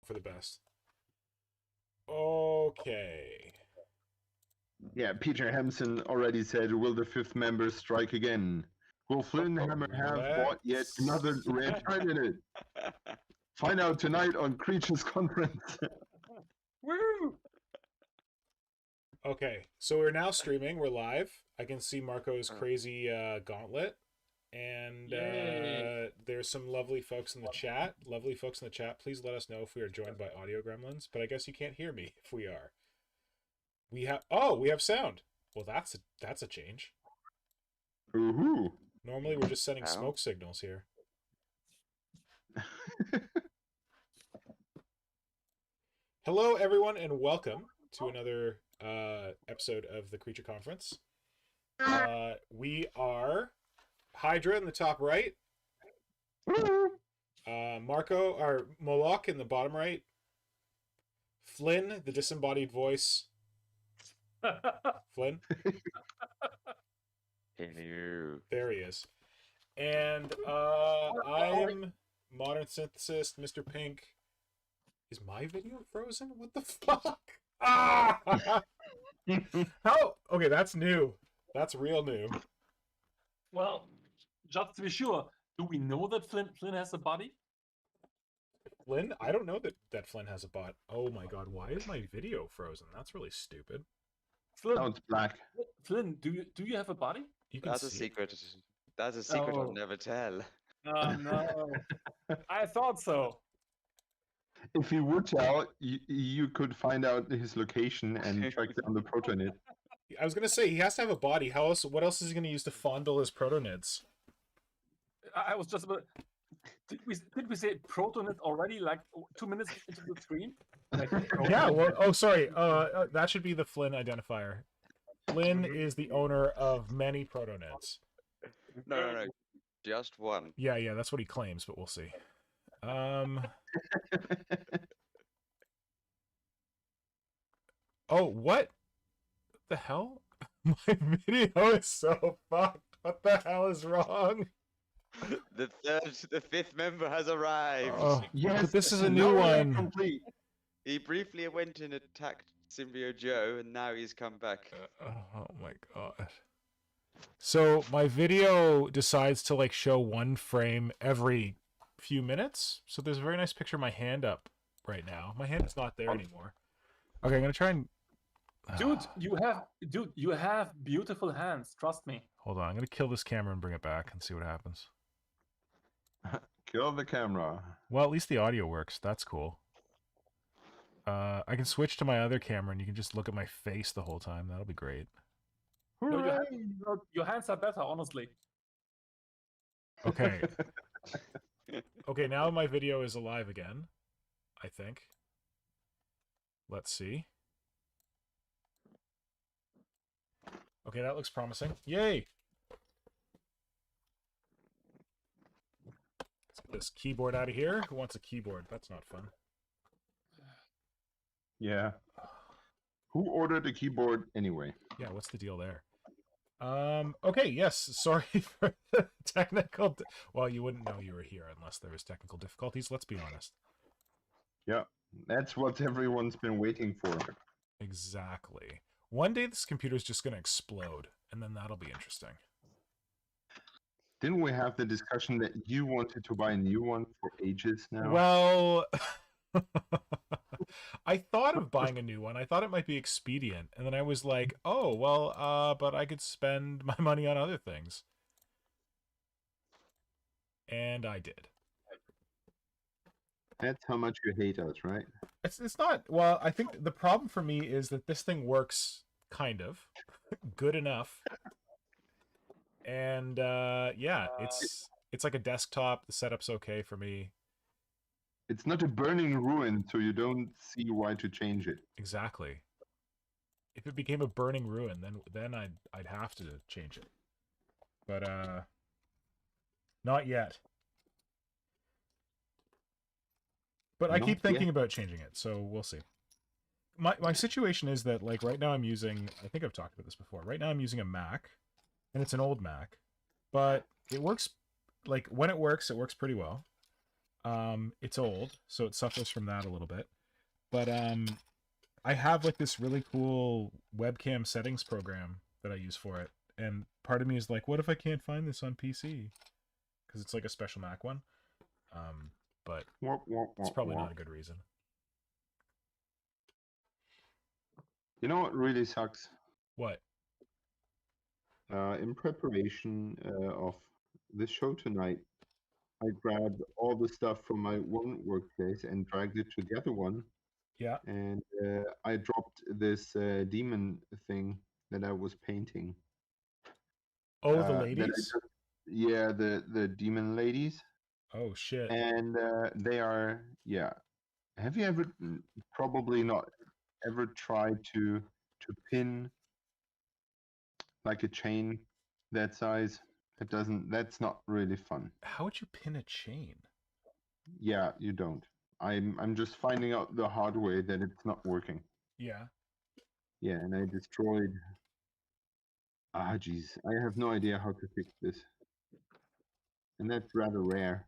for the best. Okay. Yeah, Peter Hampson already said, will the fifth member strike again? Will Flynnhammer have bought yet another red Tyranid? Find out tonight on Creatures Conference. Woo! Okay, so we're now streaming. We're live. I can see Marco's crazy gauntlet. And there's some lovely folks in the chat. Lovely folks in the chat. Please let us know if we are joined by audio gremlins. But I guess you can't hear me if we are. We have sound. Well, that's a change. Ooh. Normally we're just sending smoke signals here. Hello, everyone, and welcome to another episode of the Creature Conference. We are Hydra in the top right, Marco, or Moloch in the bottom right, Flynn, the disembodied voice. Flynn? Hello. There he is. And I'm Modern Synthesist, Mr. Pink. Is my video frozen? What the fuck? Ah! How? Okay, that's new. That's real new. Well, just to be sure, do we know that Flynn has a body? Flynn? I don't know that Flynn has a bot. Oh my god, why is my video frozen? That's really stupid. Flynn, Sounds black. Flynn, do you have a body? You can That's a see secret. That's a secret Oh. I'll never tell. Oh no. I thought so. If he would tell, you could find out his location and track down the protonid. I was gonna say he has to have a body. How else? What else is he gonna use to fondle his protonids? I was just about. Did we say protonid already? Like 2 minutes into the stream? Yeah. Well. Oh, sorry. That should be the Flynn identifier. Flynn is the owner of many protonids. No. Just one. Yeah. That's what he claims, but we'll see. Oh, what the hell? My video is so fucked. What the hell is wrong? The fifth member has arrived. Oh, Yes, but this is a new now we're one. Complete. He briefly went and attacked Symbio Joe, and now he's come back. Oh my god. So my video decides to like show one frame every few minutes. So there's a very nice picture of my hand up right now. My hand is not there anymore. Okay, I'm gonna try and. Dude, you have beautiful hands. Trust me. Hold on, I'm gonna kill this camera and bring it back and see what happens. Kill the camera. Well, at least the audio works. That's cool. I can switch to my other camera and you can just look at my face the whole time. That'll be great. No, your hands are better, honestly. Okay. Okay, now my video is alive again, I think. Let's see. Okay, that looks promising. Yay! Let's get this keyboard out of here. Who wants a keyboard? That's not fun. Yeah. Who ordered the keyboard anyway? Yeah, what's the deal there? Okay, yes, sorry for the technical... Well, you wouldn't know you were here unless there was technical difficulties, let's be honest. Yeah, that's what everyone's been waiting for. Exactly. One day this computer's just going to explode, and then that'll be interesting. Didn't we have the discussion that you wanted to buy a new one for ages now? Well, I thought of buying a new one. I thought it might be expedient, and then I was like, oh, well, but I could spend my money on other things. And I did. That's how much you hate us, right? It's not, well, I think the problem for me is that this thing works kind of good enough. And yeah, it's like a desktop. The setup's okay for me. It's not a burning ruin, so you don't see why to change it. Exactly. If it became a burning ruin, then I'd have to change it. But not yet. But I keep thinking about changing it, so we'll see. My situation is that, like, right now I'm using... I think I've talked about this before. Right now I'm using a Mac, and it's an old Mac. But it works... Like, when it works pretty well. It's old, so it suffers from that a little bit. But I have like this really cool webcam settings program that I use for it. And part of me is like, what if I can't find this on PC? Because it's like a special Mac one. But it's probably not a good reason. You know what really sucks? What? In preparation of this show tonight, I grabbed all the stuff from my one workplace and dragged it to the other one. Yeah. And I dropped this demon thing that I was painting. Oh, the ladies? Yeah, the demon ladies. Oh, shit. And they are, yeah. Have you ever, probably not, ever tried to pin like a chain that size? That's not really fun. How would you pin a chain? Yeah, you don't. I'm just finding out the hard way that it's not working. Yeah. Yeah, and I destroyed. Jeez, I have no idea how to fix this, and that's rather rare.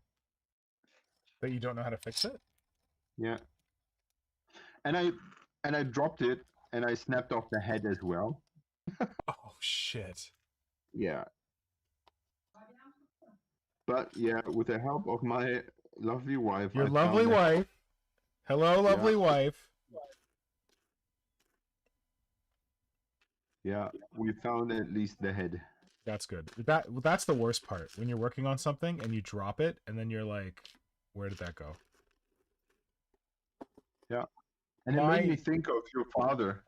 But you don't know how to fix it? Yeah. And I dropped it, and I snapped off the head as well. Oh shit. Yeah. But yeah, with the help of my lovely wife. Your lovely wife. Hello, lovely wife. Yeah, we found at least the head. That's good. That's the worst part. When you're working on something and you drop it, and then you're like, where did that go? Yeah. And it made me think of your father,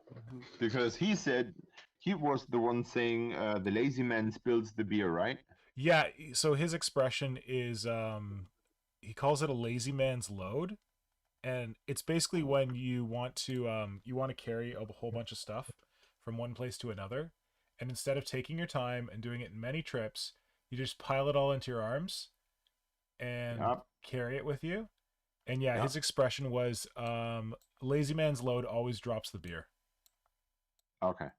because he said he was the one saying the lazy man spills the beer, right? Yeah, so his expression is he calls it a lazy man's load, and it's basically when you want to carry a whole bunch of stuff from one place to another, and instead of taking your time and doing it in many trips, you just pile it all into your arms and carry it with you. And yeah, his expression was lazy man's load always drops the beer. Okay.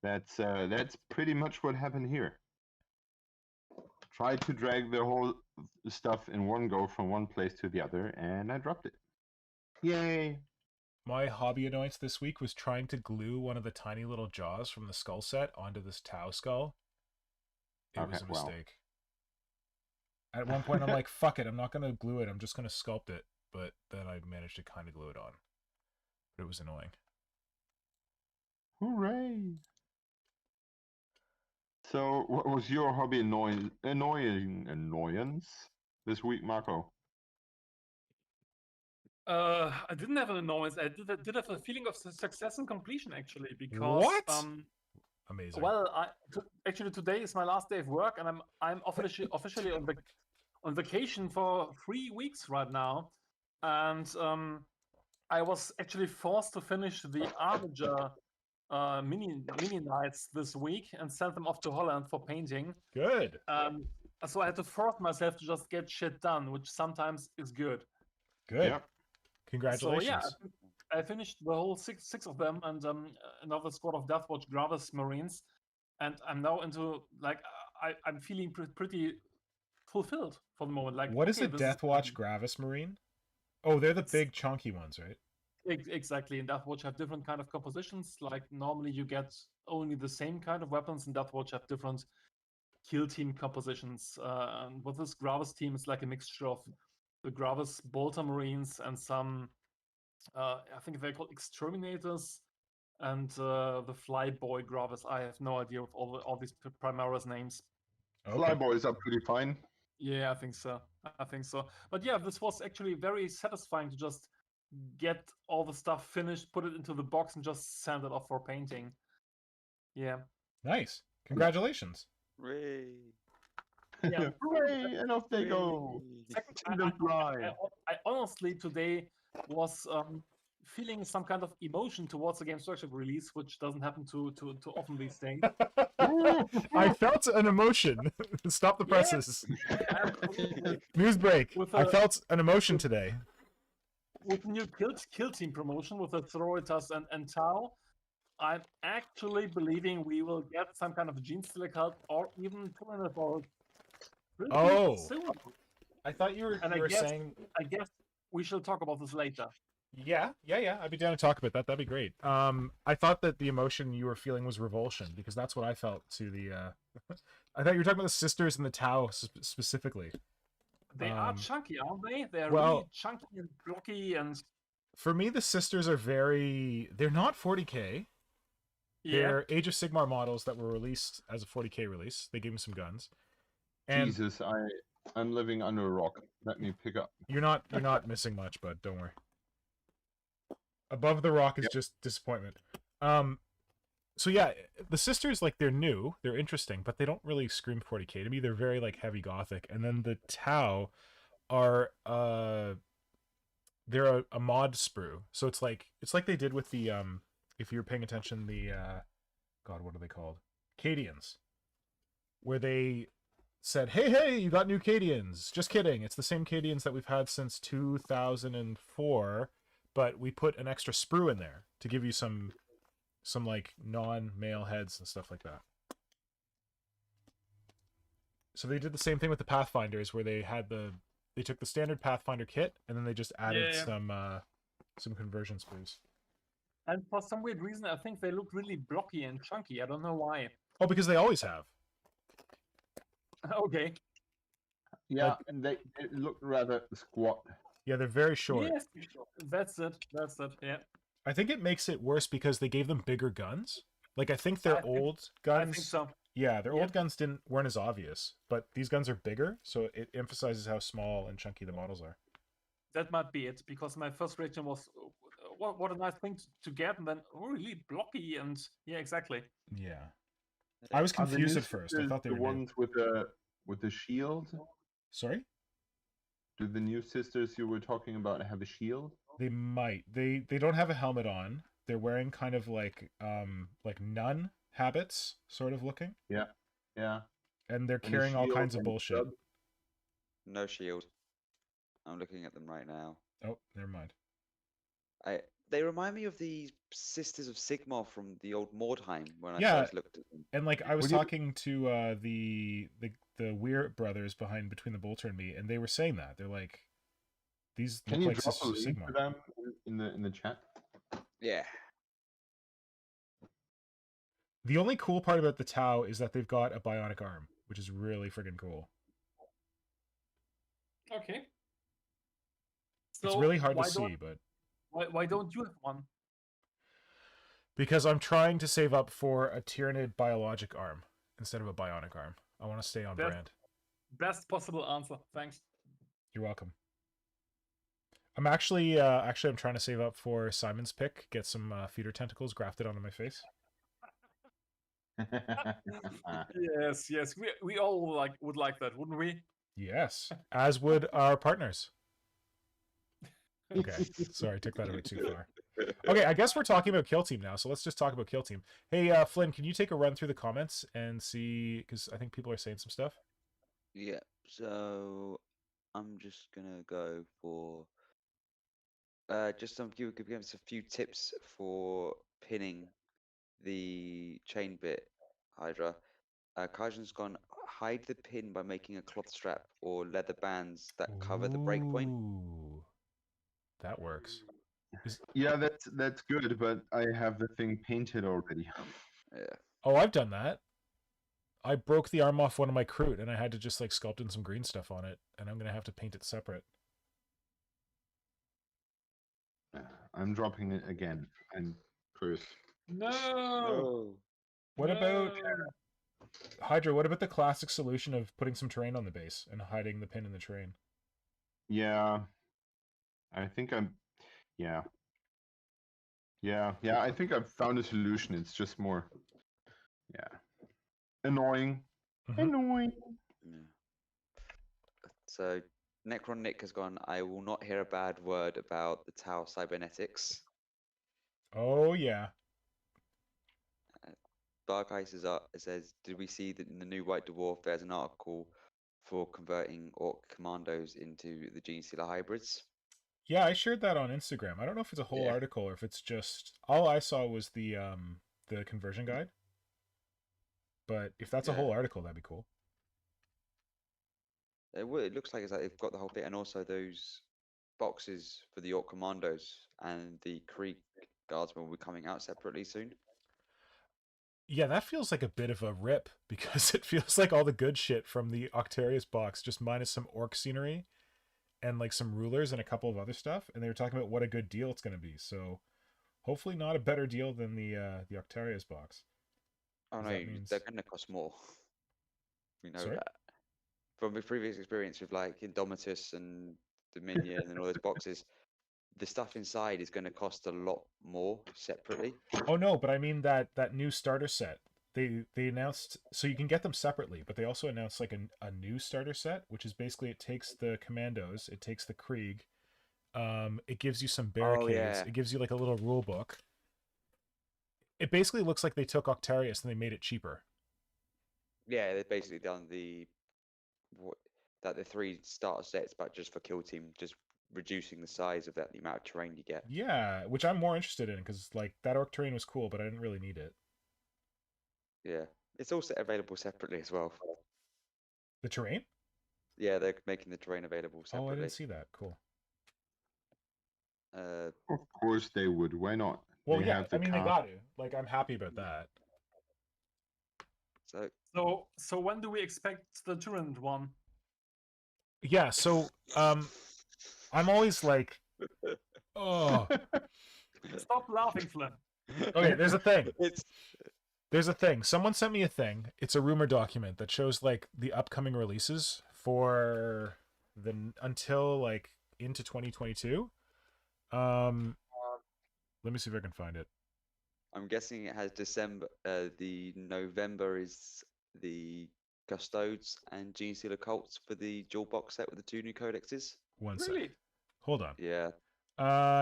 That's pretty much what happened here. Tried to drag the whole stuff in one go from one place to the other, and I dropped it. Yay! My hobby annoyance this week was trying to glue one of the tiny little jaws from the skull set onto this Tau skull. It was a mistake. At one point, I'm like, fuck it, I'm not going to glue it, I'm just going to sculpt it. But then I managed to kind of glue it on. But it was annoying. Hooray! So, what was your hobby annoyance this week, Marco? I didn't have an annoyance. I did have a feeling of success and completion, actually, because what? Amazing. Well, actually today is my last day of work, and I'm officially on vacation for 3 weeks right now, and I was actually forced to finish the Armiger mini nights this week and send them off to Holland for painting. Good. So I had to force myself to just get shit done, which sometimes is good. Good. Yep. Congratulations. So yeah, I finished the whole six of them, and another squad of Deathwatch Gravis Marines, and I'm now into I'm feeling pretty fulfilled for the moment. Like, what is a Deathwatch Gravis Marine? Oh, they're the big chunky ones, right? Exactly. And Deathwatch have different kind of compositions. Like normally you get only the same kind of weapons, and Deathwatch have different kill team compositions. And with this Gravis team, it's like a mixture of the Gravis Bolter Marines and some, I think they're called Exterminators, and the Flyboy Gravis. I have no idea of all these Primaris names. Okay. Flyboys are pretty fine. Yeah, I think so. But yeah, this was actually very satisfying to just get all the stuff finished, put it into the box, and just send it off for painting. Yeah. Nice. Congratulations. Hooray. Yeah. Hooray, and off they go. I honestly today was feeling some kind of emotion towards the Games Workshop release, which doesn't happen too often these days. I felt an emotion. Stop the presses. News break. I felt an emotion today. With the new Killteam promotion with the Sororitas and Tau, I'm actually believing we will get some kind of Genestealer cult or even Tyranid soon. I thought you were And you were saying. I guess we shall talk about this later. Yeah. I'd be down to talk about that. That'd be great. I thought that the emotion you were feeling was revulsion, because that's what I felt to the. I thought you were talking about the sisters and the Tau specifically. They are chunky, aren't they? They're well, really chunky and blocky, and for me, the sisters are they're not 40k. yeah. They're Age of Sigmar models that were released as a 40k release. They gave me some guns. And Jesus, I'm living under a rock. Let me pick up. you're not missing much, bud. Don't worry. Above the rock is just disappointment. So yeah, the sisters, like, they're new, they're interesting, but they don't really scream 40k to me. They're very like heavy gothic. And then the Tau are they're a mod sprue. So it's like they did with the if you're paying attention, the God, what are they called? Cadians. Where they said, hey, you got new Cadians. Just kidding. It's the same Cadians that we've had since 2004, but we put an extra sprue in there to give you some like non-male heads and stuff like that. So they did the same thing with the Pathfinders, where they took the standard Pathfinder kit and then they just added some conversion sprues. And for some weird reason, I think they look really blocky and chunky. I don't know why. Oh, because they always have. Okay. Yeah, and they look rather squat. Yeah, they're very short. Yes, that's it. Yeah. I think it makes it worse because they gave them bigger guns. Like, I think their old guns. I think so. Yeah, their old guns weren't as obvious, but these guns are bigger, so it emphasizes how small and chunky the models are. That might be it, because my first reaction was, what a nice thing to get, and then really blocky, and yeah, exactly. Yeah, I was confused at first. I thought they were the ones with the shield. Sorry? Do the new sisters you were talking about have a shield? They might. They don't have a helmet on. They're wearing kind of like nun habits, sort of looking. Yeah. And they're carrying all kinds of bullshit. No shield. I'm looking at them right now. Oh, never mind. They remind me of the Sisters of Sigmar from the old Mordheim when I first looked at them. And like I was talking to the Weir brothers behind Between the Bolter and Me, and they were saying that they're like, these Can look you like drop Sisters a of link Sigmar. to them in the chat? Yeah. The only cool part about the Tau is that they've got a bionic arm, which is really friggin' cool. Okay. It's really hard to see, but why don't you have one? because I'm trying to save up for a Tyranid biologic arm instead of a bionic arm. I want to stay on brand. Best possible answer. Thanks. You're welcome. I'm actually I'm trying to save up for Simon's pick, get some feeder tentacles grafted onto my face. Yes. We all would like that, wouldn't we? Yes, as would our partners. Okay, sorry, I took that a bit too far. Okay, I guess we're talking about Killteam now, so let's just talk about Killteam. Hey, Flynn, can you take a run through the comments and see, because I think people are saying some stuff? Yeah, so I'm just gonna go for just give us a few tips for pinning the chain bit, Hydra. Kajan's gone, hide the pin by making a cloth strap or leather bands that cover the breakpoint. Ooh, that works. Yeah, that's good, but I have the thing painted already. Yeah. Oh, I've done that. I broke the arm off one of my Kroot, and I had to just like sculpt in some green stuff on it, and I'm gonna have to paint it separate. I'm dropping it again. I'm cursed. No. What about Hydra? What about the classic solution of putting some terrain on the base and hiding the pin in the terrain? Yeah, I think I'm. Yeah. I think I've found a solution. It's just more. Yeah. Annoying. Annoying. Yeah. So Necron Nick has gone, I will not hear a bad word about the Tau cybernetics. Oh yeah. Dark Ice is up. It says, did we see that in the new White Dwarf there's an article for converting Orc Commandos into the Genestealer hybrids? Yeah, I shared that on Instagram. I don't know if it's a whole article or if it's just all I saw was the conversion guide. But if that's a whole article, that'd be cool. It looks like it's like they've got the whole bit, and also those boxes for the Orc Commandos and the Krieg Guardsmen will be coming out separately soon. Yeah, that feels like a bit of a rip because it feels like all the good shit from the Octarius box, just minus some orc scenery and like some rulers and a couple of other stuff. And they were talking about what a good deal it's going to be. So hopefully not a better deal than the Octarius box. Oh no, they're going to cost more. We know Sorry? that from the previous experience with like Indomitus and Dominion and all those boxes. The stuff inside is going to cost a lot more separately. Oh no, but I mean that new starter set. They announced, so you can get them separately, but they also announced like a new starter set, which is basically it takes the Commandos, it takes the Krieg, it gives you some barricades, it gives you like a little rule book. It basically looks like they took Octarius and they made it cheaper. Yeah, they've basically done the 3 starter sets, but just for Killteam, just reducing the size of that, the amount of terrain you get. Yeah, which I'm more interested in because like that orc terrain was cool, but I didn't really need it. Yeah, it's also available separately as well. The terrain? Yeah, they're making the terrain available separately. Oh, I didn't see that. Cool. Of course they would. Why not? Well, yeah, I mean, they got to. Like, I'm happy about that. So when do we expect the Tyranid one? Yeah, so I'm always like, oh. Stop laughing, Flynn. Okay, there's a thing. There's a thing. Someone sent me a thing. It's a rumor document that shows like the upcoming releases for the until like into 2022. Let me see if I can find it. I'm guessing it has December. The November is the Custodes and Genestealer Cults for the dual box set with the 2 new codexes. One second. Hold on. Yeah.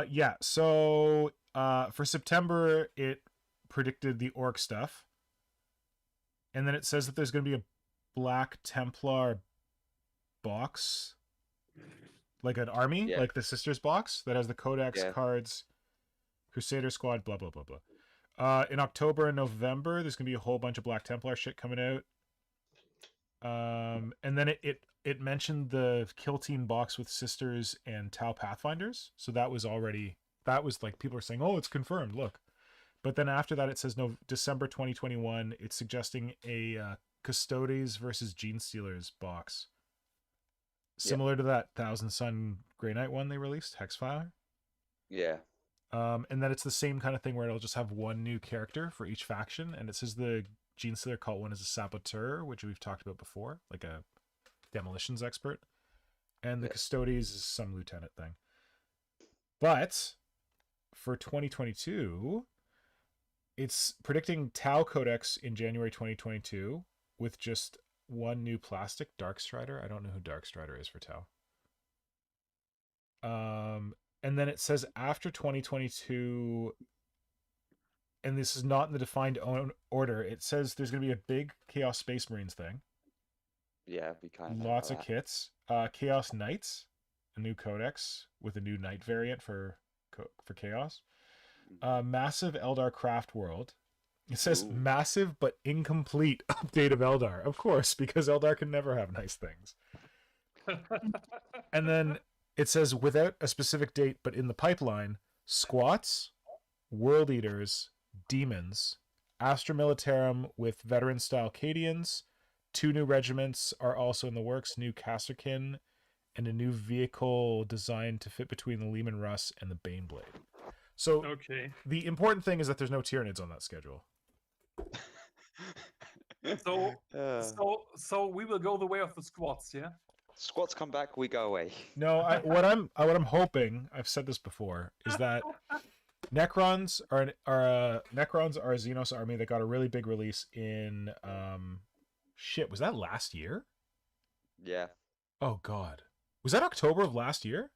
Yeah. So for September, it predicted the orc stuff, and then it says that there's going to be a Black Templar box, like an army, like the Sisters box that has the codex cards, Crusader Squad, blah blah blah blah. In October and November, there's gonna be a whole bunch of Black Templar shit coming out. And then it mentioned the Killteam box with Sisters and Tau Pathfinders. So that was like people are saying, oh, it's confirmed. Look, but then after that, it says December 2021. It's suggesting a Custodes versus Genestealers box, similar to that Thousand Sun Grey Knight one they released, Hexfire. Yeah. And then it's the same kind of thing where it'll just have one new character for each faction, and it says the Genestealer cult one is a Saboteur, which we've talked about before, like a demolitions expert, and the Custodes is some lieutenant thing. But for 2022, it's predicting Tau Codex in January 2022 with just one new plastic Darkstrider. I don't know who Darkstrider is for Tau. And then it says after 2022, and this is not in the defined order, it says there's going to be a big Chaos Space Marines thing. Yeah, we kind of lots of kits. Chaos Knights, a new codex with a new Knight variant for Chaos. Massive Eldar Craft World. It says massive but incomplete update of Eldar. Of course, because Eldar can never have nice things. And then it says without a specific date, but in the pipeline, Squats, World Eaters, Demons, Astra Militarum with veteran-style Cadians, 2 new regiments are also in the works, new Casterkin, and a new vehicle designed to fit between the Lehman Russ and the Baneblade. So the important thing is that there's no Tyranids on that schedule. So we will go the way of the Squats, yeah? Squats come back, we go away. No, what I'm hoping, I've said this before, is that Necrons are a Xenos army that got a really big release in was that last year? Yeah. Oh god. Was that October of last year?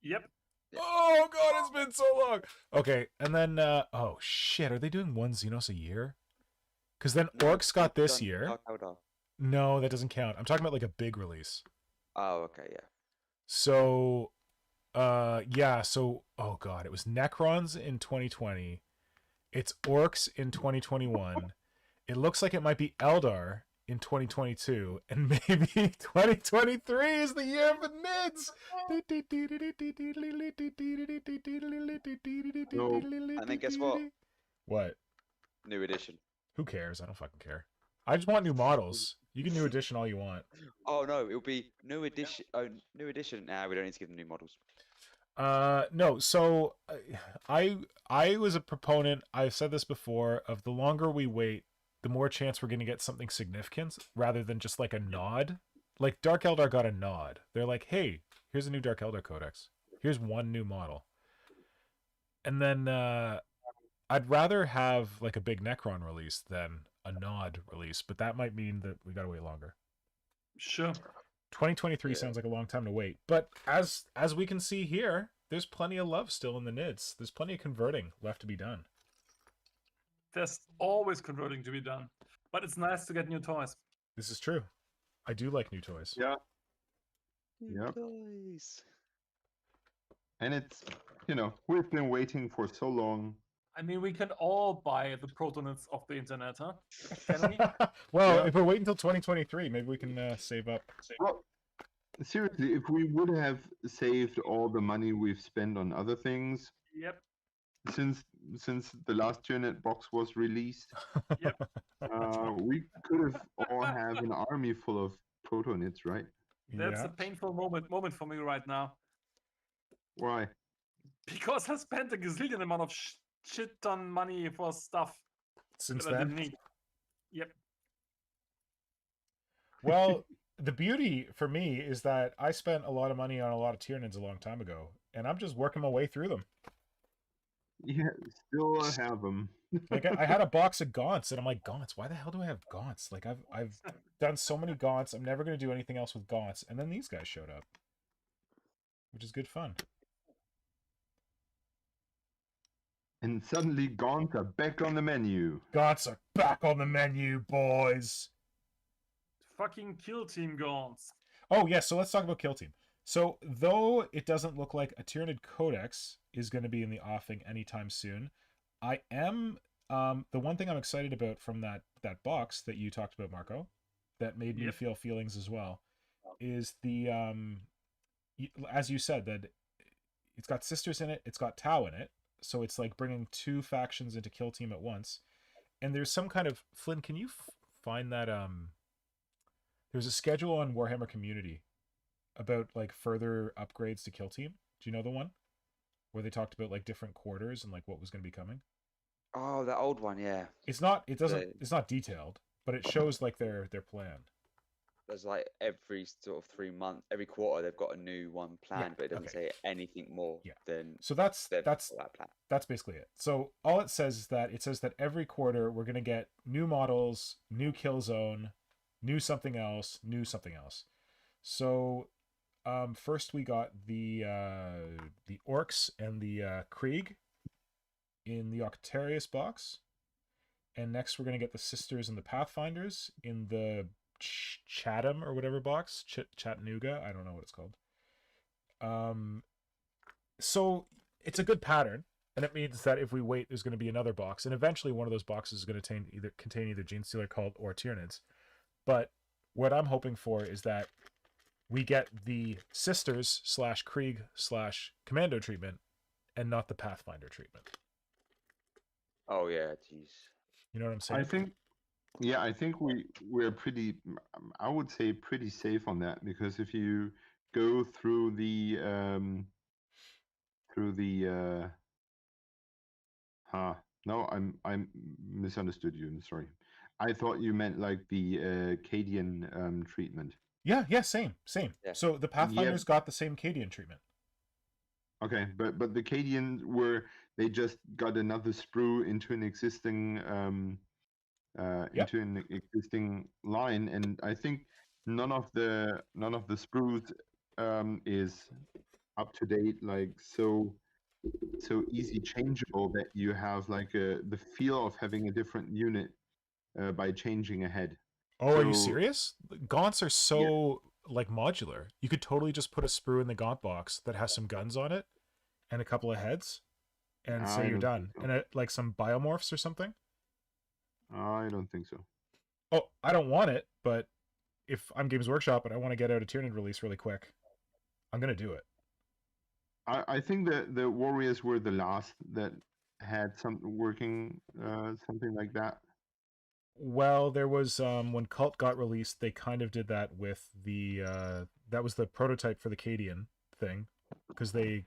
Yep. Oh god, it's been so long. Okay, and then oh shit, are they doing one Xenos a year? Because then Orcs got this year. No, that doesn't count. I'm talking about like a big release. Oh, okay, yeah. So oh god, it was Necrons in 2020. It's Orcs in 2021. It looks like it might be Eldar in 2022, and maybe 2023 is the year of the NIDS. And then guess what? What? New edition. Who cares? I don't fucking care. I just want new models. You can new edition all you want. Oh no, it'll be new edition. Oh, new edition. Nah, we don't need to give them new models. No. So I was a proponent. I've said this before. Of the longer we wait, the more chance we're going to get something significant rather than just like a nod. Like Dark Eldar got a nod. They're like, hey, here's a new Dark Eldar Codex. Here's one new model. And then I'd rather have like a big Necron release than a nod release, but that might mean that we gotta wait longer. Sure. 2023 sounds like a long time to wait, but as we can see here, there's plenty of love still in the NIDS. There's plenty of converting left to be done. There's always converting to be done, but it's nice to get new toys. This is true. I do like new toys. Yeah. Yep. And it's, you know, we've been waiting for so long. I mean, we can all buy the protonids of the internet, huh? Can we? Well, Yeah. if we're waiting until 2023, maybe we can save up. Well, seriously, if we would have saved all the money we've spent on other things Yep. since the last Tyranid box was released, Yep. we could have all have an army full of protonids, right? That's Yeah. a painful moment for me right now. Why? Because I spent a gazillion amount of shit ton money for stuff Since that I didn't then, need. Yep. well, the beauty for me is that I spent a lot of money on a lot of Tyranids a long time ago, and I'm just working my way through them. Yeah, still have them. Like I had a box of Gaunts, and I'm like, Gaunts? Why the hell do I have Gaunts? Like I've done so many Gaunts. I'm never going to do anything else with Gaunts, and then these guys showed up, which is good fun. And suddenly Gaunts are back on the menu. Gaunts are back on the menu, boys. Fucking Killteam Gaunts. Oh yeah, so let's talk about Killteam. So though it doesn't look like a Tyranid Codex is going to be in the offing anytime soon, I am the one thing I'm excited about from that box that you talked about, Marco, that made me feel feelings as well, is the as you said, that it's got Sisters in it, it's got Tau in it, so it's like bringing two factions into Killteam at once. And there's some kind of, Flynn, can you find that there's a schedule on Warhammer Community about like further upgrades to Killteam. Do you know the one where they talked about like different quarters and like what was going to be coming? Oh, that old one, yeah. It's not detailed, but it shows like their plan. There's like every sort of 3 months, every quarter they've got a new one planned, but it doesn't say anything more than so that's that plan. That's basically it. So all it says is that every quarter we're going to get new models, new kill zone, new something else, new something else. So first we got the Orcs and the Krieg in the Octarius box, and next we're going to get the Sisters and the Pathfinders in the Chatham or whatever box, Chattanooga, I don't know what it's called. So it's a good pattern, and it means that if we wait, there's going to be another box, and eventually one of those boxes is going to contain either Genestealer Cult or Tyranids. But what I'm hoping for is that we get the Sisters / Krieg / Commando treatment, and not the Pathfinder treatment. Oh yeah, jeez. You know what I'm saying? I think we're pretty, I would say pretty safe on that, because if you go through the no, I'm misunderstood you. I'm sorry. I thought you meant like the Cadian treatment. Yeah, same. Yeah. So the Pathfinders got the same Cadian treatment. Okay, but the Cadian they just got another sprue into an existing line, and I think none of the sprues is up to date, like so easy changeable that you have like the feel of having a different unit by changing ahead. Oh, are you serious? Gaunts are so like modular. You could totally just put a sprue in the Gaunt box that has some guns on it and a couple of heads, and say you're done. So. And like some biomorphs or something. I don't think so. Oh, I don't want it, but if I'm Games Workshop and I want to get out a Tyranid release really quick, I'm gonna do it. I think that the Warriors were the last that had some working something like that. Well, there was when Cult got released, they kind of did that with the that was the prototype for the Cadian thing, because they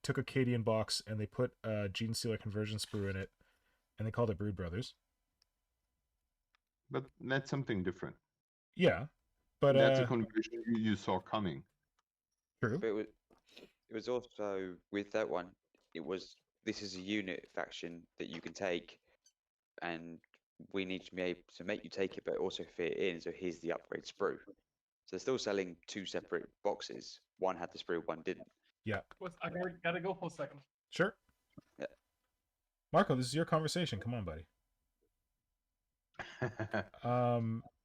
took a Cadian box and they put a Genestealer conversion sprue in it, and they called it Brood Brothers. But that's something different. Yeah, but that's a conversion you saw coming. True. But it was also with that one. This is a unit faction that you can take, and we need to be able to make you take it, but also fit it in. So here's the upgrade sprue. So they're still selling 2 separate boxes. One had the sprue, one didn't. Yeah. I gotta go for a second. Sure. Yeah. Marco, this is your conversation. Come on, buddy.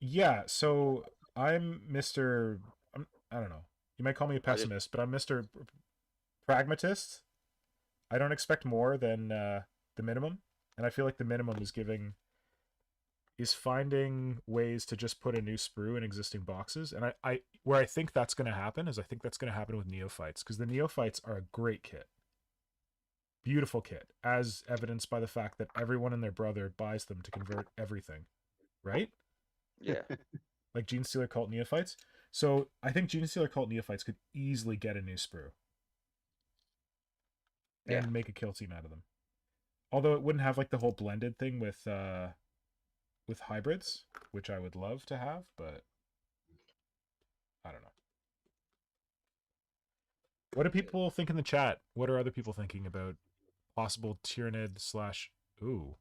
Yeah, so I'm Mr. I don't know. You might call me a pessimist, but I'm Mr. Pragmatist. I don't expect more than the minimum, and I feel like the minimum is finding ways to just put a new sprue in existing boxes. And I where I think that's going to happen is I think that's going to happen with Neophytes, because the Neophytes are a great kit. Beautiful kit, as evidenced by the fact that everyone and their brother buys them to convert everything, right? Yeah. Like Genestealer Cult Neophytes. So I think Genestealer Cult Neophytes could easily get a new sprue and make a kill team out of them. Although it wouldn't have like the whole blended thing with hybrids, which I would love to have, but I don't know. What do people think in the chat? What are other people thinking about possible Tyranid / Ooh.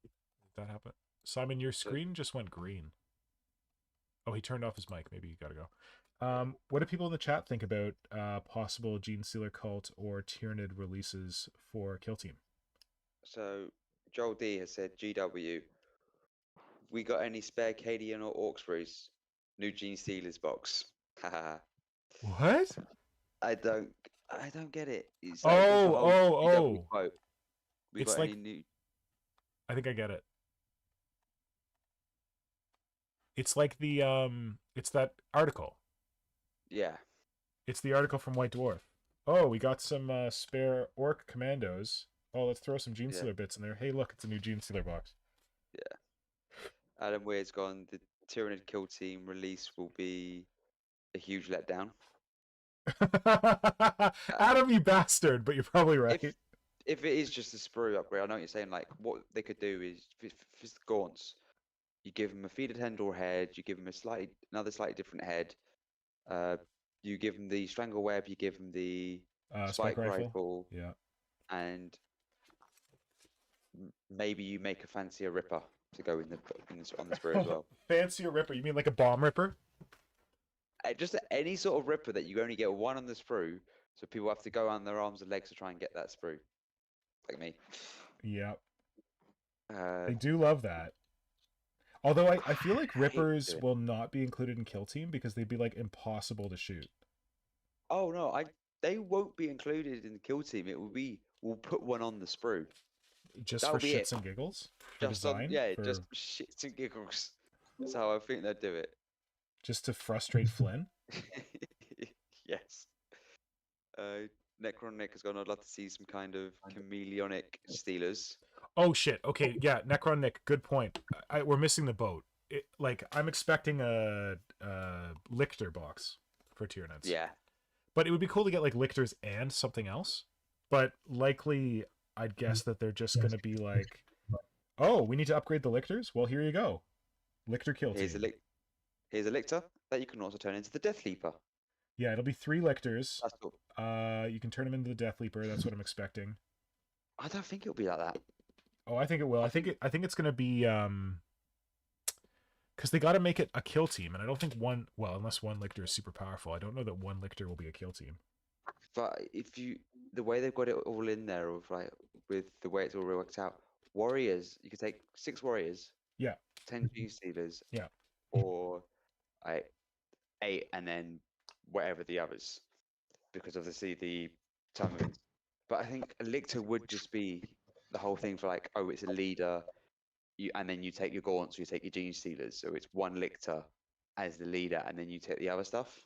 Did that happen? Simon, your screen just went green. Oh, he turned off his mic. Maybe you gotta go. What do people in the chat think about possible Genestealer Cult or Tyranid releases for Killteam? So Joel D has said, GW, we got any spare Cadian or Orc sprues? New Genestealers box. Haha. What? I don't get it. It's like quote. We it's got like, any new. I think I get it. It's like the it's that article. Yeah. It's the article from White Dwarf. Oh, we got some spare Orc Commandos. Oh, let's throw some Genestealer bits in there. Hey, look, it's a new Genestealer box. Yeah. Adam Weird's gone. The Tyranid Killteam release will be a huge letdown. Adam, you bastard! But you're probably right. If it is just a sprue upgrade, I know what you're saying. Like, what they could do is, if it's the Gaunts, you give them a feeder Tendril head, you give them another slightly different head. You give them the Strangle Web, you give them the Spike Rifle. Yeah. And maybe you make a fancier Ripper to go on the sprue as well. Fancier Ripper? You mean like a bomb Ripper? Just any sort of Ripper that you only get one on the sprue, so people have to go on their arms and legs to try and get that sprue. Like me. Yeah. They do love that. Although I feel like Rippers will not be included in Killteam because they'd be like impossible to shoot. Oh no, they won't be included in the Killteam. It will be, we'll put one on the sprue. Just for shits and giggles? Just just for shits and giggles. That's how I think they'd do it. Just to frustrate Flynn? Yes. Necron Nick has gone, I'd love to see some kind of chameleonic Steelers. Oh shit. Okay, yeah, Necron Nick, good point. We're missing the boat. I'm expecting a Lictor box for Tyranids. Yeah. But it would be cool to get like Lictors and something else. But likely I'd guess that they're just gonna be like, oh, we need to upgrade the Lictors? Well, here you go. Lictor Killteam. Here's a Lictor that you can also turn into the Death Leaper. Yeah, it'll be 3 Lictors. That's cool. You can turn them into the Death Leaper. That's what I'm expecting. I don't think it'll be like that. Oh, I think it will. I think it's gonna be because they got to make it a kill team, and I don't think unless one Lictor is super powerful, I don't know that one Lictor will be a kill team. But the way they've got it all in there, with the way it's all worked out, warriors, you could take 6 warriors. Yeah. 10 Genestealers. Yeah. Or 8, and then whatever the others, because obviously the time of it. But I think a Lictor would just be the whole thing for like, oh, it's a leader. and then you take your gaunts, you take your Genestealers. So it's one lictor as the leader, and then you take the other stuff.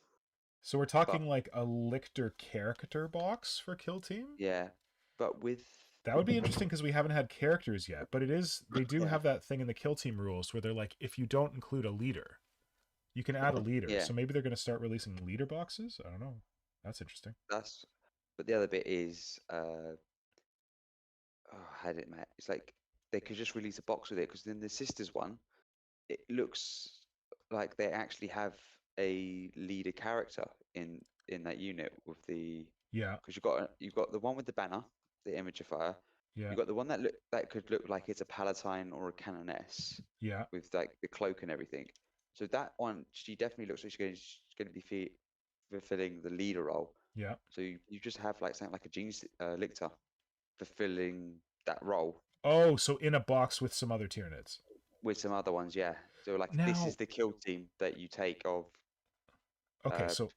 So we're talking like a lictor character box for Killteam? Yeah, but with... That would be interesting because we haven't had characters yet, but they do have that thing in the Killteam rules where they're like, if you don't include a leader, you can add a leader. Yeah. So maybe they're going to start releasing leader boxes? I don't know. That's interesting. But the other bit is, how did it, Matt? It's like they could just release a box with it, because in the Sisters one, it looks like they actually have a leader character in that unit with the... Yeah. Because you've got the one with the banner, the Imagifier. Yeah. You've got the one that could look like it's a Palatine or a Canoness. Yeah. With like the cloak and everything. So that one, she definitely looks like she's going to be fulfilling the leader role. Yeah. So you just have like something like a Genius Lictor fulfilling that role. Oh, so in a box with some other Tyranids. With some other ones, yeah. So like this is the kill team that you take of. Okay, so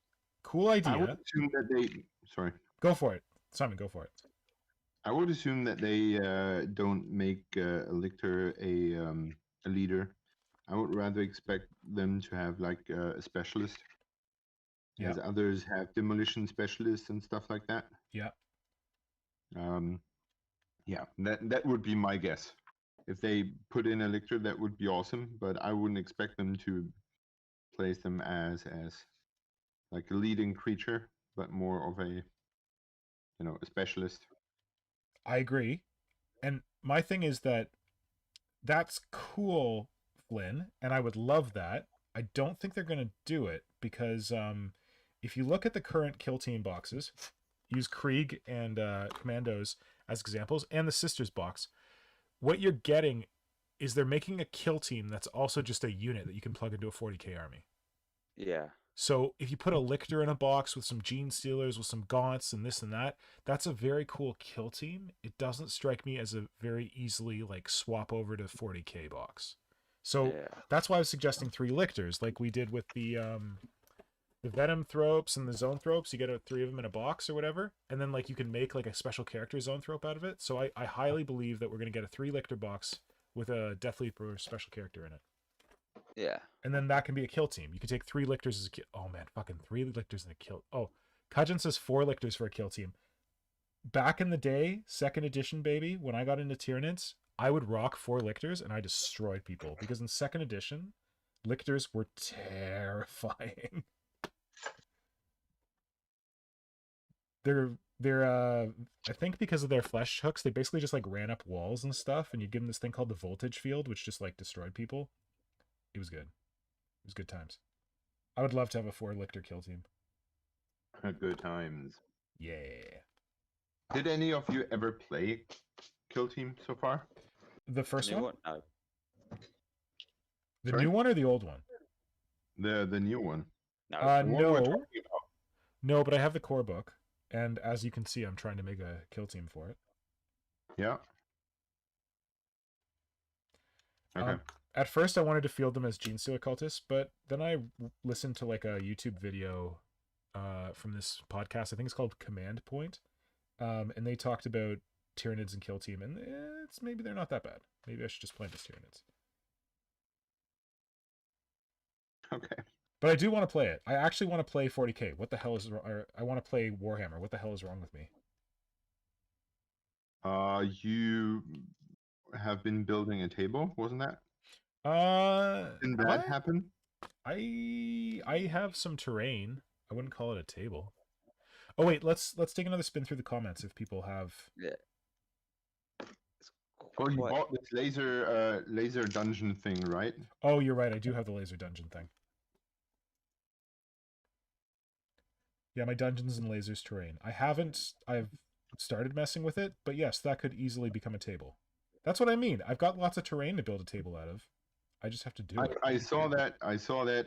cool idea. I would assume that they... Sorry. Go for it. Simon, go for it. I would assume that they don't make a lictor a leader. I would rather expect them to have like a specialist. Yeah. As others have demolition specialists and stuff like that. Yeah. Yeah, that would be my guess. If they put in a lictor, that would be awesome, but I wouldn't expect them to place them as like a leading creature, but more of a specialist. I agree. And my thing is that's cool, Flynn, and I would love that. I don't think they're going to do it because if you look at the current kill team boxes, use Krieg and Commandos as examples, and the Sisters box, what you're getting is they're making a kill team that's also just a unit that you can plug into a 40k army. Yeah. So if you put a lictor in a box with some Genestealers, with some gaunts and this and that, that's a very cool kill team. It doesn't strike me as a very easily like swap over to 40k box. So that's why I was suggesting 3 lictors, like we did with the Venom Thropes and the Zone Thropes. You get 3 of them in a box or whatever, and then like you can make like a special character Zone Thrope out of it. So I highly believe that we're going to get a 3 lictor box with a Death Leaper special character in it. Yeah. And then that can be a kill team. You can take 3 lictors as a kill. Oh man, fucking 3 lictors in a kill. Oh, Kajin says 4 lictors for a kill team. Back in the day, 2nd edition, baby, when I got into Tyranids, I would rock 4 lictors and I destroyed people because in 2nd edition, lictors were terrifying. They're I think because of their flesh hooks, they basically just like ran up walls and stuff, and you give them this thing called the voltage field, which just like destroyed people. It was good. It was good times. I would love to have a 4 lictor kill team. Good times. Yeah. Did any of you ever play Kill Team so far? The first one? No. The new one or the old one? The new one. No. No, but I have the core book, and as you can see, I'm trying to make a kill team for it. Yeah. Okay. At first, I wanted to field them as Genestealer cultists, but then I listened to like a YouTube video from this podcast. I think it's called Command Point, and they talked about Tyranids and Kill Team, and maybe they're not that bad. Maybe I should just play as Tyranids. Okay. But I do want to play it. I actually want to play 40k. What the hell is wrong? I want to play Warhammer. What the hell is wrong with me? You have been building a table, wasn't that? Didn't that happen? I have some terrain. I wouldn't call it a table. Oh wait, let's take another spin through the comments if people have. Yeah. Well, you bought this laser dungeon thing, right? Oh, you're right. I do have the laser dungeon thing. Yeah, my Dungeons and Lasers terrain. I've started messing with it, but yes, that could easily become a table. That's what I mean. I've got lots of terrain to build a table out of. I just have to do it. I saw that,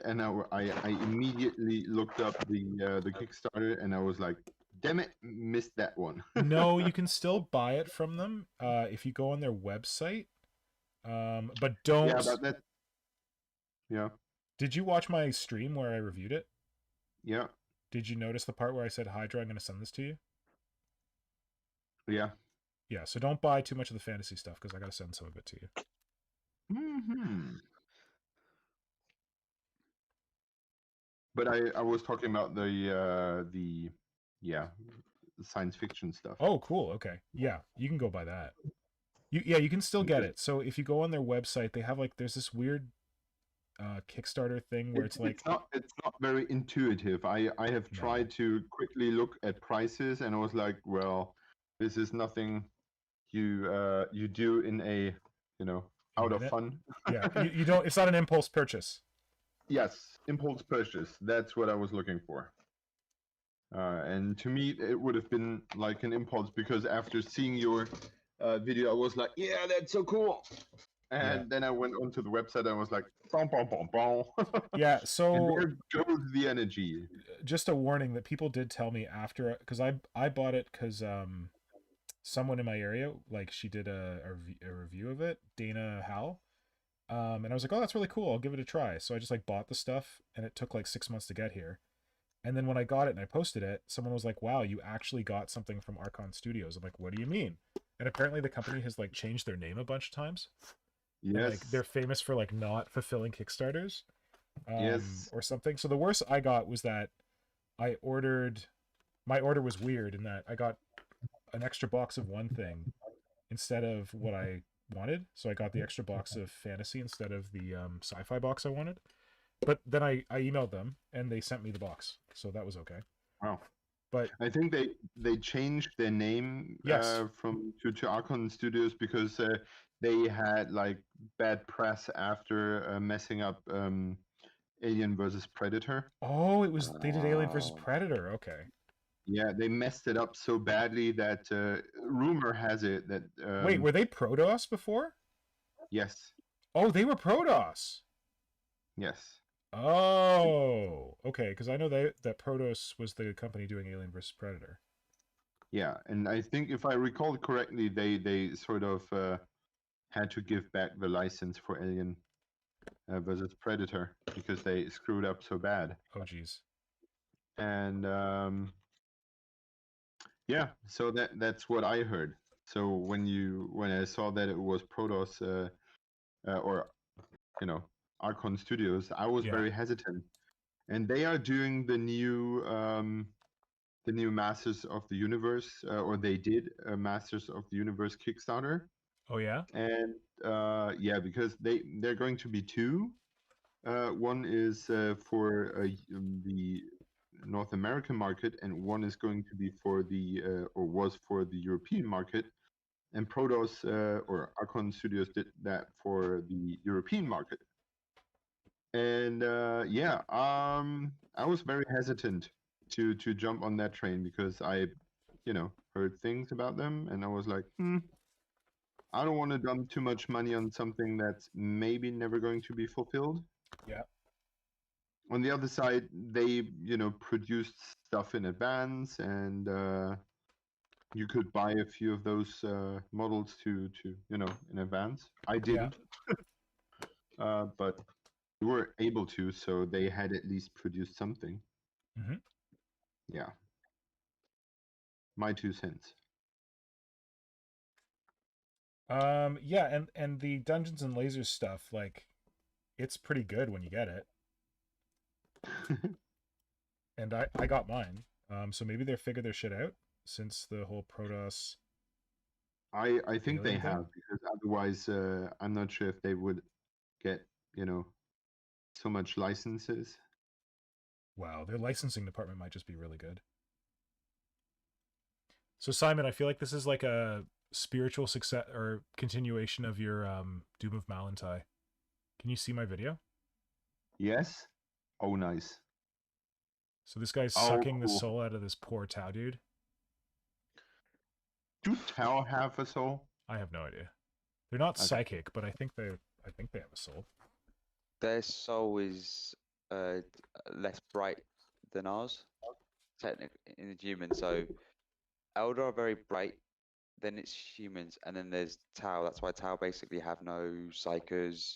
and I immediately looked up the Kickstarter, and I was like, damn it, missed that one. No, you can still buy it from them if you go on their website. But don't... Yeah, but that... Yeah. Did you watch my stream where I reviewed it? Yeah. Did you notice the part where I said, Hydra, I'm going to send this to you? Yeah. Yeah, so don't buy too much of the fantasy stuff, because I got to send some of it to you. But I was talking about the science fiction stuff. Oh, cool. Okay. Yeah, you can go by that. You can still get it. So if you go on their website, they have there's this weird Kickstarter thing where it's not very intuitive. I have tried to quickly look at prices, and I was like, well, this is nothing you do in a out of fun. Yeah, you don't. It's not an impulse purchase. Yes, impulse purchase. That's what I was looking for. And to me, it would have been like an impulse, because after seeing your video, I was like, yeah, that's so cool. And then I went onto the website and I was like, bom, bom, bom, bom. Yeah, so and there goes the energy. Just a warning that people did tell me after, because I bought it because someone in my area, she did a review of it, Dana Howell. And I was like, oh, that's really cool. I'll give it a try. So I just bought the stuff, and it took 6 months to get here. And then when I got it and I posted it, someone was like, wow, you actually got something from Archon Studios. I'm like, what do you mean? And apparently the company has changed their name a bunch of times. Yes. And, they're famous for not fulfilling Kickstarters. Yes. Or something. So the worst I got was that my order was weird in that I got an extra box of one thing instead of what I wanted. So I got the extra box of fantasy instead of the sci-fi box I wanted. But then I emailed them and they sent me the box, so that was okay. Wow. But I think they changed their name from to Archon Studios because they had bad press after messing up Alien versus Predator. Oh, they did Alien versus Predator. Okay. Yeah, they messed it up so badly that rumor has it that. Wait, were they Protoss before? Yes. Oh, they were Protoss. Yes. Oh, okay. Because I know that Protoss was the company doing Alien vs. Predator. Yeah, and I think if I recall correctly, they sort of had to give back the license for Alien versus Predator because they screwed up so bad. Oh, geez. And yeah, so that's what I heard. So when I saw that it was Protoss or Archon Studios, I was very hesitant. And they are doing the new Masters of the Universe, or they did a Masters of the Universe Kickstarter. Oh yeah. And yeah, because they're going to be two. One is for the North American market, and one is going to be for or was for the European market. And Protoss or Archon Studios did that for the European market. And yeah, I was very hesitant to jump on that train because I, heard things about them, and I was like, I don't want to dump too much money on something that's maybe never going to be fulfilled. Yeah. On the other side, they, produced stuff in advance, and you could buy a few of those models to in advance. I didn't, but we were able to, so they had at least produced something. Mm-hmm. Yeah. My 2 cents. Yeah, and the Dungeons and Lasers stuff, it's pretty good when you get it. And I got mine. So maybe they figured their shit out since the whole Protoss. I think they have, because otherwise I'm not sure if they would get, so much licenses. Wow, their licensing department might just be really good. So Simon, I feel like this is like a spiritual success or continuation of your Doom of Malantai. Can you see my video? Yes. Oh, nice. So this guy's sucking the soul out of this poor Tau dude. Do Tau have a soul? I have no idea. They're not psychic, but I think they have a soul. Their soul is less bright than ours, technically in the human. So Eldar are very bright, then it's humans, and then there's Tau. That's why Tau basically have no psychers,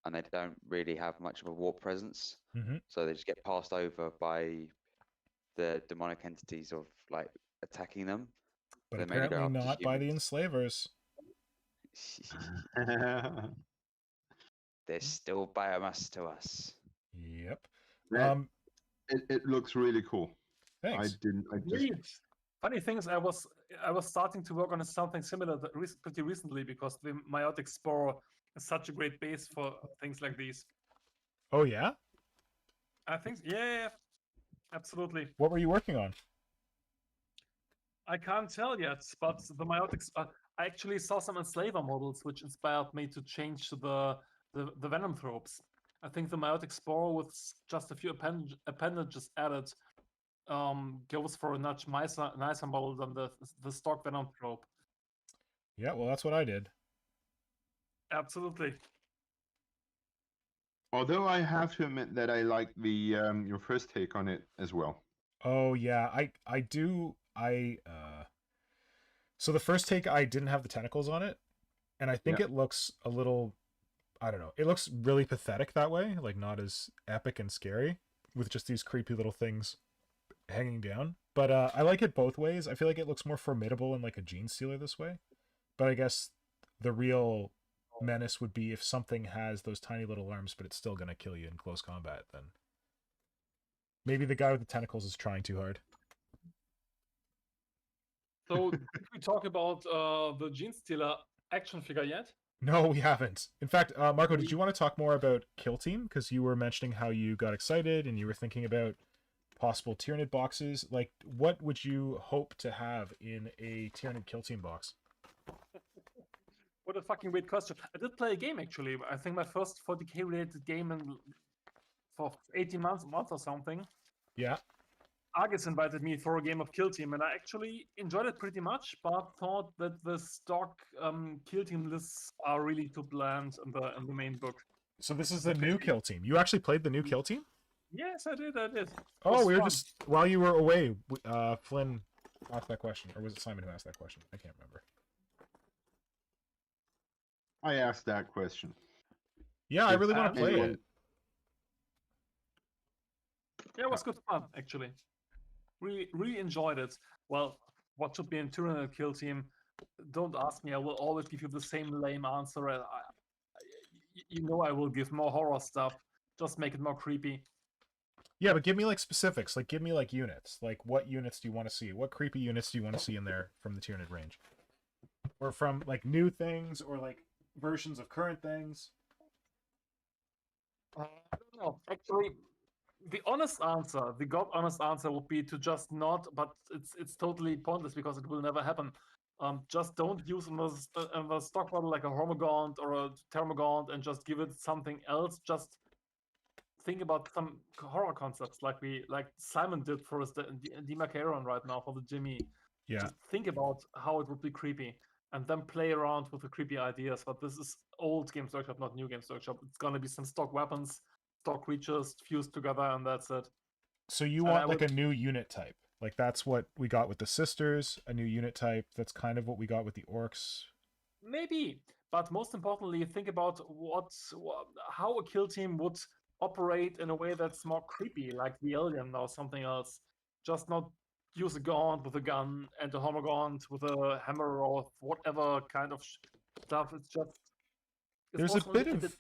and they don't really have much of a war presence. Mm-hmm. So they just get passed over by the demonic entities of attacking them. But apparently not by the enslavers. there's still biomass to us. Yep. Yeah, it looks really cool. Thanks. Agreed. Funny thing is, I was starting to work on something similar pretty recently because the Meiotic Spore is such a great base for things like these. Oh yeah? I think yeah, absolutely. What were you working on? I can't tell yet, but the Meiotic. I actually saw some Enslaver models which inspired me to change the Venom tropes. I think the Meiotic Spore with just a few appendages added goes for a much nicer model than the stock Venom trope. Yeah, well, that's what I did. Absolutely. Although I have to admit that I like the your first take on it as well. Oh yeah, I do. So the first take, I didn't have the tentacles on it, and I think it looks a little, I don't know, it looks really pathetic that way, like not as epic and scary with just these creepy little things hanging down. But I like it both ways. I feel like it looks more formidable in like a Genestealer this way. But I guess the real menace would be if something has those tiny little arms, but it's still going to kill you in close combat, then maybe the guy with the tentacles is trying too hard. So, did we talk about the Genestealer action figure yet? No, we haven't. In fact, Marco, did you want to talk more about Killteam? Because you were mentioning how you got excited and you were thinking about possible Tyranid boxes. Like, what would you hope to have in a Tyranid Killteam box? What a fucking weird question. I did play a game, actually. I think my first 40k related game for 18 months or something. Yeah. Argus invited me for a game of Killteam, and I actually enjoyed it pretty much, but thought that the stock Killteam lists are really too bland in the main book. So this is the new Killteam. You actually played the new Killteam? Yes, I did. Oh, we were just, while you were away, Flynn asked that question. Or was it Simon who asked that question? I can't remember. I asked that question. Yeah, I really want to play it. Yeah, it was good fun, actually. Really enjoyed it. Well, what should be in Tyranid Killteam? Don't ask me. I will always give you the same lame answer. You know I will give more horror stuff. Just make it more creepy. Yeah, but give me like specifics. Like, give me like units. Like, what units do you want to see? What creepy units do you want to see in there from the Tyranid range? Or from like new things, or like versions of current things? I don't know. Actually, the honest answer would be to just not, but it's totally pointless because it will never happen. Just don't use a stock model like a Hormagaunt or a Termagaunt and just give it something else. Just think about some horror concepts like Simon did for us, the Demarcaron right now for the Jimmy. Yeah. Just think about how it would be creepy and then play around with the creepy ideas. But this is old Games Workshop, not new Games Workshop. It's gonna be some stock weapons, stock creatures fused together, and that's it. So you want like a new unit type? Like that's what we got with the Sisters, a new unit type. That's kind of what we got with the Orcs. Maybe, but most importantly, think about how a kill team would operate in a way that's more creepy, like the Alien or something else. Just not use a gaunt with a gun and a Hormagaunt with a hammer or whatever kind of stuff. There's a bit of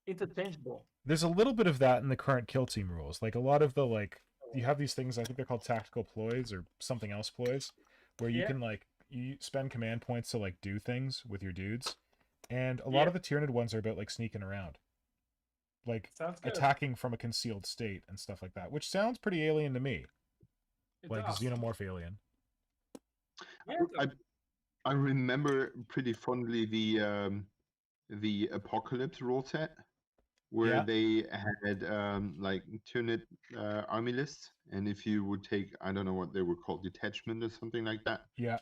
interchangeable. There's a little bit of that in the current Killteam rules. Like a lot of the you have these things, I think they're called tactical ploys or something else ploys, where you can you spend command points to like do things with your dudes. And a lot of the Tyranid ones are about like sneaking around. Like attacking from a concealed state and stuff like that, which sounds pretty alien to me. Like a xenomorph alien. I remember pretty fondly the Apocalypse rule set, where they had like Tyranid army lists, and if you would take, I don't know what they were called, detachment or something like that. Yeah.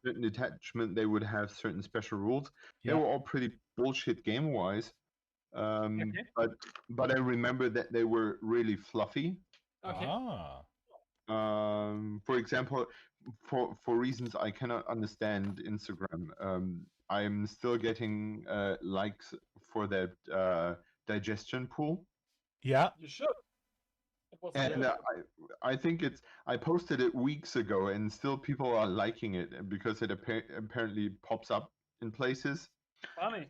Certain detachment, they would have certain special rules. They were all pretty bullshit game wise, but I remember that they were really fluffy. Okay. For example, for reasons I cannot understand Instagram, I'm still getting likes for that digestion pool. Yeah, you should. And I think I posted it weeks ago, and still people are liking it because it apparently pops up in places. Funny.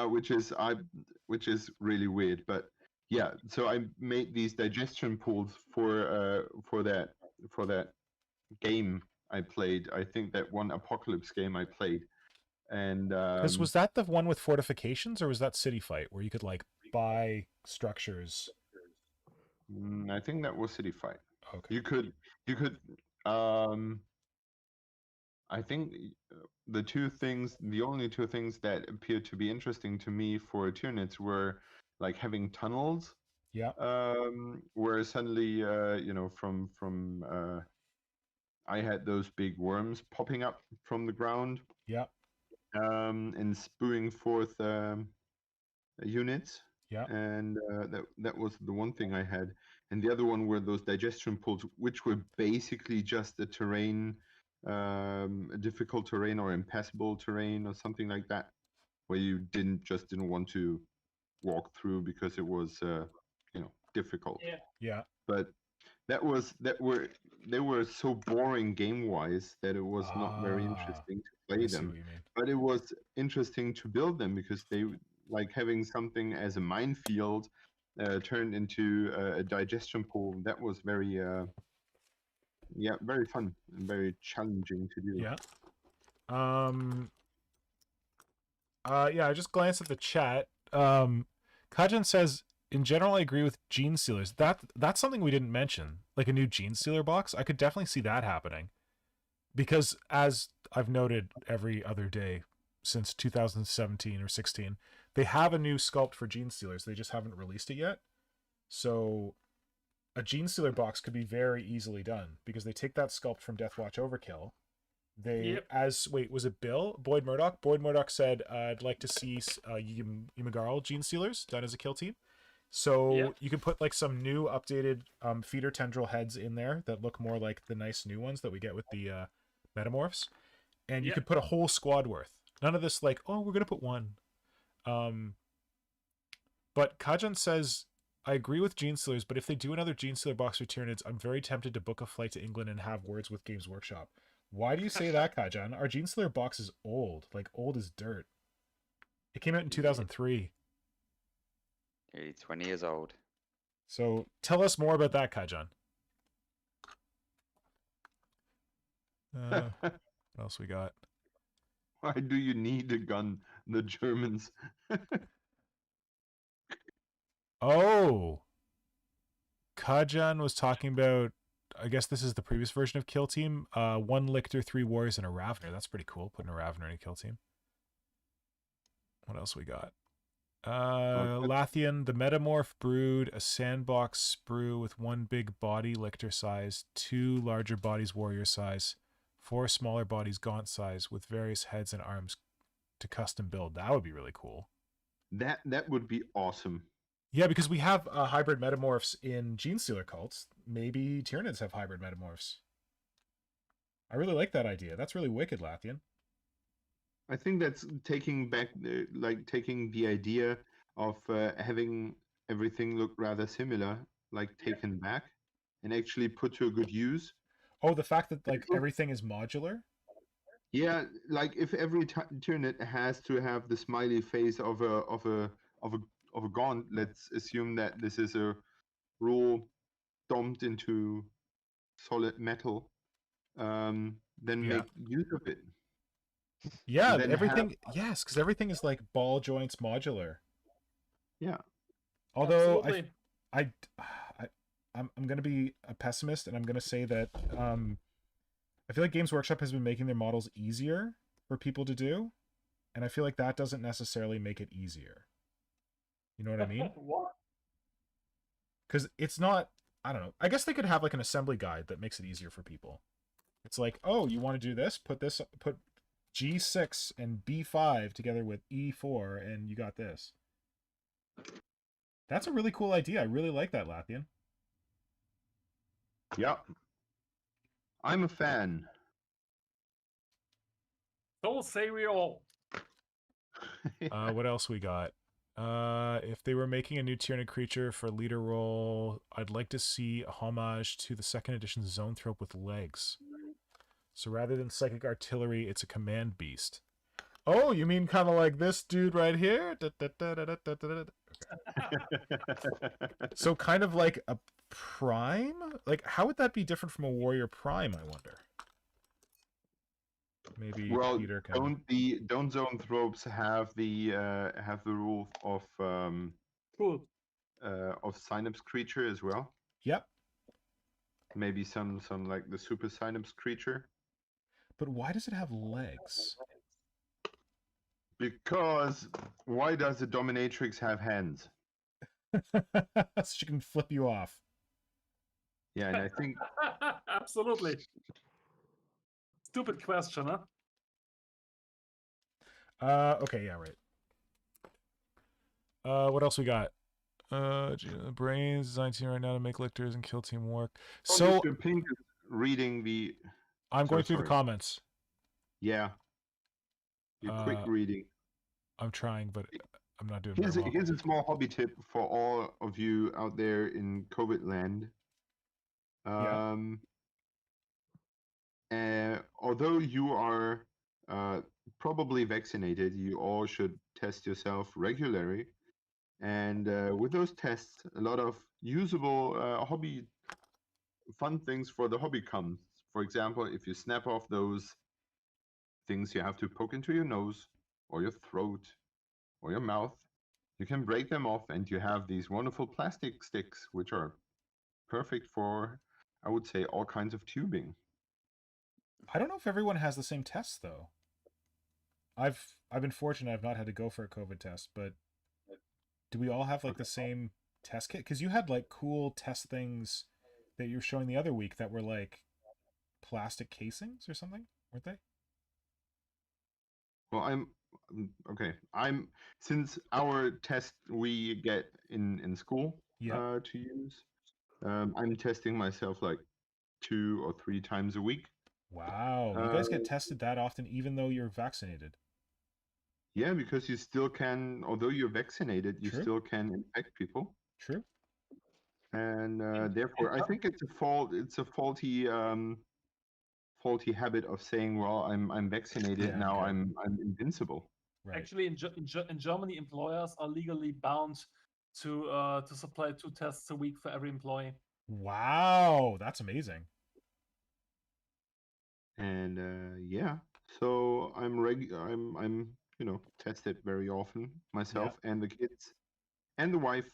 which is really weird. But yeah, so I made these digestion pools for that game I played. I think that one Apocalypse game I played, and Because was that the one with fortifications, or was that City Fight where you could like buy structures? I think that was City Fight. Okay. You could I think the only two things that appeared to be interesting to me for Tyranids were like having tunnels. Yeah. Where suddenly, from I had those big worms popping up from the ground. Yeah. And spewing forth units. Yeah. And that was the one thing I had. And the other one were those digestion pools, which were basically just a terrain, a difficult terrain or impassable terrain or something like that, where you didn't want to walk through because it was difficult. Yeah. But they were so boring game wise that it was not very interesting to play them. But it was interesting to build them because they like having something as a minefield turned into a digestion pool. That was very very fun and very challenging to do. Yeah. Yeah, I just glanced at the chat. Kajan says, in general, I agree with Genestealers. That's something we didn't mention. Like a new Genestealer box. I could definitely see that happening. Because as I've noted every other day since 2017 or 16, they have a new sculpt for Genestealers. They just haven't released it yet. So a Genestealer box could be very easily done because they take that sculpt from Deathwatch Overkill. Was it Bill? Boyd Murdoch? Boyd Murdoch said, I'd like to see Ymigarl Genestealers done as a kill team. So you can put like some new updated feeder tendril heads in there that look more like the nice new ones that we get with the metamorphs. And you could put a whole squad worth. None of this like, oh, we're going to put one. But Kajan says, I agree with Genestealers, but if they do another Genestealer box for Tyranids, I'm very tempted to book a flight to England and have words with Games Workshop. Why do you say that, Kajan? Our Genestealer box is old. Like, old as dirt. It came out in 2003. Nearly 20 years old. So, tell us more about that, Kajan. What else we got? Why do you need a gun? The Germans. Oh! Kajan was talking about, I guess this is the previous version of Kill Team. 1 Lictor, 3 Warriors, and a Ravener. That's pretty cool, putting a Ravener in a Kill Team. What else we got? Lathian, the Metamorph Brood, a Sandbox Sprue with 1 big body, Lictor size, 2 larger bodies, Warrior size, 4 smaller bodies, Gaunt size, with various heads and arms to custom build. That would be really cool. That would be awesome. Yeah, because we have hybrid metamorphs in Genestealer cults. Maybe Tyranids have hybrid metamorphs. I really like that idea. That's really wicked, Lathian. I think that's taking back, taking the idea of having everything look rather similar, taken back, and actually put to a good use. Oh, the fact that everything is modular. Yeah, like if every Tyranid has to have the smiley face of a gaunt, let's assume that this is a rule dumped into solid metal, then make use of it. Yeah, everything. Yes, because everything is like ball joints modular. Yeah. Although I'm going to be a pessimist, and I'm going to say that I feel like Games Workshop has been making their models easier for people to do, and I feel like that doesn't necessarily make it easier. You know what I mean? What? Because it's not, I don't know. I guess they could have like an assembly guide that makes it easier for people. It's like, oh, you want to do this? Put G6 and B5 together with E4, and you got this. That's a really cool idea. I really like that, Lathian. Yeah. I'm a fan. So say we all. What else we got? If they were making a new Tyranid creature for leader role, I'd like to see a homage to the 2nd edition Zoanthrope with legs. So rather than psychic artillery, it's a command beast. Oh, you mean kind of like this dude right here? So kind of like a prime? Like, how would that be different from a warrior prime, I wonder? Maybe Well, Peter can... don't zoanthropes have the rule Cool. of synapse creature as well? Yep. Maybe some like the super synapse creature. But why does it have legs? Because why does the dominatrix have hands? So she can flip you off. Yeah, and I think Absolutely. Stupid question, huh? Okay, yeah, right. What else we got? Brains design team right now to make lictors and kill team work. So Mr. Pink is reading the. I'm going through the comments. Yeah. You're quick reading. I'm trying, but I'm not doing very well. Here's a small hobby tip for all of you out there in COVID land. Although you are probably vaccinated, you all should test yourself regularly. And with those tests, a lot of usable hobby fun things for the hobby comes. For example, if you snap off those things you have to poke into your nose or your throat or your mouth, you can break them off and you have these wonderful plastic sticks, which are perfect for, I would say, all kinds of tubing. I don't know if everyone has the same tests though. I've been fortunate I've not had to go for a COVID test, but do we all have like the same test kit? Because you had like cool test things that you were showing the other week that were like plastic casings or something, weren't they? Well, since our test we get in school to use, I'm testing myself like 2 or 3 times a week. Wow, you guys get tested that often even though you're vaccinated? Yeah, because you still can, although you're vaccinated, you still can infect people. True. And therefore, I think it's a faulty habit of saying, well, I'm vaccinated now, okay. I'm invincible. Right. Actually, in Germany, employers are legally bound to supply 2 tests a week for every employee. Wow, that's amazing. And yeah, so I'm tested very often myself and the kids and the wife,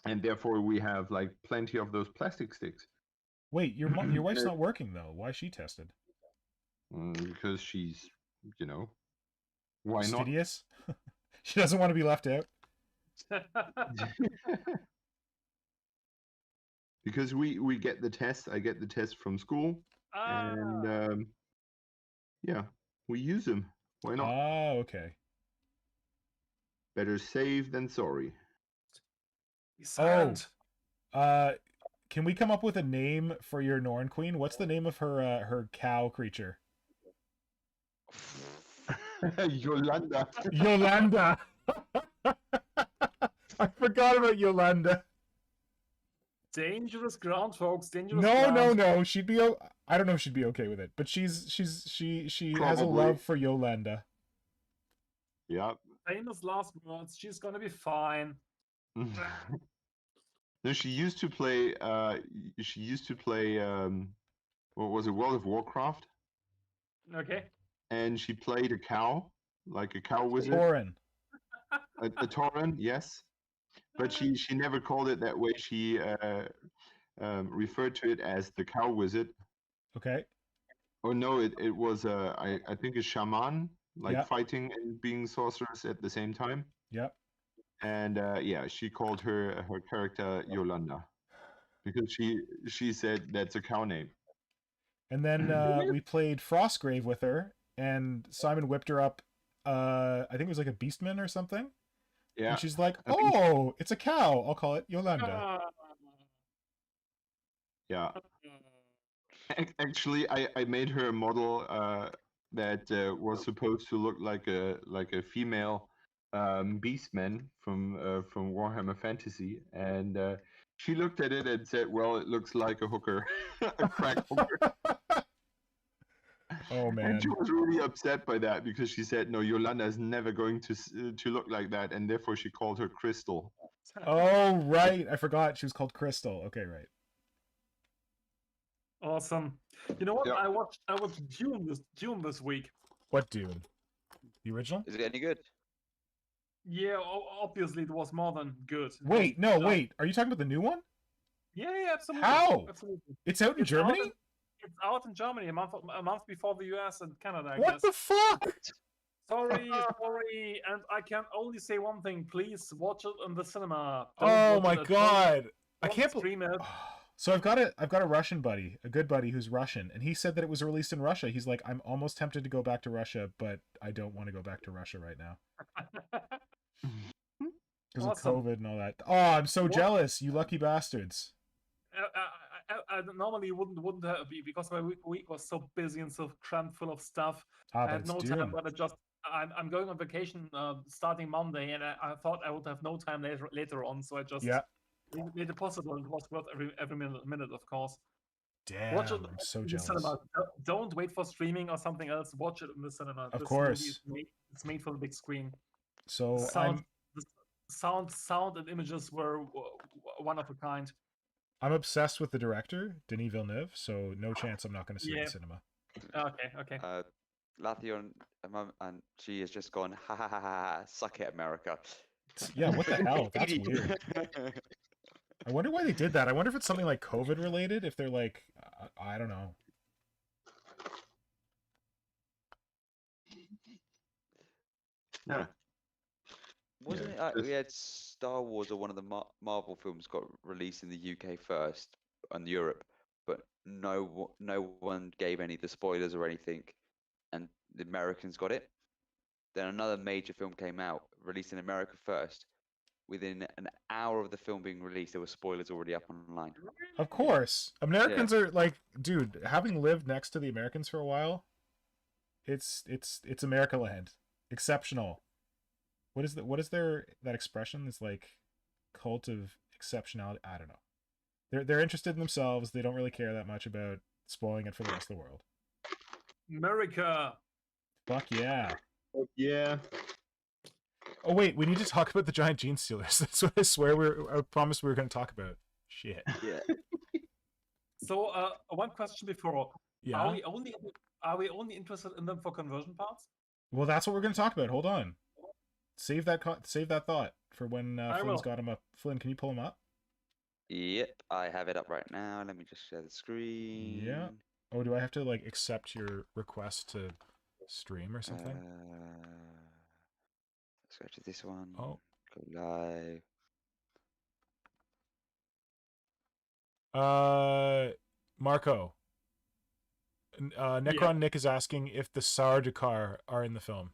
and therefore we have like plenty of those plastic sticks. Wait, your wife's not working though. Why is she tested? Because she's, why fastidious? Not? She doesn't want to be left out. Because we get the test. I get the test from school, and yeah, we use them. Why not? Oh, okay. Better safe than sorry. Silent. Can we come up with a name for your Norn Queen? What's the name of her cow creature? Yolanda. Yolanda. I forgot about Yolanda. Dangerous ground, folks. Dangerous ground. No. She'd be. I don't know if she'd be okay with it, but she has a love for Yolanda. Yep. Famous last words. She's gonna be fine. No, she used to play. What was it? World of Warcraft. Okay. And she played a cow, like a cow wizard. Tauren. A Tauren, yes. But she never called it that way. She referred to it as the cow wizard. Okay. Oh no, it was I think a shaman, like fighting and being sorceress at the same time. Yep. And yeah, she called her character Yolanda because she said that's a cow name. And then we played Frostgrave with her, and Simon whipped her up. I think it was like a Beastman or something. Yeah. And she's like, "Oh, it's a cow. I'll call it Yolanda." Yeah. Actually, I made her a model that was supposed to look like a female Beastman from Warhammer Fantasy, and she looked at it and said, "Well, it looks like a hooker, a crack hooker." Oh man. And she was really upset by that because she said, "No, Yolanda is never going to look like that," and therefore she called her Crystal. Oh right, I forgot she was called Crystal. Okay, right. Awesome. You know what? Yep. I watched Dune this week. What Dune? The original? Is it any good? Yeah, obviously it was more than good. It Wait, was no, just- wait. Are you talking about the new one? Yeah, absolutely. How? Absolutely. It's out in It's Germany? It's out in Germany a month before the US and Canada, I What guess. the fuck? Sorry, and I can only say one thing. Please watch it in the cinema. Oh watch my it at home. god. I Don't can't stream it. So I've got a Russian buddy, a good buddy who's Russian, and he said that it was released in Russia. He's like, I'm almost tempted to go back to Russia, but I don't want to go back to Russia right now because Awesome. of COVID and all that. Oh, I'm so What? jealous, you lucky bastards. I normally wouldn't have, because my week was so busy and so crammed full of stuff. Ah, I but had it's no Dune. time, but I'm going on vacation starting Monday, and I thought I would have no time later on, so I just Yeah. made it possible. It was worth every minute, of course. Damn, Watch it I'm so in the jealous. cinema. Don't wait for streaming or something else. Watch it in the cinema. Of This course. movie is it's made for the big screen. So Sound and images were one of a kind. I'm obsessed with the director, Denis Villeneuve, so no chance I'm not going to see it in the cinema. Okay. Lathion, and she has just gone, ha ha ha ha, suck it, America. Yeah, what the hell? That's weird. I wonder why they did that. I wonder if it's something like COVID related, if they're like, I don't know. Yeah. Wasn't Yeah, it? We had Star Wars or one of the Marvel films got released in the UK first and Europe, but no one gave any of the spoilers or anything, and the Americans got it. Then another major film came out, released in America first. Within an hour of the film being released, there were spoilers already up online. Of course. Americans are like, dude, having lived next to the Americans for a while, it's America land. Exceptional. What is that expression? It's like cult of exceptionality. I don't know. They're interested in themselves. They don't really care that much about spoiling it for the rest of the world. America. Fuck yeah. Yeah. Oh wait, we need to talk about the giant Genestealers. That's what I promised we were going to talk about. Shit. Yeah. So, one question before. Yeah. Are we only interested in them for conversion parts? Well, that's what we're going to talk about. Hold on. Save that thought for when Flynn's got him up. Flynn, can you pull him up? Yep, I have it up right now. Let me just share the screen. Yeah. Oh, do I have to like accept your request to stream or something? Let's go to this one. Oh. Go live. Marco. Necron Nick is asking if the Sardaukar are in the film.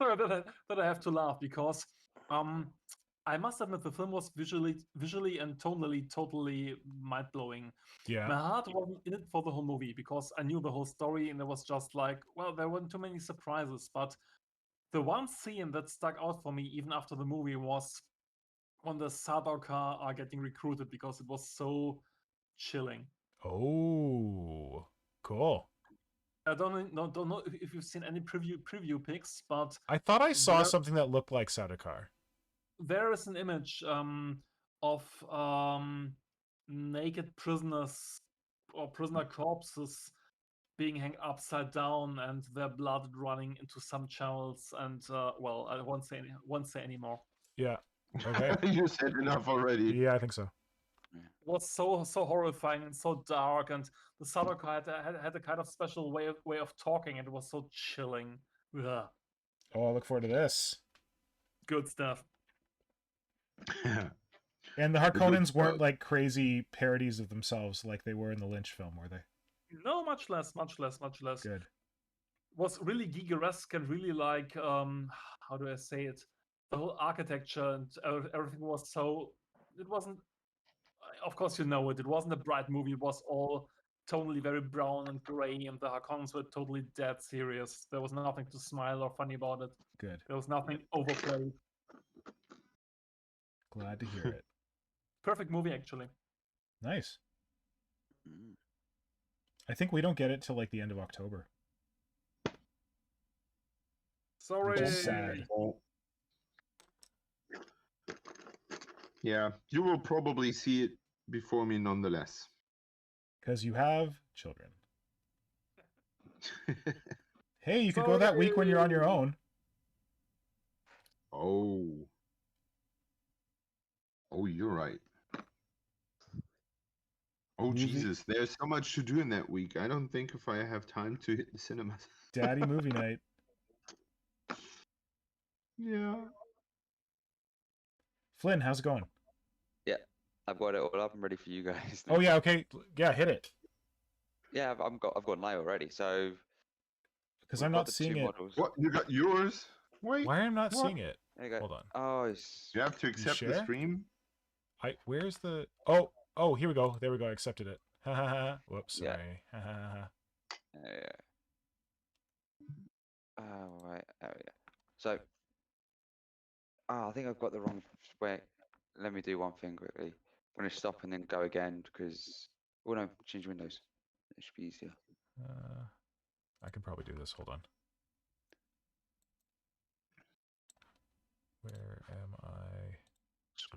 Sorry that I have to laugh because I must admit the film was visually and tonally totally mind blowing. Yeah. My heart wasn't in it for the whole movie because I knew the whole story and it was just like, well, there weren't too many surprises. But the one scene that stuck out for me even after the movie was when the Sardaukar are getting recruited because it was so chilling. Oh, cool. I don't know if you've seen any preview pics, but I thought I saw something that looked like Sardaukar. There is an image of naked prisoners or prisoner corpses being hanged upside down and their blood running into some channels. And well, I won't say anymore. Yeah. Okay. You said enough already. Yeah, I think so. It was so horrifying and so dark, and the Sardaukar had a kind of special way of talking, and it was so chilling. Ugh. Oh, I look forward to this. Good stuff. And the Harkonnens weren't like crazy parodies of themselves like they were in the Lynch film, were they? No, much less. Good. Was really Gigeresque and really like how do I say it? The whole architecture and everything was so. It wasn't. Of course, you know it. It wasn't a bright movie. It was all tonally very brown and gray, and the Harkonnens were totally dead serious. There was nothing to smile or funny about it. Good. There was nothing overplayed. Glad to hear it. Perfect movie, actually. Nice. I think we don't get it till like the end of October. Sorry. Which is sad. Yeah, you will probably see it before me nonetheless. Because you have children. Hey, you could go that week when you're on your own. Oh. Oh, you're right. Oh, Movie. Jesus, there's so much to do in that week. I don't think if I have time to hit the cinema. Daddy movie night. Yeah. Flynn, how's it going? Yeah, I've got it all up and ready for you guys. Oh yeah, okay. Yeah, hit it. Yeah, I've gone live already. So because I'm not seeing it. Models. What? You got yours? Wait. Why am I not seeing it? There you go. Hold on. Oh, it's... You have to accept the share? stream. Where's the? Oh, here we go. There we go. I accepted it. Ha ha ha. Whoops. Sorry. Ha ha ha. Yeah. Oh, right. Oh, yeah. So, I think I've got the wrong. Wait, let me do one thing quickly. I'm going to stop and then go again because. Oh no, change windows. It should be easier. I can probably do this. Hold on. Where am I?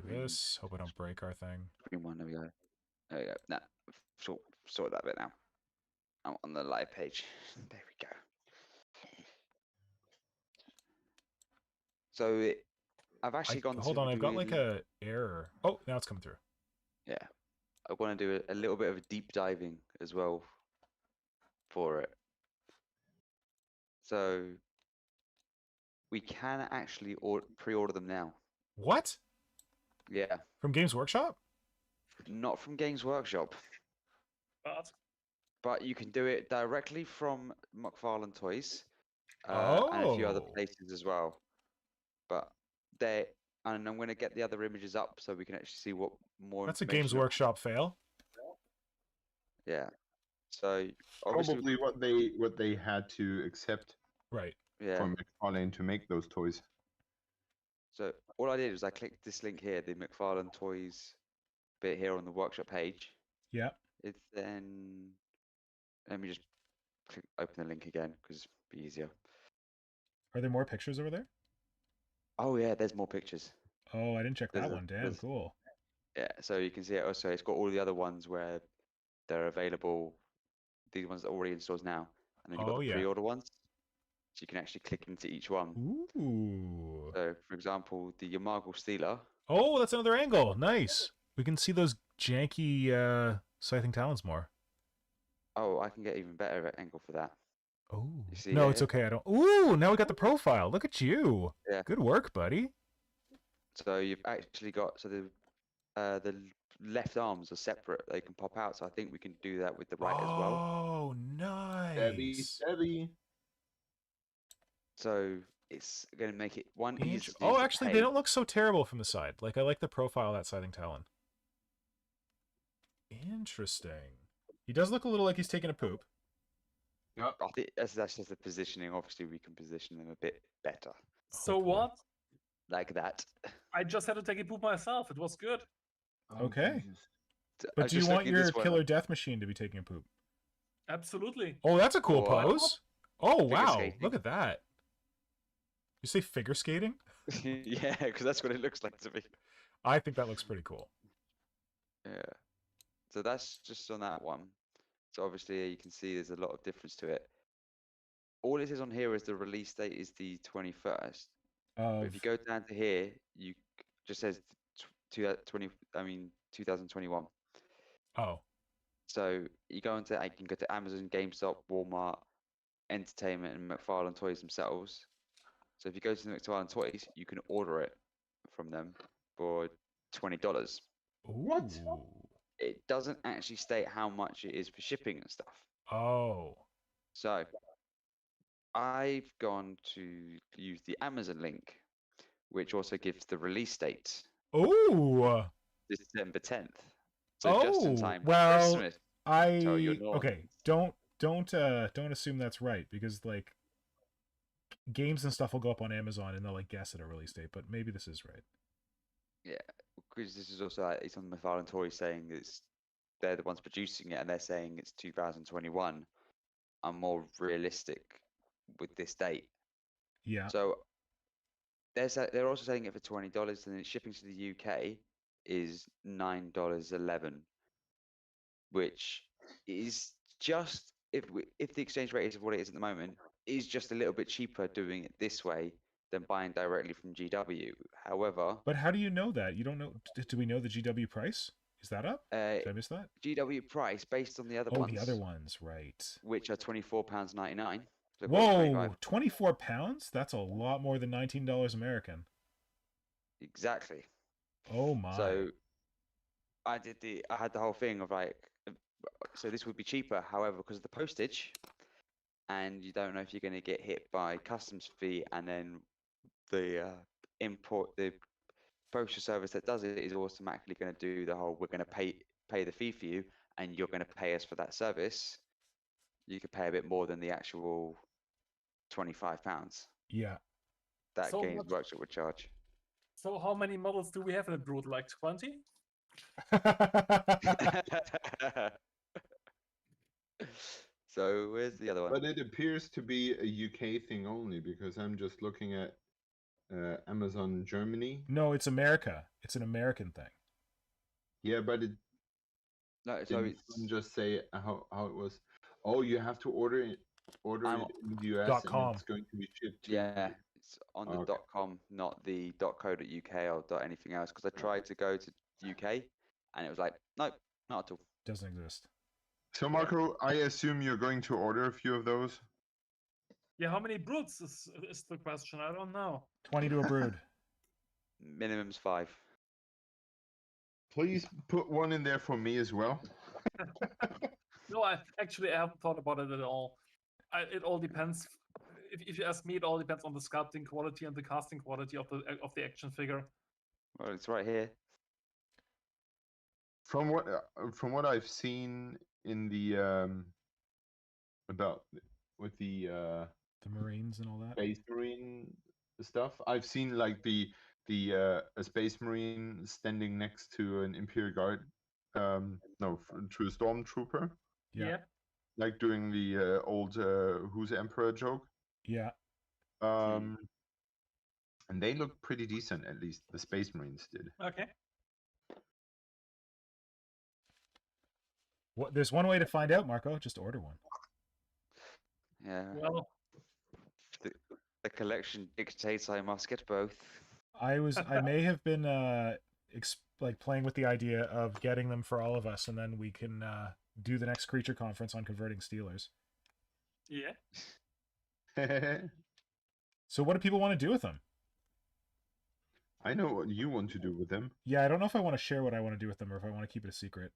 Do this. Hope I don't break our thing. Screen one. There we go. There we go. Nah, sort that bit now. I'm on the live page. There we go. So I've actually gone. Hold on, I've got like a error. Oh, now it's coming through. Yeah, I want to do a little bit of a deep diving as well for it. So we can actually pre-order them now. What? Yeah. From Games Workshop? Not from Games Workshop. But you can do it directly from McFarlane Toys and a few other places as well. But and I'm going to get the other images up so we can actually see what more. That's a Games Workshop fail. Yeah. So probably what they had to accept. Right. Yeah. From McFarlane to make those toys. So all I did was I clicked this link here, the McFarlane Toys bit here on the workshop page. Yeah. It's then. Let me just open the link again because it'll be easier. Are there more pictures over there? Oh yeah, there's more pictures. Oh, I didn't check that one. Damn, cool. Yeah, so you can see it also. It's got all the other ones where they're available. These ones that are already in stores now, and then you've got the pre-order ones. So you can actually click into each one. Ooh. So, for example, the Yamago Stealer. Oh, that's another angle. Nice. We can see those janky scything talons more. Oh, I can get even better angle for that. Oh. No, it? It's okay. I don't. Ooh, now we got the profile. Look at you. Yeah. Good work, buddy. So you've actually got the left arms are separate. They can pop out. So I think we can do that with the right as well. Oh, nice. Heavy. So it's going to make it one easy. Oh, actually, they don't look so terrible from the side. Like, I like the profile of that scything talon. Interesting. He does look a little like he's taking a poop. Yep. I think that's just the positioning. Obviously, we can position them a bit better. So what? Like that. I just had to take a poop myself. It was good. Okay. But do you want your killer death machine to be taking a poop? Absolutely. Oh, that's a cool pose. Oh, wow. Skating. Look at that. You say figure skating? Yeah, because that's what it looks like to me. I think that looks pretty cool. Yeah. So that's just on that one. So obviously you can see there's a lot of difference to it. All it says on here is the release date is the 21st. But if you go down to here, you just says 2021. Oh. So you can go to Amazon, GameStop, Walmart, Entertainment, and McFarlane Toys themselves. So if you go to the McFarlane Toys, you can order it from them for $20. What? It doesn't actually state how much it is for shipping and stuff. Oh. So I've gone to use the Amazon link, which also gives the release date. Oh. December 10th. So just in time for Christmas. Okay. Don't assume that's right, because like games and stuff will go up on Amazon and they'll like guess at a release date, but maybe this is right. Yeah, because this is also it's on McFarlane Toys saying they're the ones producing it and they're saying it's 2021, I'm more realistic with this date. Yeah. So they're also selling it for $20, and then shipping to the UK is $9.11, which is just if the exchange rate is what it is at the moment, is just a little bit cheaper doing it this way than buying directly from GW. However, but how do you know that? You don't know? Do we know the GW price? Is that up? Did I miss that? GW price based on the other ones. Oh, the other ones, right? Which are £24.99. So Whoa, 24 pounds? That's a lot more than $19 American. Exactly. Oh my. So I had the whole thing of like, so this would be cheaper, however, because of the postage, and you don't know if you're going to get hit by customs fee, and then the postal service that does it is automatically going to do the whole, we're going to pay the fee for you, and you're going to pay us for that service. You could pay a bit more than the actual £25. Yeah. That Games Workshop would charge. So how many models do we have in a brood? Like 20? So where's the other one? But it appears to be a UK thing only, because I'm just looking at Amazon Germany. No, it's America. It's an American thing. Yeah, but it didn't just say how it was. Oh, you have to order it in the US .com. and it's going to be shipped to Yeah, it's on the .com, not the .co.uk or .anything else, because I tried to go to UK and it was like, nope, not at all. Doesn't exist. So Marco, I assume you're going to order a few of those? Yeah, how many broods is the question? I don't know. 20 to a brood. Minimum's 5. Please put one in there for me as well. No, I haven't thought about it at all. It all depends. If you ask me, it all depends on the sculpting quality and the casting quality of the action figure. Well, it's right here. From what I've seen in the with the Marines and all that Space Marine stuff, I've seen like a Space Marine standing next to an Imperial Guard, to a Stormtrooper. Yeah. Like doing the old Who's Emperor joke. Yeah. And they look pretty decent, at least the Space Marines did. Okay. There's one way to find out, Marco. Just order one. Yeah. Well, the collection dictates I must get both. I may have been playing with the idea of getting them for all of us, and then we can do the next creature conference on converting Steelers. Yeah. So what do people want to do with them? I know what you want to do with them. Yeah, I don't know if I want to share what I want to do with them or if I want to keep it a secret.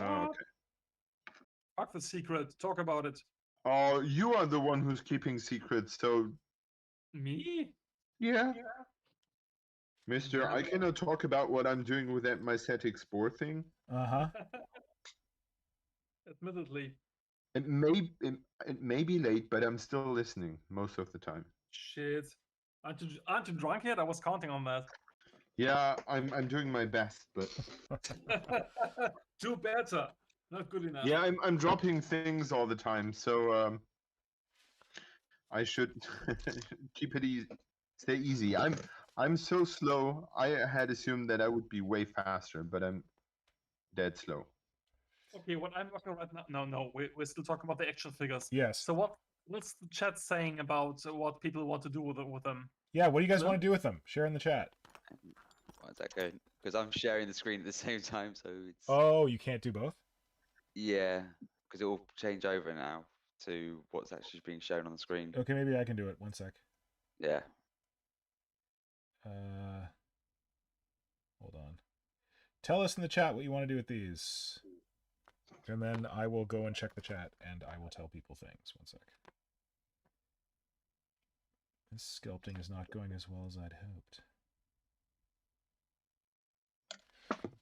Oh, okay. Fuck the secret. Talk about it. Oh, you are the one who's keeping secrets, so... Me? Yeah. Mister, I cannot talk about what I'm doing with my set explore thing. Uh-huh. Admittedly. It may be late, but I'm still listening most of the time. Shit. Aren't you drunk yet? I was counting on that. Yeah, I'm doing my best, but do better. Not good enough. Yeah, I'm dropping things all the time, so I should keep it easy. Stay easy. I'm so slow. I had assumed that I would be way faster, but I'm dead slow. Okay, what I'm working right now. No, we're still talking about the action figures. Yes. So what's the chat saying about what people want to do with them? Yeah, what do you guys want to do with them? Share in the chat. Why's that going? Because I'm sharing the screen at the same time, so it's... Oh, you can't do both? Yeah, because it will change over now to what's actually being shown on the screen. Okay, maybe I can do it. One sec. Yeah. Hold on. Tell us in the chat what you want to do with these. And then I will go and check the chat, and I will tell people things. One sec. This sculpting is not going as well as I'd hoped.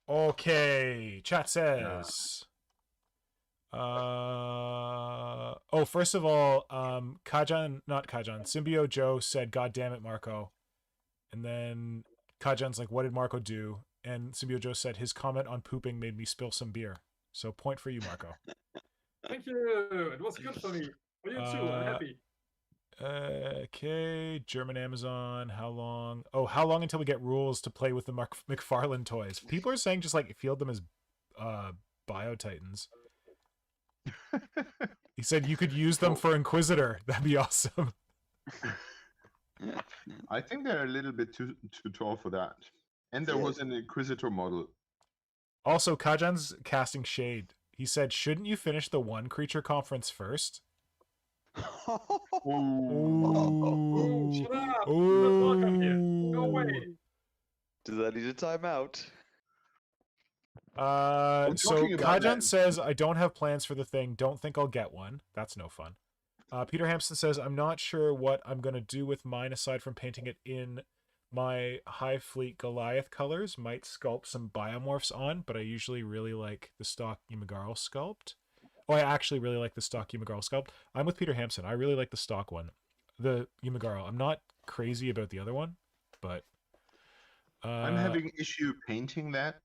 Okay, chat says... first of all, Symbio Joe said, "God damn it, Marco." And then Kajan's like, "What did Marco do?" And Symbio Joe said, "His comment on pooping made me spill some beer." So point for you, Marco. Thank you. It was good for me. For you too. I'm happy. Okay, German Amazon. How long? Oh, how long until we get rules to play with the McFarlane toys? People are saying just like field them as Bio Titans. He said you could use them for Inquisitor. That'd be awesome. I think they're a little bit too tall for that. And there was an Inquisitor model. Also, Kajan's casting shade. He said, shouldn't you finish the one creature conference first? Oh, shut up! Not welcome here. No way. Does that need a timeout? So Kajan says, I don't have plans for the thing. Don't think I'll get one. That's no fun. Peter Hampson says, I'm not sure what I'm going to do with mine aside from painting it in my Hive Fleet Goliath colors. Might sculpt some biomorphs on, but I usually really like the stock Ymigarl sculpt. Oh, I actually really like the stock Ymigarl sculpt. I'm with Peter Hampson. I really like the stock one. The Ymigarl. I'm not crazy about the other one, but... I'm having issue painting that.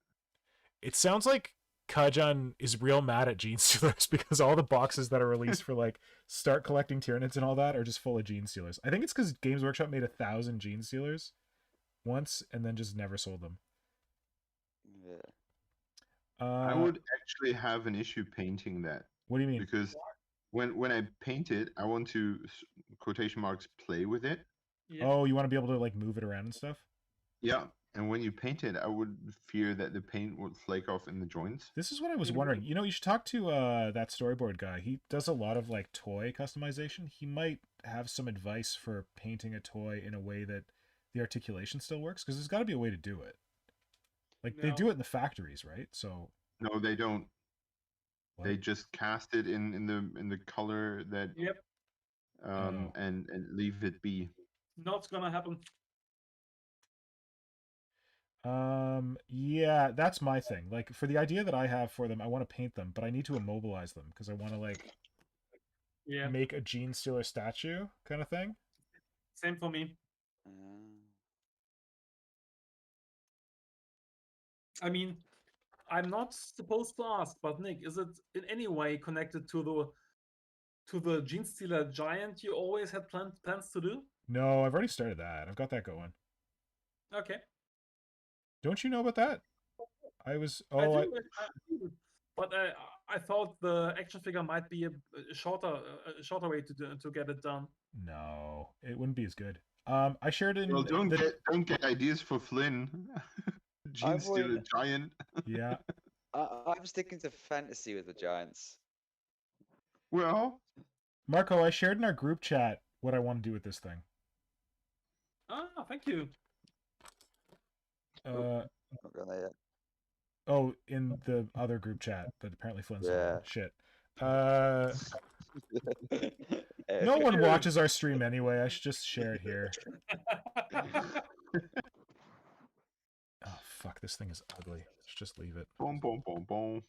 It sounds like Kajan is real mad at Genestealers because all the boxes that are released for like start collecting Tyranids and all that are just full of Genestealers. I think it's because Games Workshop made 1,000 Genestealers once and then just never sold them. Yeah. I would actually have an issue painting that. What do you mean? Because when I paint it, I want to, quotation marks, play with it. Yeah. Oh, you want to be able to like move it around and stuff? Yeah. And when you paint it, I would fear that the paint would flake off in the joints. This is what I was wondering. You know, you should talk to that storyboard guy. He does a lot of like toy customization. He might have some advice for painting a toy in a way that the articulation still works, because there's got to be a way to do it. Like they do it in the factories, right? So no, they don't. What? They just cast it in the color that and leave it be. Not gonna happen. Yeah, that's my thing. Like for the idea that I have for them, I want to paint them, but I need to immobilize them because I want to like make a Genestealer statue kind of thing. Same for me. I mean, I'm not supposed to ask, but Nick, is it in any way connected to the Genestealer giant you always had plans to do? No, I've already started that. I've got that going. Okay. Don't you know about that? I was. Oh, I do, but I thought the action figure might be a shorter way to get it done. No, it wouldn't be as good. I shared in. Well, don't get ideas for Flynn. Genestealer giant. Yeah. I'm sticking to fantasy with the giants. Well, Marco, I shared in our group chat what I want to do with this thing. Ah, thank you. Not going there yet. Oh, in the other group chat that apparently Flynn's on. Shit. No one watches our stream anyway. I should just share it here. Oh, fuck. This thing is ugly. Let's just leave it. Boom, boom, boom, boom.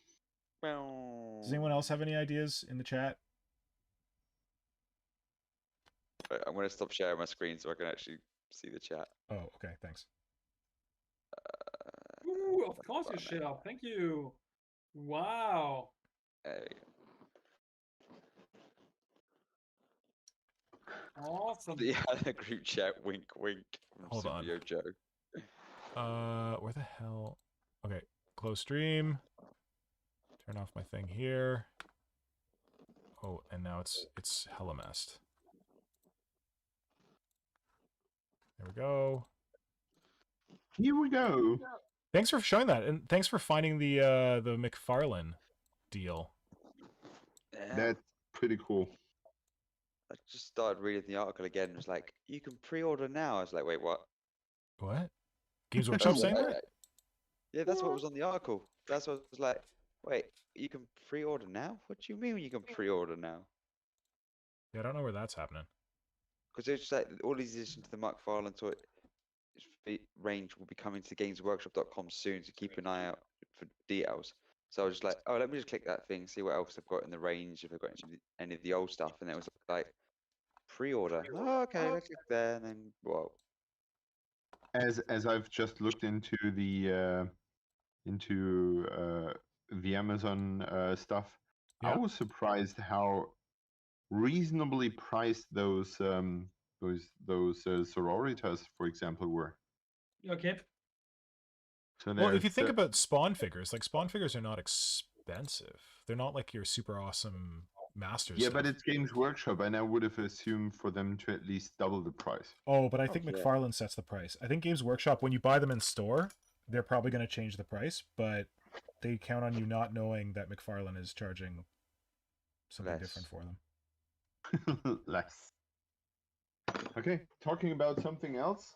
Does anyone else have any ideas in the chat? Right, I'm going to stop sharing my screen so I can actually see the chat. Oh, okay. Thanks. Ooh, of course you share. Thank you. Wow. There we go. Awesome. The other group chat, wink, wink. Hold on. Joe. Where the hell? Okay, close stream. Turn off my thing here. Oh, and now it's hella messed. There we go. Here we go. Thanks for showing that, and thanks for finding the McFarlane deal. Yeah. That's pretty cool. I just started reading the article again. It was like, you can pre-order now. I was like, wait, what? What? Games Workshop saying that? Yeah, that's what was on the article. That's what I was like, wait, you can pre-order now? What do you mean you can pre-order now? Yeah, I don't know where that's happening. Because it's like all these additions to the McFarlane toy range will be coming to gamesworkshop.com soon, so keep an eye out for details. So I was just like, oh, let me just click that thing, see what else I've got in the range, if I've got any of the old stuff. And it was like, pre-order. Oh, okay, let's click there, and then, whoa. As I've just looked into the the Amazon stuff. Yeah. I was surprised how reasonably priced those sororitas, for example, were. Okay. So Well, if you there's, think about spawn figures, like spawn figures are not expensive. They're not like your super awesome masters. yeah, stuff. but it's Games Workshop, and I would have assumed for them to at least double the price. Oh, but I think yeah. McFarlane sets the price. I think Games Workshop, when you buy them in store, they're probably going to change the price, but they count on you not knowing that McFarlane is charging something Less. different for them. Less. Okay, talking about something else.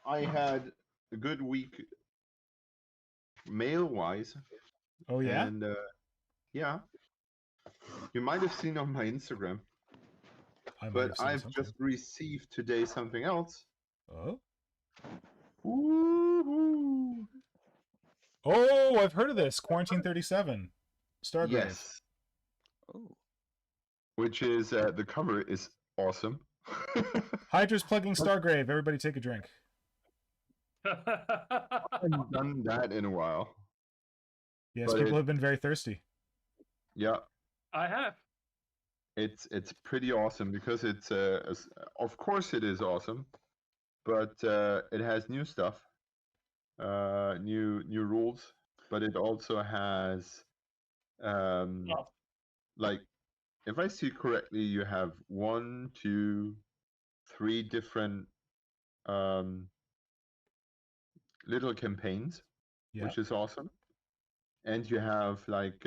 I had a good week mail-wise. Oh, yeah? And yeah, you might have seen on my Instagram, I might but have seen I've something. just received today something else. Oh? Woo-hoo. Oh, I've heard of this. Quarantine 37. Stargrave. Yes, Oh. which is the cover is awesome. Hydra's plugging Stargrave. Everybody take a drink. I haven't done that in a while. Yes, But people have been very thirsty. Yeah, I have. it's pretty awesome because it's of course it is awesome, but it has new stuff, new rules, but it also has like, if I see correctly, you have 1, 2, 3 different little campaigns, Yeah. which is awesome. And you have like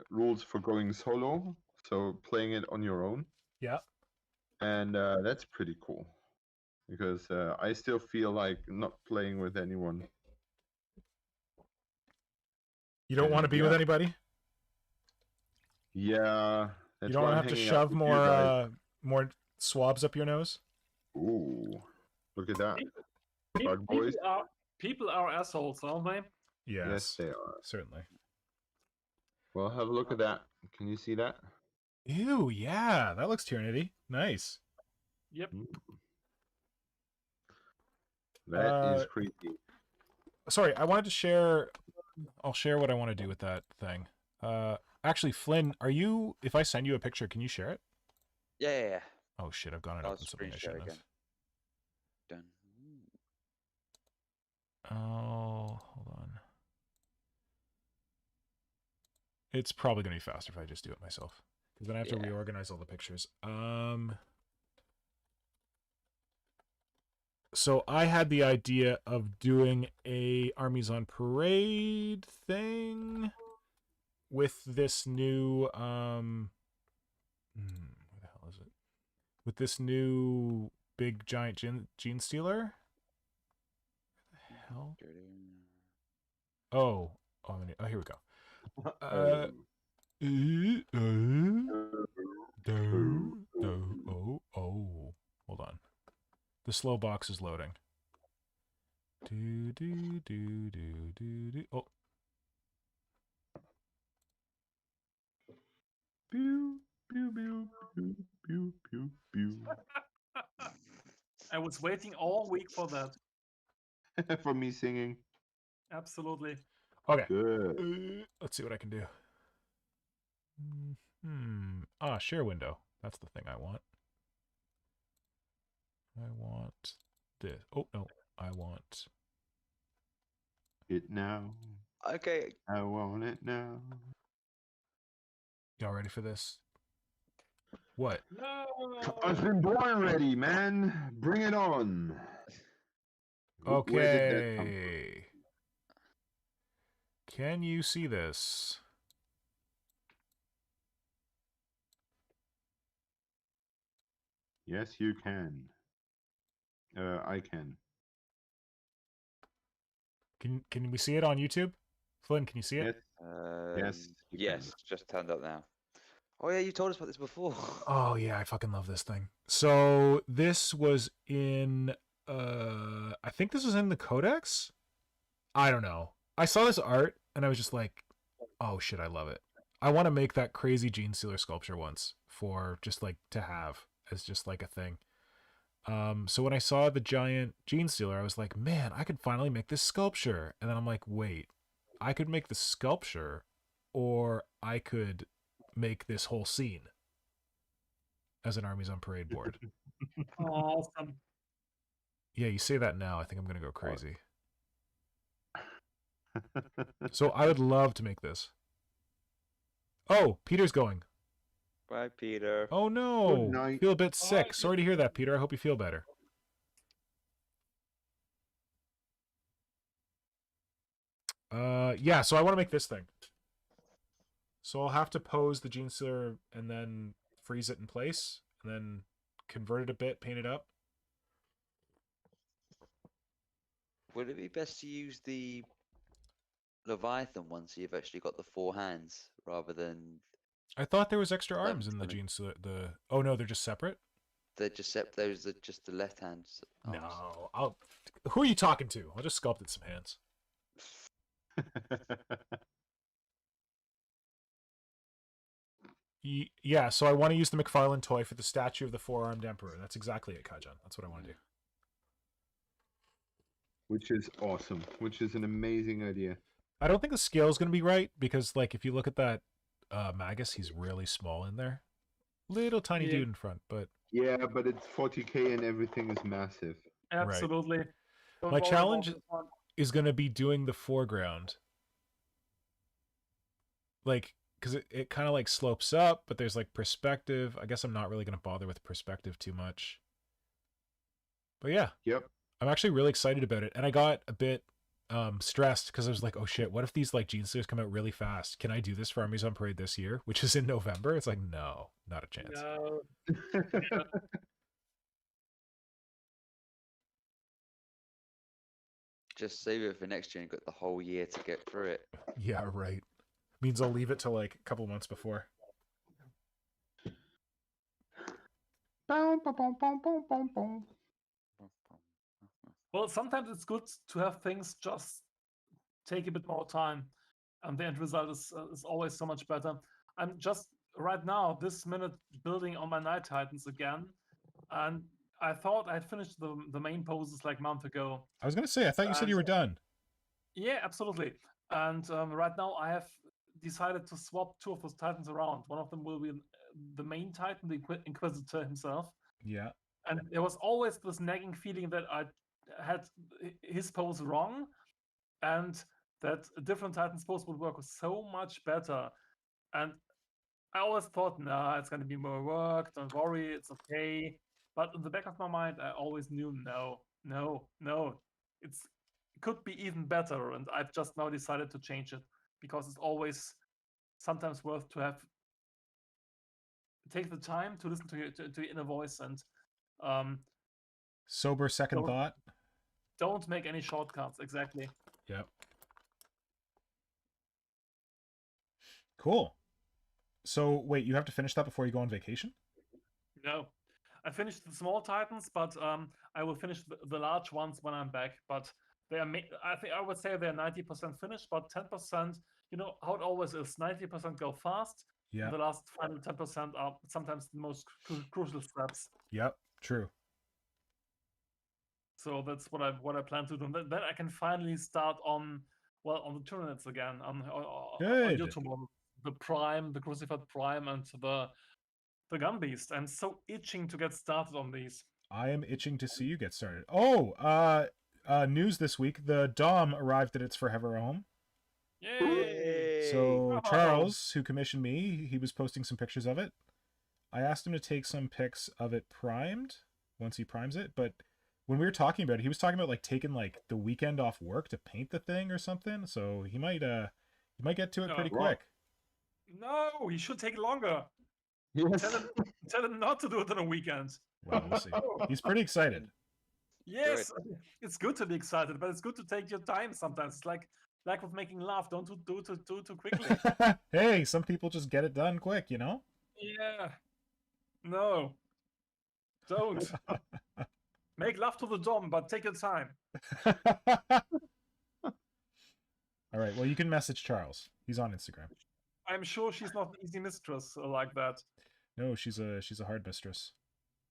rules for going solo, so playing it on your own. Yeah. And that's pretty cool because I still feel like not playing with anyone. You don't want to be with anybody? Yeah, that's You don't why want I'm to have to hanging out shove with you guys. more swabs up your nose? Ooh, look at that. Pe- Bug boys. People are assholes, aren't they? Yes, they are. Certainly. Well, have a look at that. Can you see that? Ew, yeah. That looks Tyranid-y. Nice. Yep. That is creepy. Sorry, I wanted to share... I'll share what I want to do with that thing. Actually, Flynn, are you... If I send you a picture, can you share it? Yeah. Oh, shit, I've gone it I'll up in something screen I share shouldn't have. again. Done. Oh, hold on. It's probably going to be faster if I just do it myself. Because then I have to reorganize all the pictures. So I had the idea of doing a Armies on Parade thing with this new what the hell is it? With this new big giant Genestealer? What the hell? Oh, here we go. Hold on. The slow box is loading. Oh. Pew, pew, pew, pew, pew, pew, pew. I was waiting all week for that. For me singing. Absolutely. Okay. Good. Let's see what I can do. Share window. That's the thing I want. I want this. Oh, no. I want it now. Okay. I want it now. Y'all ready for this? What? No. I've been born ready, man. Bring it on. Okay. Where did that come from? Can you see this? Yes, you can. I can. Can we see it on YouTube? Flynn, can you see it? Yes. Yes, just turned up now. Oh yeah, you told us about this before. Oh yeah, I fucking love this thing. So this was in I think this was in the Codex? I don't know. I saw this art and I was just like, oh shit, I love it. I want to make that crazy Genestealer sculpture once for just like to have as just like a thing. So when I saw the giant Genestealer, I was like, man, I could finally make this sculpture. And then I'm like, wait, I could make the sculpture, or I could make this whole scene as an Armies on Parade board. Awesome. Yeah, you say that now, I think I'm going to go crazy. So I would love to make this. Oh, Peter's going. Bye, Peter. Oh no. Good night. Feel a bit sick. Sorry to hear that, Peter. I hope you feel better. Yeah, so I want to make this thing. So I'll have to pose the Genestealer and then freeze it in place, and then convert it a bit, paint it up. Would it be best to use the Leviathan one so you've actually got the 4 hands rather than... I thought there was extra Them arms in the coming. Genestealer. Oh no, they're just separate? They're just those are just the left hands. No, who are you talking to? I'll just sculpt it some hands. Yeah, so I want to use the McFarlane toy for the statue of the 4-armed Emperor. That's exactly it, Kajan. That's what I want to do. Which is awesome. Which is an amazing idea. I don't think the scale is going to be right, because like if you look at that Magus, he's really small in there. Little tiny dude in front, but... Yeah, but it's 40k and everything is massive. Absolutely. Don't My worry challenge about this one. is going to be doing the foreground. Like, because it kind of like slopes up, but there's like perspective. I guess I'm not really going to bother with perspective too much. But yeah. Yep. I'm actually really excited about it. And I got a bit stressed because I was like, oh shit, what if these like Genestealers come out really fast? Can I do this for Armies on Parade this year? Which is in November. It's like, no, not a chance. No. Just save it for next year and got the whole year to get through it. Yeah, right. Means I'll leave it till like a couple months before. Well, sometimes it's good to have things just take a bit more time, and the end result is always so much better. I'm just right now, this minute, building on my Night Titans again, and I thought I'd finished the main poses like a month ago. I was going to say, I thought you said you were done. Yeah, absolutely. And right now I have decided to swap 2 of those Titans around. One of them will be the main Titan, the Inquisitor himself. Yeah. And there was always this nagging feeling that I had his pose wrong, and that a different Titan's pose would work so much better. And I always thought, nah, it's going to be more work. Don't worry, it's okay. But in the back of my mind, I always knew, no. It could be even better. And I've just now decided to change it, because it's always sometimes worth to take the time to listen to your inner voice and sober second thought. Don't make any shortcuts. Exactly. Yep. Cool. So wait, you have to finish that before you go on vacation? No, I finished the small Titans, but I will finish the large ones when I'm back. But they are, I would say they're 90% finished, but 10%. You know how it always is. 90% go fast. Yeah. The last final 10% are sometimes the most crucial steps. Yep. True. So that's what I plan to do. Then I can finally start on the Tyranids again. On YouTube, the Prime, the Crucified Prime, and the Gun Beast. I'm so itching to get started on these. I am itching to see you get started. Oh, news this week: the Dom arrived at its forever home. Yay! So Charles, who commissioned me, he was posting some pictures of it. I asked him to take some pics of it primed once he primes it, but when we were talking about it, he was talking about like taking like the weekend off work to paint the thing or something. So he might get to it pretty quick. No, he should take longer. Yes. Tell him not to do it on a weekend. Well, we'll see. He's pretty excited. Yes, it's good to be excited, but it's good to take your time sometimes. It's like with making love. Don't do too quickly. Hey, some people just get it done quick, you know? Yeah. No. Don't. Make love to the Dom, but take your time. All right. Well, you can message Charles. He's on Instagram. I'm sure she's not an easy mistress like that. No, she's a hard mistress.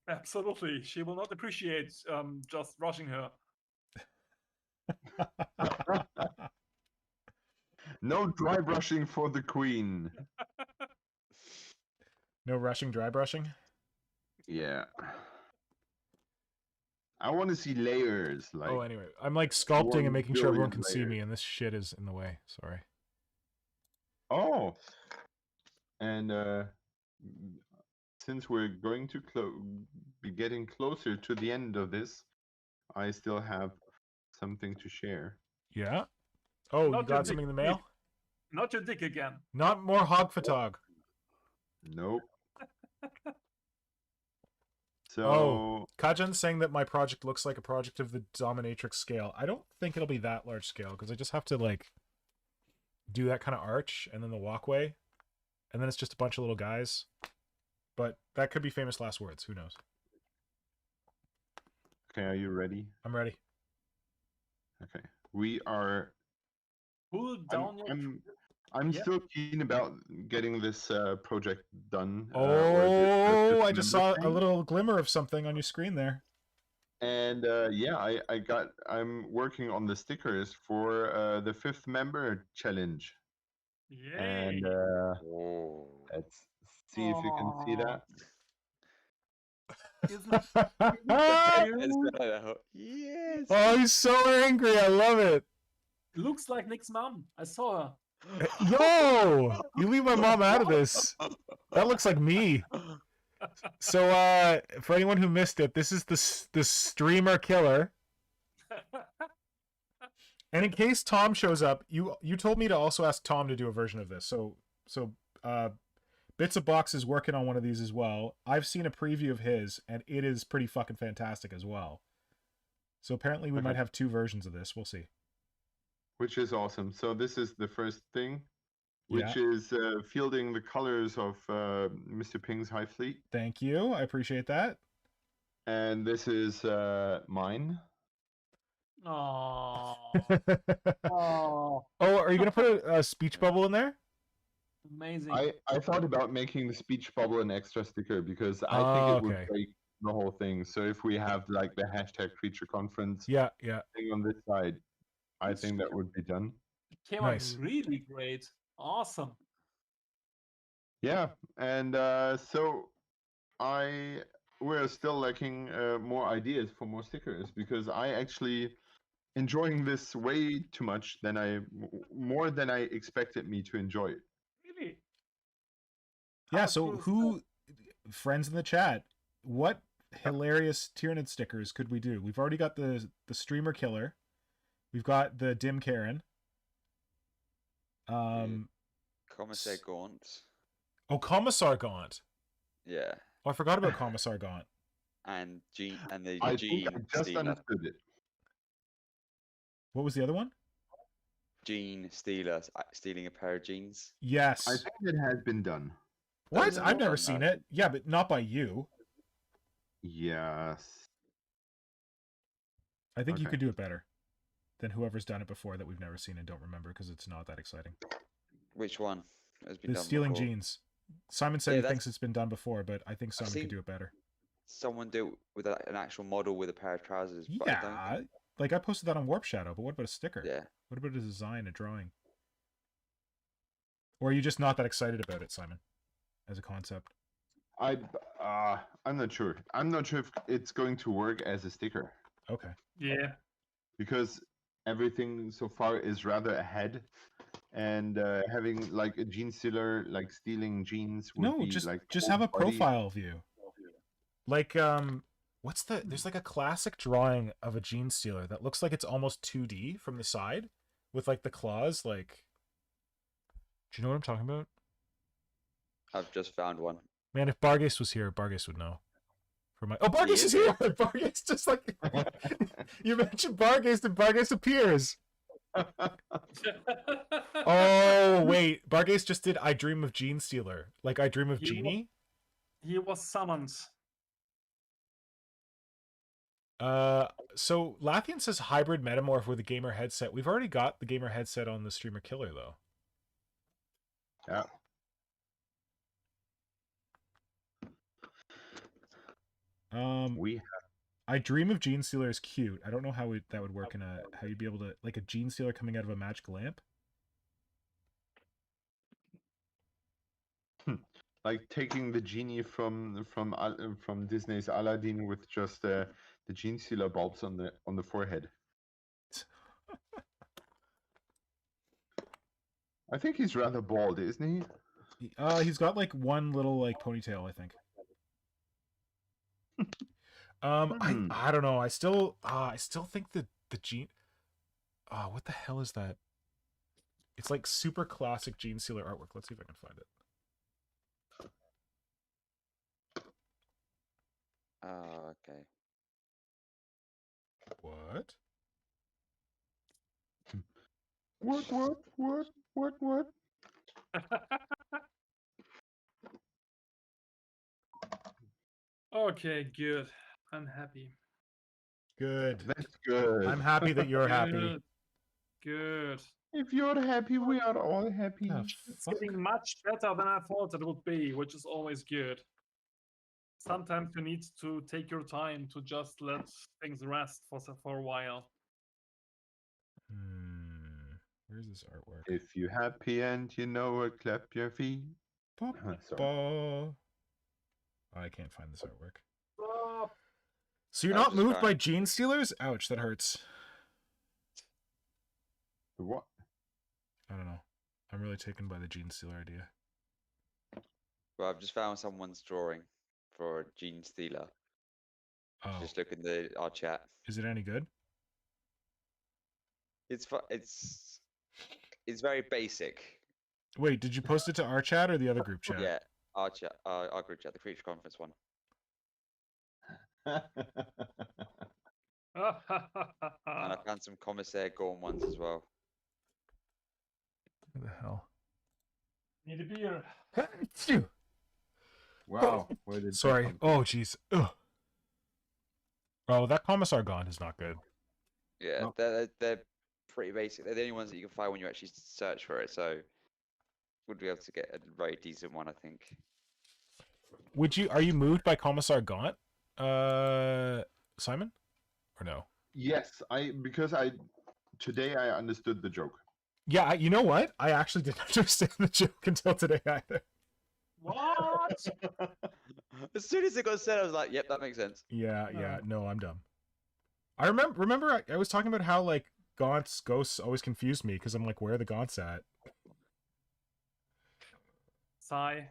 Absolutely. She will not appreciate just rushing her. No dry brushing for the queen. No rushing, dry brushing. Yeah. I want to see layers. Like, Oh, anyway, I'm like sculpting and one making sure everyone billion can see me, layers. and this shit is in the way. Sorry. Oh. And since we're going to be getting closer to the end of this, I still have something to share. Yeah. Oh, Not you got your something in the dick, mail? Not your dick again. Not more hog photog. Nope. So Oh, Kajan's saying that my project looks like a project of the dominatrix scale. I don't think it'll be that large scale because I just have to like do that kind of arch and then the walkway, and then it's just a bunch of little guys. But that could be famous last words. Who knows? okay, are you ready? I'm ready. Okay, we are. Pull down your. I'm Yeah. still keen about getting this project done. Oh, I just saw thing. a little glimmer of something on your screen there. And yeah, I'm working on the stickers for the 5th member challenge. Yay. And Oh. let's see if you can see that. Yes. Oh, he's so angry. I love it. Looks like Nick's mom. I saw her. Yo, you leave my mom out of this. That looks like me. So, for anyone who missed it, this is the streamer killer. And in case Tom shows up, you told me to also ask Tom to do a version of this. So Bits of Box is working on one of these as well. I've seen a preview of his, and it is pretty fucking fantastic as well. So apparently we might have 2 versions of this. We'll see. Which is awesome. So this is the first thing, which is fielding the colors of Mr. Ping's Hive Fleet. Thank you. I appreciate that. And this is mine. Aww. Oh, are you going to put a speech bubble in there? Amazing. I thought about making the speech bubble an extra sticker because I think it would break the whole thing. So if we have like the hashtag creature conference thing on this side, I think that would be done. It came Nice. out really great. Awesome. Yeah, and so we're still lacking more ideas for more stickers because I actually enjoying this way too much more than I expected me to enjoy it. Really? Yeah, so friends in the chat, what hilarious Tyranid stickers could we do? We've already got the streamer killer. We've got the Dim Karen. Commissar Gaunt. Oh, Commissar Gaunt. Yeah. Oh, I forgot about Commissar Gaunt. And Gene and the I Gene think I just Stealer. understood it. What was the other one? Genestealer stealing a pair of jeans. Yes. I think it has been done. What? I've never seen it. Yeah, but not by you. Yes. I think you could do it better than whoever's done it before that we've never seen and don't remember because it's not that exciting. Which one has been The done stealing before? jeans. Simon said he thinks it's been done before, but I think Simon could do it better. Someone do it with an actual model with a pair of trousers. But I don't Yeah, think... like I posted that on Warp Shadow, but what about a sticker? Yeah. What about a design, a drawing? Or are you just not that excited about it, Simon, as a concept? I'm not sure. I'm not sure if it's going to work as a sticker. Okay. Yeah. Because everything so far is rather ahead, and having like a Genestealer like stealing jeans would be just like have a body. profile view. Like there's like a classic drawing of a Genestealer that looks like it's almost 2D from the side with like the claws. Like, do you know what I'm talking about? I've just found one. Man, if Bargase was here, Bargase would know. Bargase is here. Bargase just like you mentioned Bargase, and Bargase appears. Oh wait, Bargase just did I Dream of Genestealer. Like I Dream of Genie. He was summoned. So Lathian says hybrid metamorph with a gamer headset. We've already got the gamer headset on the streamer killer though. Yeah. I Dream of Genestealer is cute. I don't know how that would work in how you'd be able to like a Genestealer coming out of a magic lamp. like taking the genie from Disney's Aladdin with just the Genestealer bulbs on the forehead. I think he's rather bald, isn't he? He's got like one little like ponytail, I think. I don't know. I still think the gene. What the hell is that? It's like super classic Genestealer artwork. Let's see if I can find it. Oh, okay. What? What? Okay, good. I'm happy. Good. That's good. I'm happy that you're happy. Good. Good. If you're happy, we are all happy. It's getting much better than I thought it would be, which is always good. Sometimes you need to take your time to just let things rest for a while. Where's this artwork? If you're happy and you know it, clap your feet. Oh, I can't find this artwork. Stop. So you're not moved by Genestealers? Ouch, that hurts. What? I don't know. I'm really taken by the Genestealer idea. Well, I've just found someone's drawing for a Genestealer. Oh. Just look in our chat. Is it any good? It's very basic. Wait, did you post it to our chat or the other group chat? Yeah, our chat, our group chat, the Creature Conference one. And I found some Commissaire Gorn ones as well. What the hell? Need a beer. Wow. Sorry. Oh, jeez. Oh, that Commissar Gaunt is not good. Yeah, they're pretty basic. They're the only ones that you can find when you actually search for it. So, would be able to get a very decent one, I think. Are you moved by Commissar Gaunt, Simon, or no? Yes, because today I understood the joke. Yeah, you know what? I actually didn't understand the joke until today either. What? As soon as it got said, I was like, "Yep, that makes sense." Yeah. No, I'm dumb. I remember I was talking about how like Gaunt's ghosts always confused me because I'm like, where are the Gaunts at? Sigh.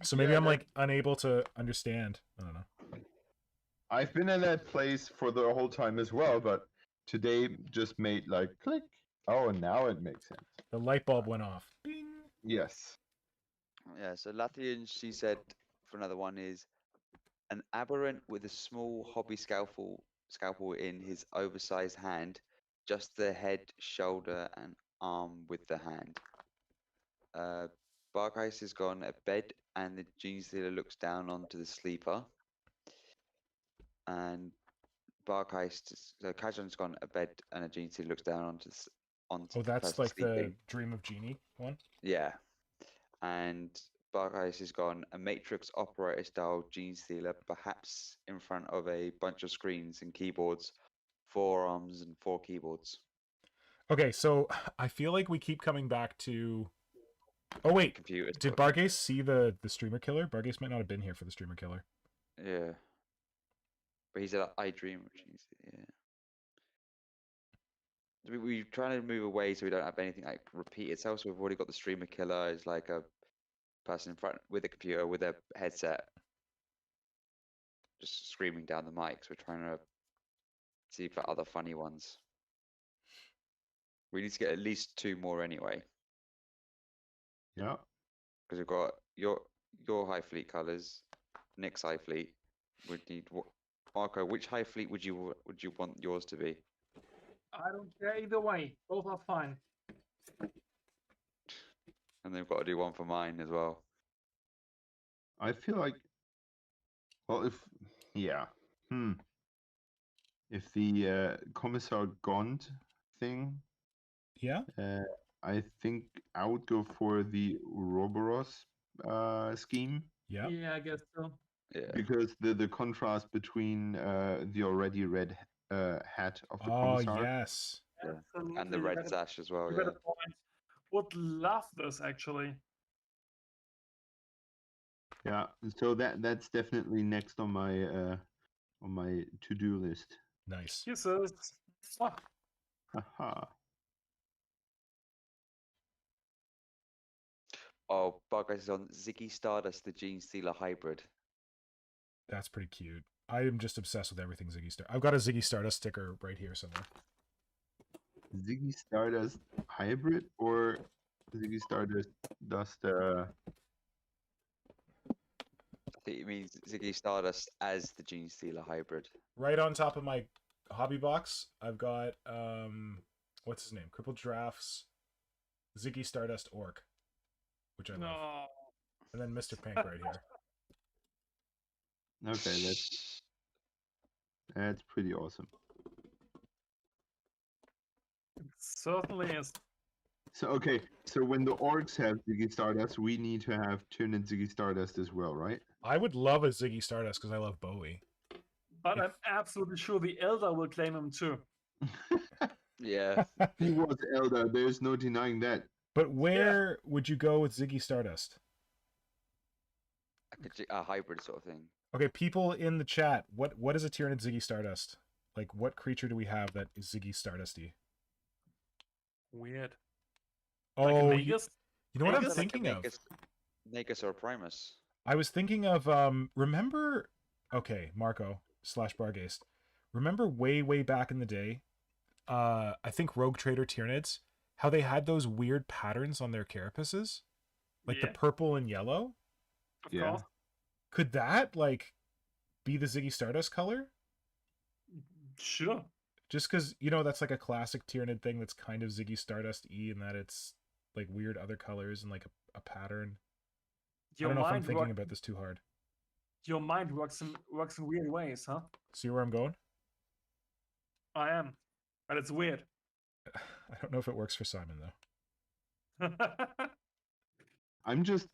So maybe I'm like unable to understand. I don't know. I've been in that place for the whole time as well, but today just made like click. Oh, and now it makes sense. The light bulb went off. Bing. Yes. Yeah. So Lathian, she said for another one is an aberrant with a small hobby scalpel in his oversized hand, just the head, shoulder, and arm with the hand. Barkheist has gone a bed, and the Genestealer looks down onto the sleeper. And Barkheist, so Kajan's gone a bed, and a Genestealer looks down onto Oh, that's the like sleeping. the Dream of Genie one? Yeah. And Barkheist has gone a Matrix operator style Genestealer, perhaps in front of a bunch of screens and keyboards, 4 arms and 4 keyboards. Okay, so I feel like we keep coming back to. Oh wait, Computers. Did Bargaze see the streamer killer? Bargaze might not have been here for the streamer killer. Yeah. But he said, I dream of Genestealer. Yeah. We're trying to move away so we don't have anything like repeat itself. So we've already got the streamer killer as like a person in front with a computer with a headset, just screaming down the mics. We're trying to see for other funny ones. We need to get at least 2 more anyway. Yeah. Because we've got your Hive Fleet colours, Nick's Hive Fleet. Would need Marco. Which Hive Fleet would you want yours to be? I don't care either way. Both are fine. And they've got to do one for mine as well. I feel like, well, if the Commissar Gaunt thing, Yeah. I think I would go for the Ouroboros scheme. Yeah. Yeah, I guess so. Yeah. Because the contrast between the already red hat of the Oh Commissar. yes. Yeah. Absolutely. And the red sash as well. You Yeah. got a point. Would love this actually. Yeah, so that's definitely next on my to-do list. Nice. Kisses. Mwah. Haha. Oh, Bug is on Ziggy Stardust, the Genestealer hybrid. That's pretty cute. I am just obsessed with everything Ziggy Star. I've got a Ziggy Stardust sticker right here somewhere. Ziggy Stardust hybrid or Ziggy Stardust I think it means Ziggy Stardust as the Genestealer hybrid. Right on top of my hobby box, I've got what's his name? Crippled Giraffe's Ziggy Stardust Orc, which I love. No. And then Mr. Pink right here. Okay, that's pretty awesome. It certainly is. So when the orcs have Ziggy Stardust, we need to have Tyranid Ziggy Stardust as well, right? I would love a Ziggy Stardust because I love Bowie. But I'm absolutely sure the Elder will claim him too. Yeah. He was Elder, there's no denying that. But where would you go with Ziggy Stardust? A hybrid sort of thing. Okay, people in the chat, what is a Tyranid Ziggy Stardust? Like, what creature do we have that is Ziggy Stardusty? Weird. Oh, Like a you Magus? know what I'm Magus? thinking of? Nagus or a Primus. I was thinking of, remember, okay, Marco / Bargaist, remember way back in the day, I think Rogue Trader Tyranids, how they had those weird patterns on their carapaces? Like the purple and yellow? Of course. Could that, like, be the Ziggy Stardust color? Sure. Just because, you know, that's like a classic Tyranid thing that's kind of Ziggy Stardust-y in that it's, like, weird other colors and, like, a pattern. I don't know if I'm thinking about this too hard. Your mind works in weird ways, huh? See where I'm going? I am. But it's weird. I don't know if it works for Simon, though. I'm just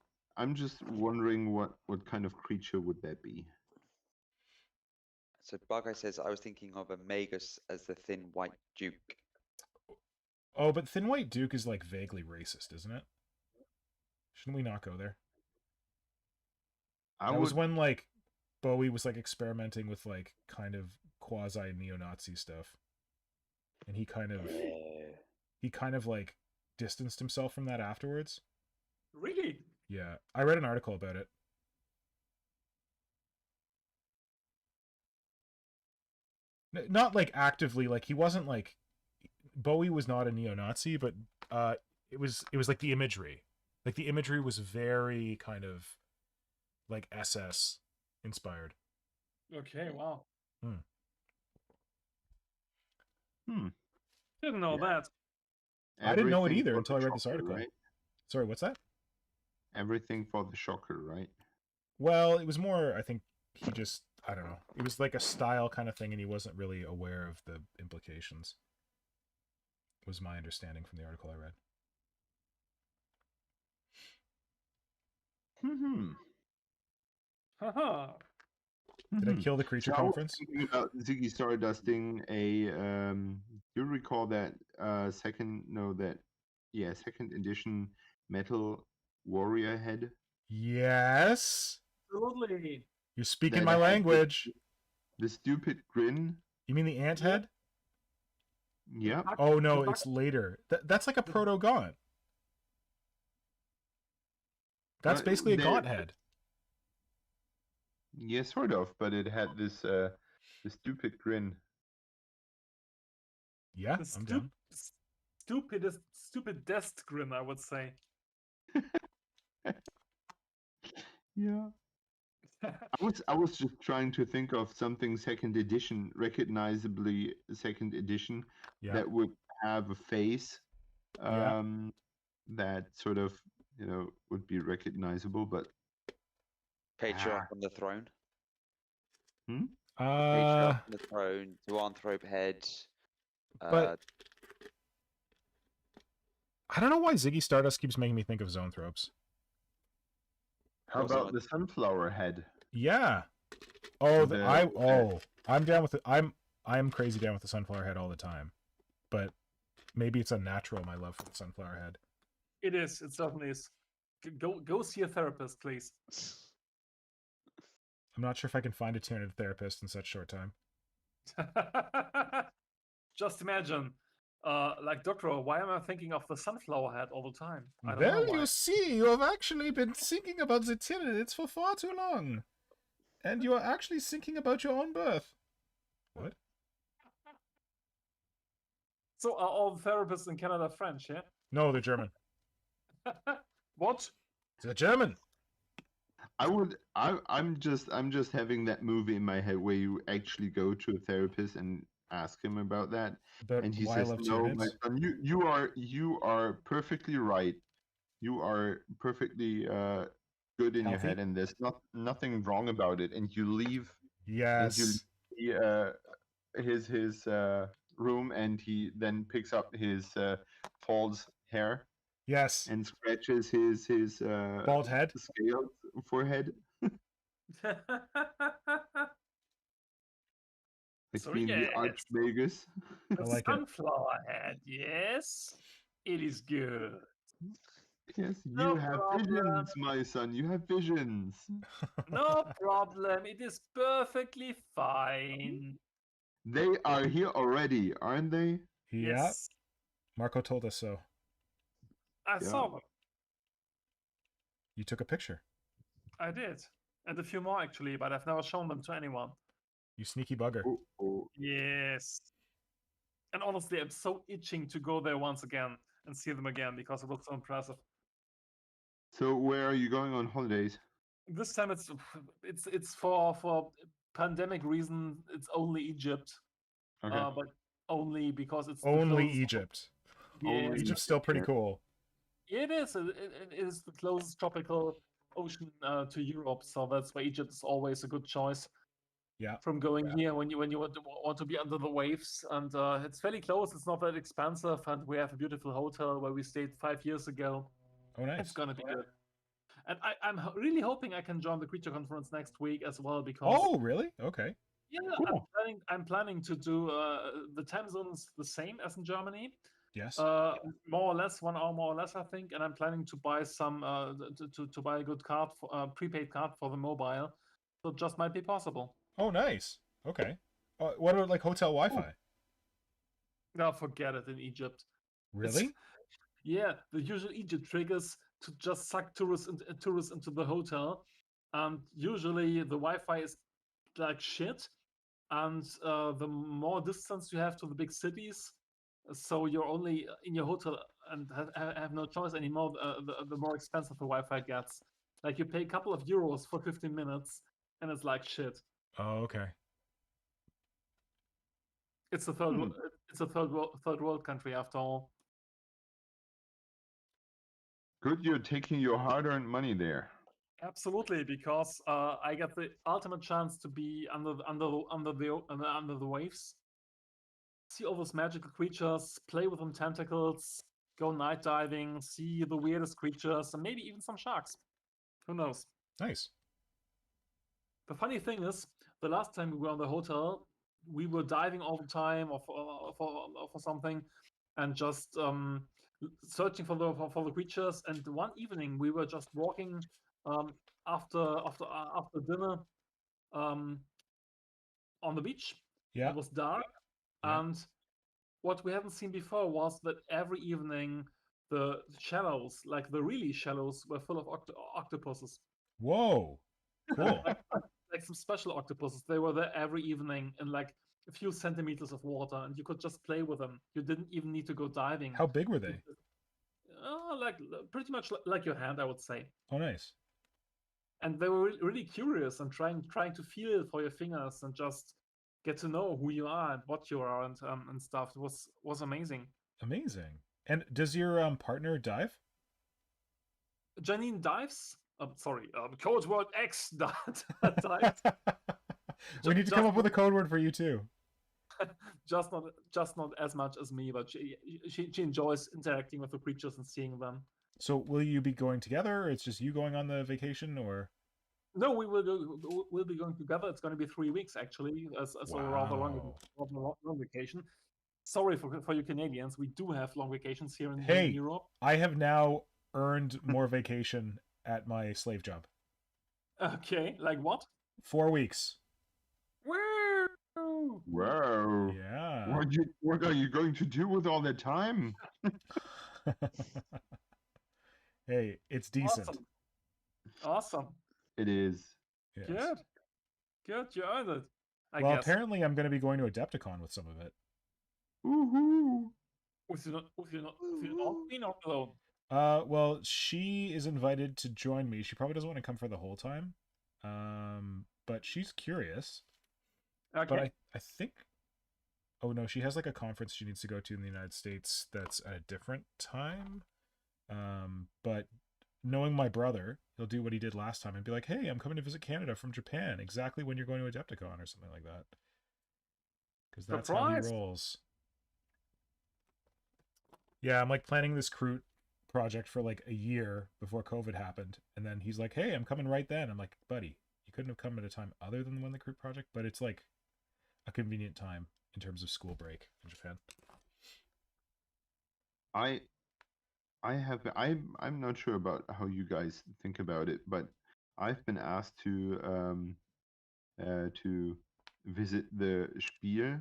wondering what kind of creature would that be? So Bugeye says, I was thinking of a Magus as the thin white Duke. Oh, but Thin White Duke is, like, vaguely racist, isn't it? Shouldn't we not go there? That was when, like, Bowie was, like, experimenting with, like, kind of quasi-neo-Nazi stuff. And he kind of, like, distanced himself from that afterwards. Really? Yeah. I read an article about it. Not, like, actively, like, he wasn't, like... Bowie was not a neo-Nazi, but it was like the imagery. Like, the imagery was very kind of, like, SS inspired. Okay, wow. Hmm. Didn't know that. I didn't know it Everything either for until the I read this shocker, article. right? Sorry, what's that? Everything for the shocker, right? Well, it was more, I think, he just, I don't know. It was like a style kind of thing, and he wasn't really aware of the implications. Was my understanding from the article I read. Haha. Did I kill the creature conference? I was thinking about Ziggy Stardusting a you recall that second edition metal warrior head? Yes. Absolutely. You're speaking That my had language. The stupid grin. You mean the ant head? Yeah. Oh no, it's later. That's like a proto-gaunt. That's basically a gaunt head. Yeah, sort of, but it had this the stupid grin. Yeah, I'm down. Stupidest grin, I would say. Yeah. I was just trying to think of something second edition, recognizably second edition, that would have a face that sort of, would be recognizable, but Patriarch on the throne. Hmm? Patriarch on the throne, Zoanthrope head. But I don't know why Ziggy Stardust keeps making me think of Zoanthropes. How about the sunflower head? Yeah. Oh, I'm down with it. I'm crazy down with the sunflower head all the time. But maybe it's unnatural, my love for the sunflower head. It is. It certainly is. Go see a therapist, please. I'm not sure if I can find a Tyranid therapist in such short time. Just imagine, like Doctor, why am I thinking of the sunflower head all the time? I don't know Well, why. you see, you have actually been thinking about the Tyranids for far too long. And you are actually thinking about your own birth. What? So are all the therapists in Canada French, yeah? No, they're German. What? They're German. I'm just having that movie in my head where you actually go to a therapist and ask him about that, But and he why I says, love "No, my Tyranids? son, you are perfectly right. You are perfectly good in your Healthy? head, and there's nothing wrong about it." And you leave, and you Yes. leave his room, and he then picks up his false hair Yes. and scratches his Bald head? scaled forehead. Like So being the yes, Archmagus. I like it. sunflower head, yes? It is good. Yes, No you have problem. visions, my son. You have visions. No problem. It is perfectly fine. They are here already, aren't they? Yeah. Yes. Marco told us so. I Yeah. saw them. You took a picture. I did. And a few more actually, but I've never shown them to anyone. You sneaky bugger. Oh. Yes. And honestly, I'm so itching to go there once again and see them again because it was so impressive. So where are you going on holidays? This time it's for pandemic reason. It's only Egypt, Okay. but only because it's the Only closest- Egypt. Yeah, Only Egypt's still pretty yeah. cool. it is. It is the closest tropical ocean to Europe, so that's why Egypt is always a good choice. Yeah. From going here when you want to be under the waves, and it's fairly close. It's not that expensive, and we have a beautiful hotel where we stayed 5 years ago. Oh, nice. It's gonna be good. And I'm really hoping I can join the Creature Conference next week as well because Oh, really? Okay. yeah, Cool. I'm planning to do the time zones the same as in Germany. Yes. More or less 1 hour more or less, I think, and I'm planning to buy some to buy a good card for prepaid card for the mobile, so it just might be possible. Oh, nice. Okay. What about like hotel Wi-Fi? No, forget it in Egypt. Really? Yeah, the usual Egypt triggers to just suck tourists into the hotel, and usually the Wi-Fi is like shit, and the more distance you have to the big cities, so you're only in your hotel and have no choice anymore. The more expensive the Wi-Fi gets. Like you pay a couple of euros for 15 minutes, and it's like shit. Oh, okay. It's a third world country after all. Good, you're taking your hard-earned money there. Absolutely, because I get the ultimate chance to be under the waves, see all those magical creatures, play with them tentacles, go night diving, see the weirdest creatures, and maybe even some sharks. Who knows? Nice. The funny thing is, the last time we were on the hotel, we were diving all the time or for something, and just searching for the creatures. And one evening we were just walking after dinner on the beach. Yeah. It was dark, Yeah. and what we hadn't seen before was that every evening the shallows, like the really shallows, were full of octopuses. Whoa. Cool. Like some special octopuses. They were there every evening in like a few centimeters of water, and you could just play with them. You didn't even need to go diving. How big were they? Like pretty much like your hand, I would say. Oh, nice. And they were really curious and trying to feel for your fingers and just get to know who you are and what you are and stuff. It was amazing. Amazing. And does your partner dive? Janine dives. Code word X dives. We need to come up with a code word for you too. just not as much as me, but she enjoys interacting with the creatures and seeing them. So will you be going together, or it's just you going on the vacation, or? No, we'll be going together. It's going to be 3 weeks actually, as a rather long vacation. Sorry for you Canadians, we do have long vacations here in Europe. I have now earned more vacation at my slave job. Okay, like what? 4 weeks. Woo! Wow. Yeah. What are you going to do with all that time? Hey, it's decent. Awesome. It is. Yes. Good. You earned it. I Well, guess. apparently I'm going to be going to Adepticon with some of it. Woohoo! With your not alone. Well, she is invited to join me. She probably doesn't want to come for the whole time. But she's curious. Okay. But I think... Oh, no, she has like a conference she needs to go to in the United States that's at a different time. But knowing my brother, he'll do what he did last time and be like, hey, I'm coming to visit Canada from Japan, exactly when you're going to Adepticon or something like that. Because that's how he rolls. Yeah, I'm like planning this Kroot project for like a year before COVID happened. And then he's like, hey, I'm coming right then. I'm like, buddy, you couldn't have come at a time other than when the Kroot project, but it's like a convenient time in terms of school break in Japan. I'm not sure about how you guys think about it, but I've been asked to visit the Spiel.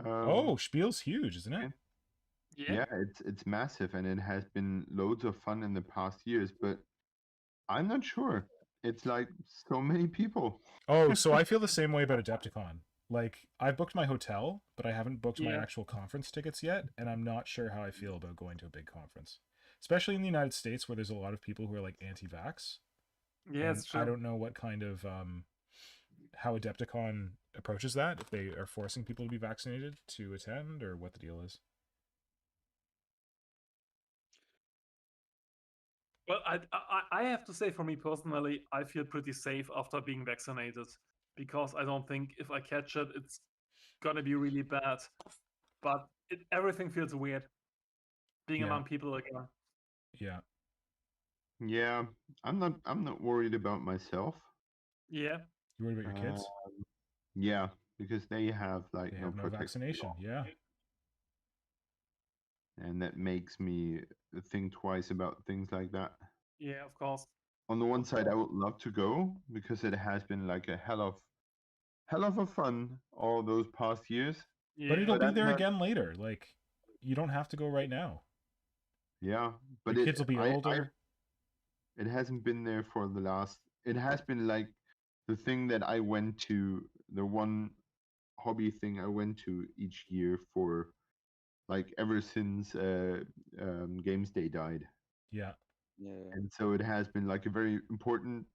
Oh, Spiel's huge, isn't it? Yeah, it's massive, and it has been loads of fun in the past years, but I'm not sure. It's like so many people. Oh, so I feel the same way about Adepticon. Like, I've booked my hotel, but I haven't booked my actual conference tickets yet, and I'm not sure how I feel about going to a big conference. Especially in the United States, where there's a lot of people who are, like, anti-vax. Yeah, it's true. I don't know what kind of, how Adepticon approaches that, if they are forcing people to be vaccinated to attend, or what the deal is. Well, I have to say, for me personally, I feel pretty safe after being vaccinated, because I don't think if I catch it, it's gonna be really bad. But everything feels weird being among people again. Yeah. Yeah, I'm not worried about myself. Yeah. You worried about your kids? Yeah, because they have like no vaccination. Yeah. And that makes me think twice about things like that. Yeah, of course. On the one side, I would love to go because it has been like a hell of a fun all those past years. Yeah. But it'll be there again later. Like, you don't have to go right now. Yeah, but your kids will be older. It hasn't been there for the last. It has been like the thing that I went to, the one hobby thing I went to each year for, like ever since Games Day died. Yeah. Yeah. And so it has been like a very important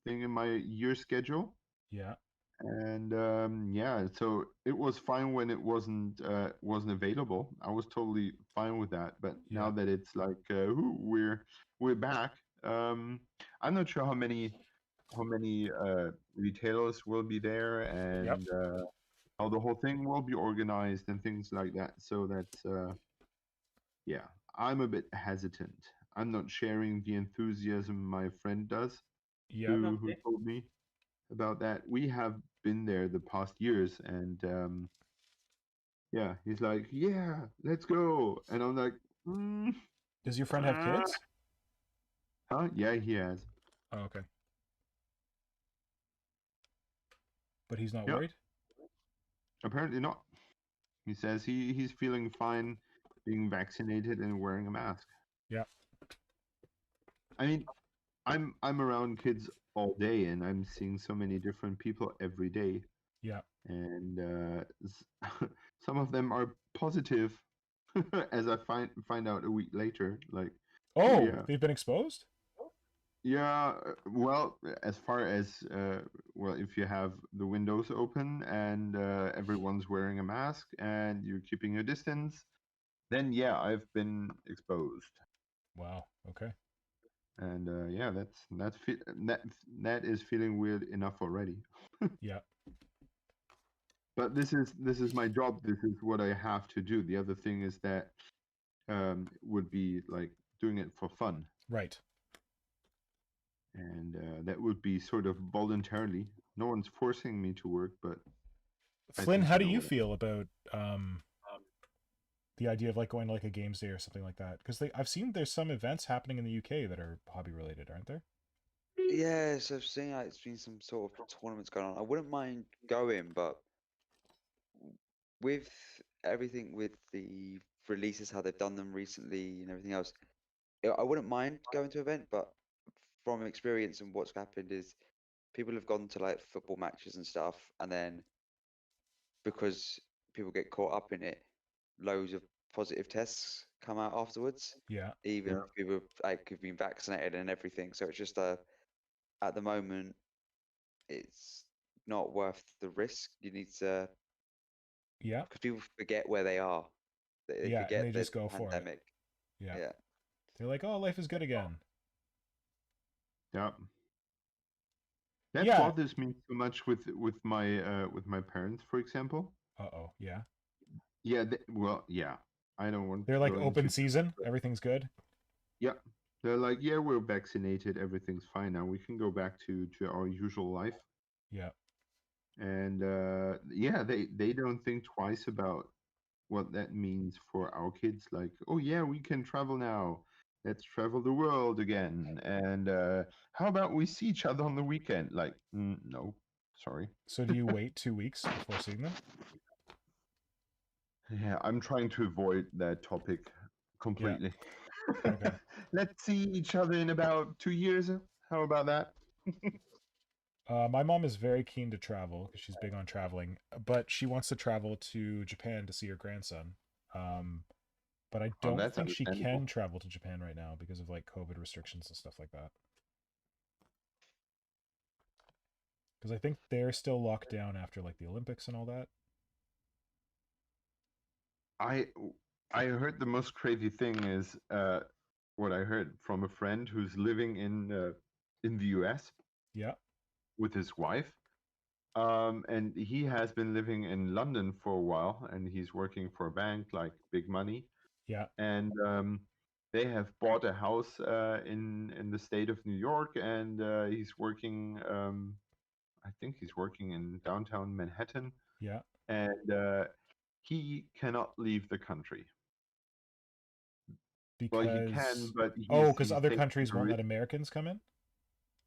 thing in my year schedule. Yeah. And yeah, so it was fine when it wasn't available. I was totally fine with that. But now that it's like we're back, I'm not sure how many retailers will be there and how the whole thing will be organized and things like that. So that's yeah, I'm a bit hesitant. I'm not sharing the enthusiasm my friend does, who told me about that. We have been there the past years, and yeah, he's like, yeah, let's go, and I'm like, Does your friend have kids? Huh? Yeah, he has. Oh, okay. But he's not worried? Apparently not. He says he's feeling fine being vaccinated and wearing a mask. Yeah. I mean, I'm around kids all day, and I'm seeing so many different people every day. Yeah. And some of them are positive, as I find out a week later. Like, they've been exposed? Yeah, well, as far as well, if you have the windows open and everyone's wearing a mask and you're keeping your distance, then yeah, I've been exposed. Wow. Okay. And yeah, that is feeling weird enough already. Yeah. But this is my job. This is what I have to do. The other thing is that would be like doing it for fun. Right. And that would be sort of voluntarily. No one's forcing me to work, but Flynn, how do you feel about the idea of like going to like a games day or something like that? Because I've seen there's some events happening in the UK that are hobby related, aren't there? Yeah, so I've seen like it's been some sort of tournaments going on. I wouldn't mind going, but with everything with the releases, how they've done them recently and everything else, I wouldn't mind going to an event, but from experience and what's happened is people have gone to like football matches and stuff, and then because people get caught up in it, loads of positive tests come out afterwards. Yeah. Even people like who've been vaccinated and everything. So it's just at the moment, it's not worth the risk. You need to, Yeah. because people forget where they are. They Yeah, and forget they the just go for it. pandemic. Yeah. Yeah. They're like, oh, life is good again. Yeah. That Yeah. bothers me so much with my parents, for example. Uh-oh. Yeah. Yeah. Yeah. I don't want. They're to like go open into- season. Everything's good. Yeah. They're like, yeah, we're vaccinated. Everything's fine now. We can go back to our usual life. Yeah. And yeah, they don't think twice about what that means for our kids. Like, oh yeah, we can travel now. Let's travel the world again. And how about we see each other on the weekend? Like, no, sorry. So do you wait 2 weeks before seeing them? Yeah, I'm trying to avoid that topic completely. Okay. Let's see each other in about 2 years. How about that? My mom is very keen to travel because she's big on traveling, but she wants to travel to Japan to see her grandson. But I don't that's think she understandable. can travel to Japan right now because of like COVID restrictions and stuff like that. Because I think they're still locked down after like the Olympics and all that. I heard the most crazy thing is what I heard from a friend who's living in the US. Yeah. With his wife. And he has been living in London for a while, and he's working for a bank, like big money. Yeah. And they have bought a house in the state of New York, and he's working. I think he's working in downtown Manhattan. Yeah. And he cannot leave the country. Because Well, he can, but because other taking countries the won't let risk. Americans come in.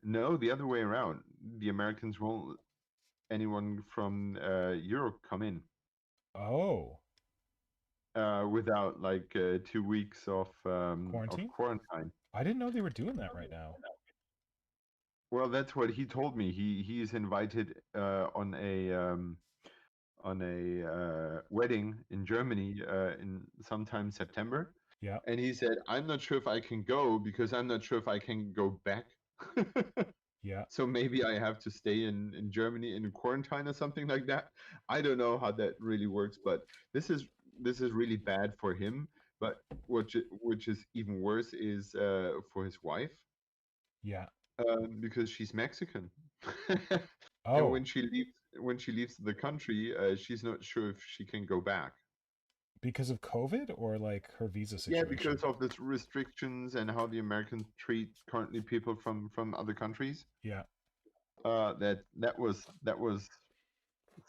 No, the other way around. The Americans won't let anyone from Europe come in. Oh. Without like 2 weeks of Quarantine? quarantine. I didn't know they were doing that right now. Well, that's what he told me. He is invited on a wedding in Germany in sometime September. Yeah. And he said, I'm not sure if I can go because I'm not sure if I can go back. Yeah. So maybe I have to stay in Germany in quarantine or something like that. I don't know how that really works, but this is really bad for him. But which is even worse is for his wife. Yeah. Because she's Mexican. Oh. And when she leaves the country, she's not sure if she can go back. Because of COVID or like her visa situation? Yeah, because of the restrictions and how the Americans treat currently people from other countries. Yeah. That was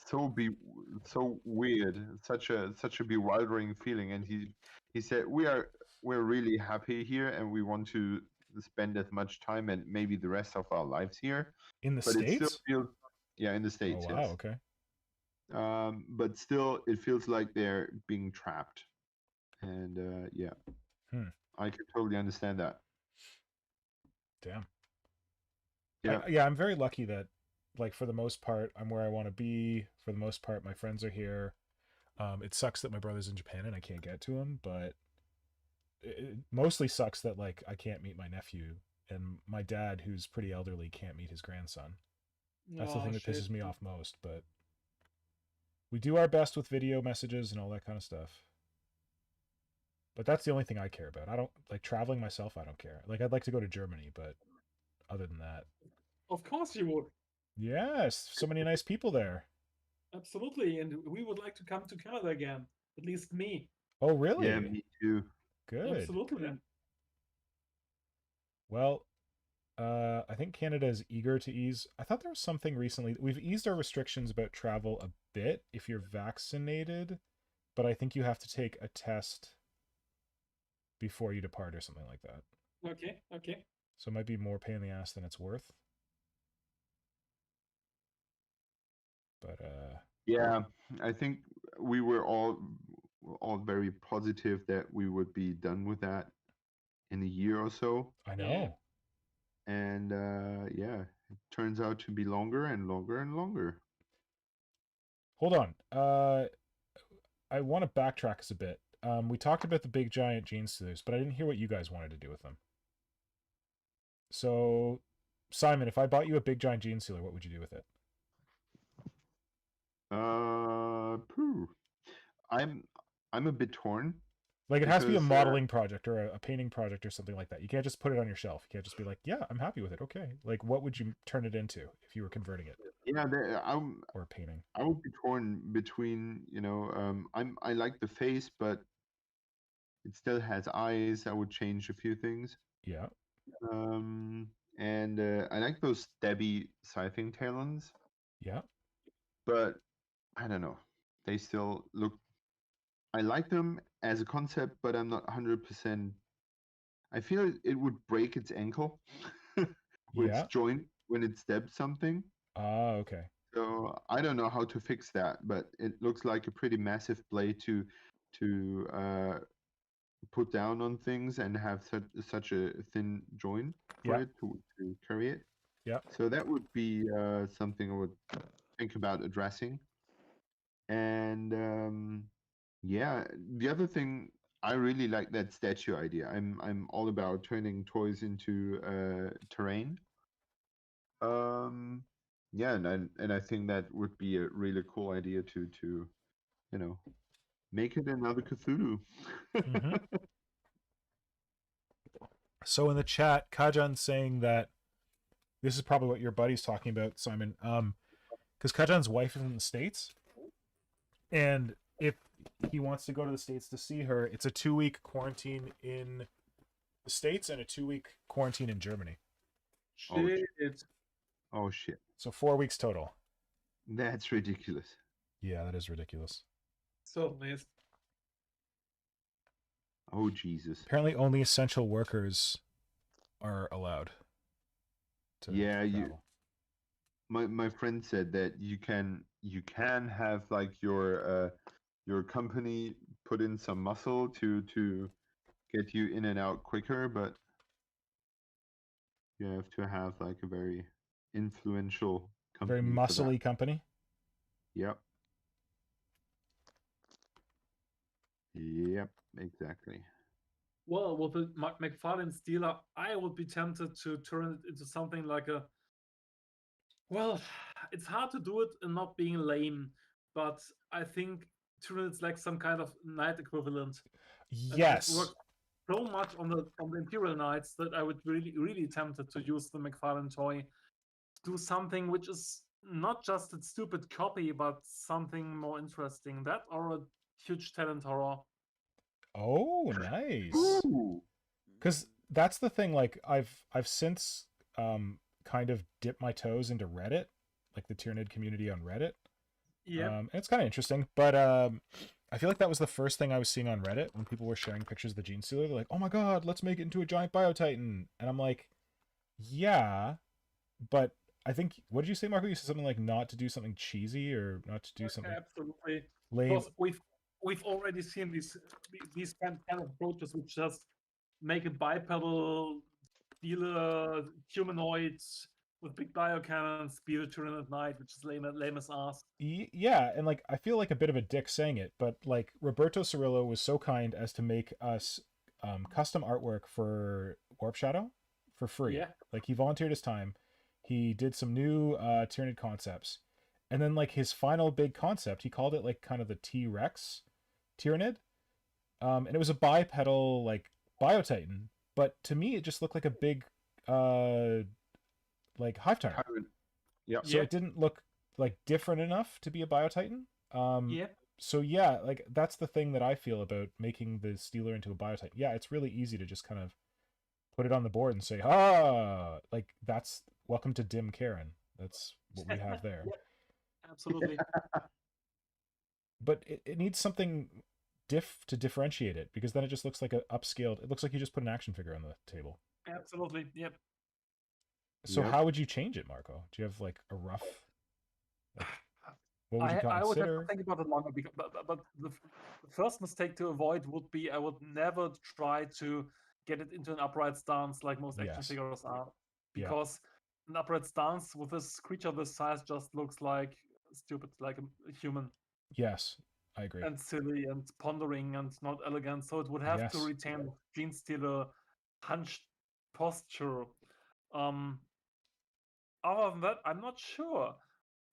so weird, such a bewildering feeling. And he said we're really happy here, and we want to spend as much time and maybe the rest of our lives here. In the but States? It still feels, yeah, in the States. Oh wow. Yes. Okay. But still, it feels like they're being trapped, and yeah, I can totally understand that. Damn. Yeah. I'm very lucky that, like, for the most part, I'm where I want to be. For the most part, my friends are here. It sucks that my brother's in Japan and I can't get to him, but it mostly sucks that, like, I can't meet my nephew, and my dad, who's pretty elderly, can't meet his grandson. That's the thing that pisses me off most, but we do our best with video messages and all that kind of stuff. But that's the only thing I care about. I don't like traveling myself. I don't care. Like, I'd like to go to Germany, but other than that. Of course you would. Yes, so many nice people there. Absolutely, and we would like to come to Canada again. At least me. Oh, really? Yeah, me too. Good. Absolutely. Well, I think Canada is eager to ease. I thought there was something recently. We've eased our restrictions about travel a bit if you're vaccinated, but I think you have to take a test before you depart or something like that. Okay. So it might be more pain in the ass than it's worth. But yeah, I think we were all very positive that we would be done with that in a year or so. I know. And yeah, it turns out to be longer and longer and longer. Hold on. I want to backtrack us a bit. We talked about the big giant Genestealers, but I didn't hear what you guys wanted to do with them. So, Simon, if I bought you a big giant Genestealer, what would you do with it? I'm a bit torn. Like, it has to be a modeling project or a painting project or something like that. You can't just put it on your shelf. You can't just be like, yeah, I'm happy with it. Okay. Like, what would you turn it into if you were converting it? Yeah, or painting. I would be torn between, I like the face, but it still has eyes. I would change a few things. Yeah. And I like those stabby scything talons. Yeah. But I don't know. They still look. I like them as a concept, but I'm not 100%. I feel it would break its ankle with its joint when it stabs something. Ah, okay. So I don't know how to fix that, but it looks like a pretty massive blade to put down on things and have such a thin joint for it to carry it. Yeah. So that would be something I would think about addressing. And yeah, the other thing, I really like that statue idea. I'm all about turning toys into terrain. Yeah, and I think that would be a really cool idea to make it another Cthulhu. Mm-hmm. So in the chat, Kajan's saying that this is probably what your buddy's talking about, Simon. Because Kajan's wife is in the States, and if he wants to go to the States to see her, it's a 2-week quarantine in the States and a 2-week quarantine in Germany. Shit. Oh shit. So 4 weeks total. That's ridiculous. Yeah, that is ridiculous. So nice. Oh Jesus. Apparently only essential workers are allowed to travel. My friend said that you can have like your company put in some muscle to get you in and out quicker, but you have to have like a very influential company. Very muscly company. Yep. Yep, exactly. Well, with the McFarlane Stealer, I would be tempted to turn it into something like a. Well, it's hard to do it and not being lame, but I think Tyranid's like some kind of knight equivalent. Yes. And I've worked so much on the Imperial Knights that I would really tempted to use the McFarlane toy, do something which is not just a stupid copy, but something more interesting. That or a huge talent horror. Oh, nice. Because that's the thing. Like I've since kind of dipped my toes into Reddit, like the Tyranid community on Reddit. Yeah, and it's kind of interesting. But I feel like that was the first thing I was seeing on Reddit when people were sharing pictures of the Genestealer. They're like, "Oh my god, let's make it into a giant Biotitan," and I'm like, "Yeah," but I think, what did you say, Marco? You said something like not to do something cheesy or not to do something absolutely lame. Because we've already seen these kind of approaches which just make a bipedal dealer humanoids with big biocannons be the Tyranid Knight, which is lame as ass. Yeah, and like I feel like a bit of a dick saying it, but like Roberto Cirillo was so kind as to make us custom artwork for Warp Shadow for free. Yeah. Like he volunteered his time. He did some new Tyranid concepts. And then like his final big concept, he called it like kind of the T-Rex Tyranid. And it was a bipedal like Biotitan, but to me it just looked like a big like Hive Tyrant. Yeah. So it didn't look like different enough to be a Biotitan. So yeah, like that's the thing that I feel about making the Stealer into a Biotitan. Yeah, it's really easy to just kind of put it on the board and say, like that's welcome to Dim Karen. That's what we have there. Absolutely. But it needs something to differentiate it, because then it just looks like a upscaled. It looks like you just put an action figure on the table. Absolutely. Yep. So Yep. how would you change it, Marco? Do you have like a rough? Like, what would you I would have consider? to think about it longer, because, but the first mistake to avoid would be I would never try to get it into an upright stance like most action Yes. figures are, Yeah. because an upright stance with this creature this size just looks like stupid, like a human, Yes, I agree. and silly and pondering and not elegant. So it would have to Yes. retain Genestealer hunched posture. Other than that, I'm not sure.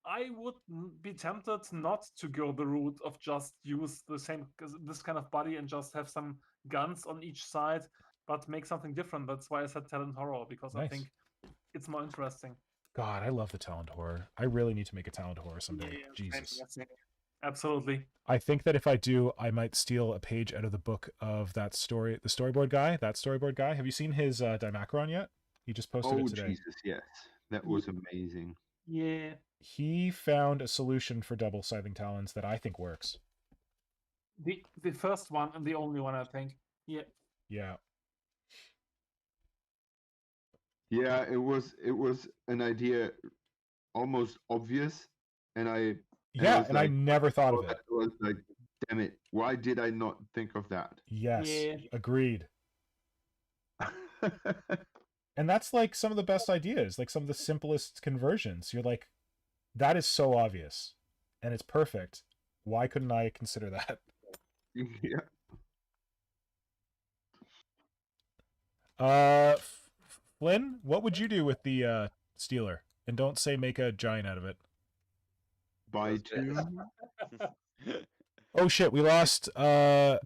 I would be tempted not to go the route of just use this kind of body and just have some guns on each side, but make something different. That's why I said Talent Horror, because I Nice. think it's more interesting. God, I love the Talent Horror. I really need to make a Talent Horror someday. Yeah, Jesus. fantastic. Absolutely. I think that if I do, I might steal a page out of the book of that story, the storyboard guy. That storyboard guy. Have you seen his Dimacron yet? He just posted it today. Jesus, yes. That was amazing. Yeah. He found a solution for double scything talons that I think works. The first one and the only one, I think. Yeah. Yeah. Yeah, it was an idea almost obvious, and I I never thought of it. I was like, damn it, why did I not think of that? Yes. Yeah. Agreed. And that's like some of the best ideas, like some of the simplest conversions. You're like, that is so obvious and it's perfect. Why couldn't I consider that? Yeah. Flynn, what would you do with the Stealer? And don't say make a giant out of it. Buy two. Oh shit, we lost Symbio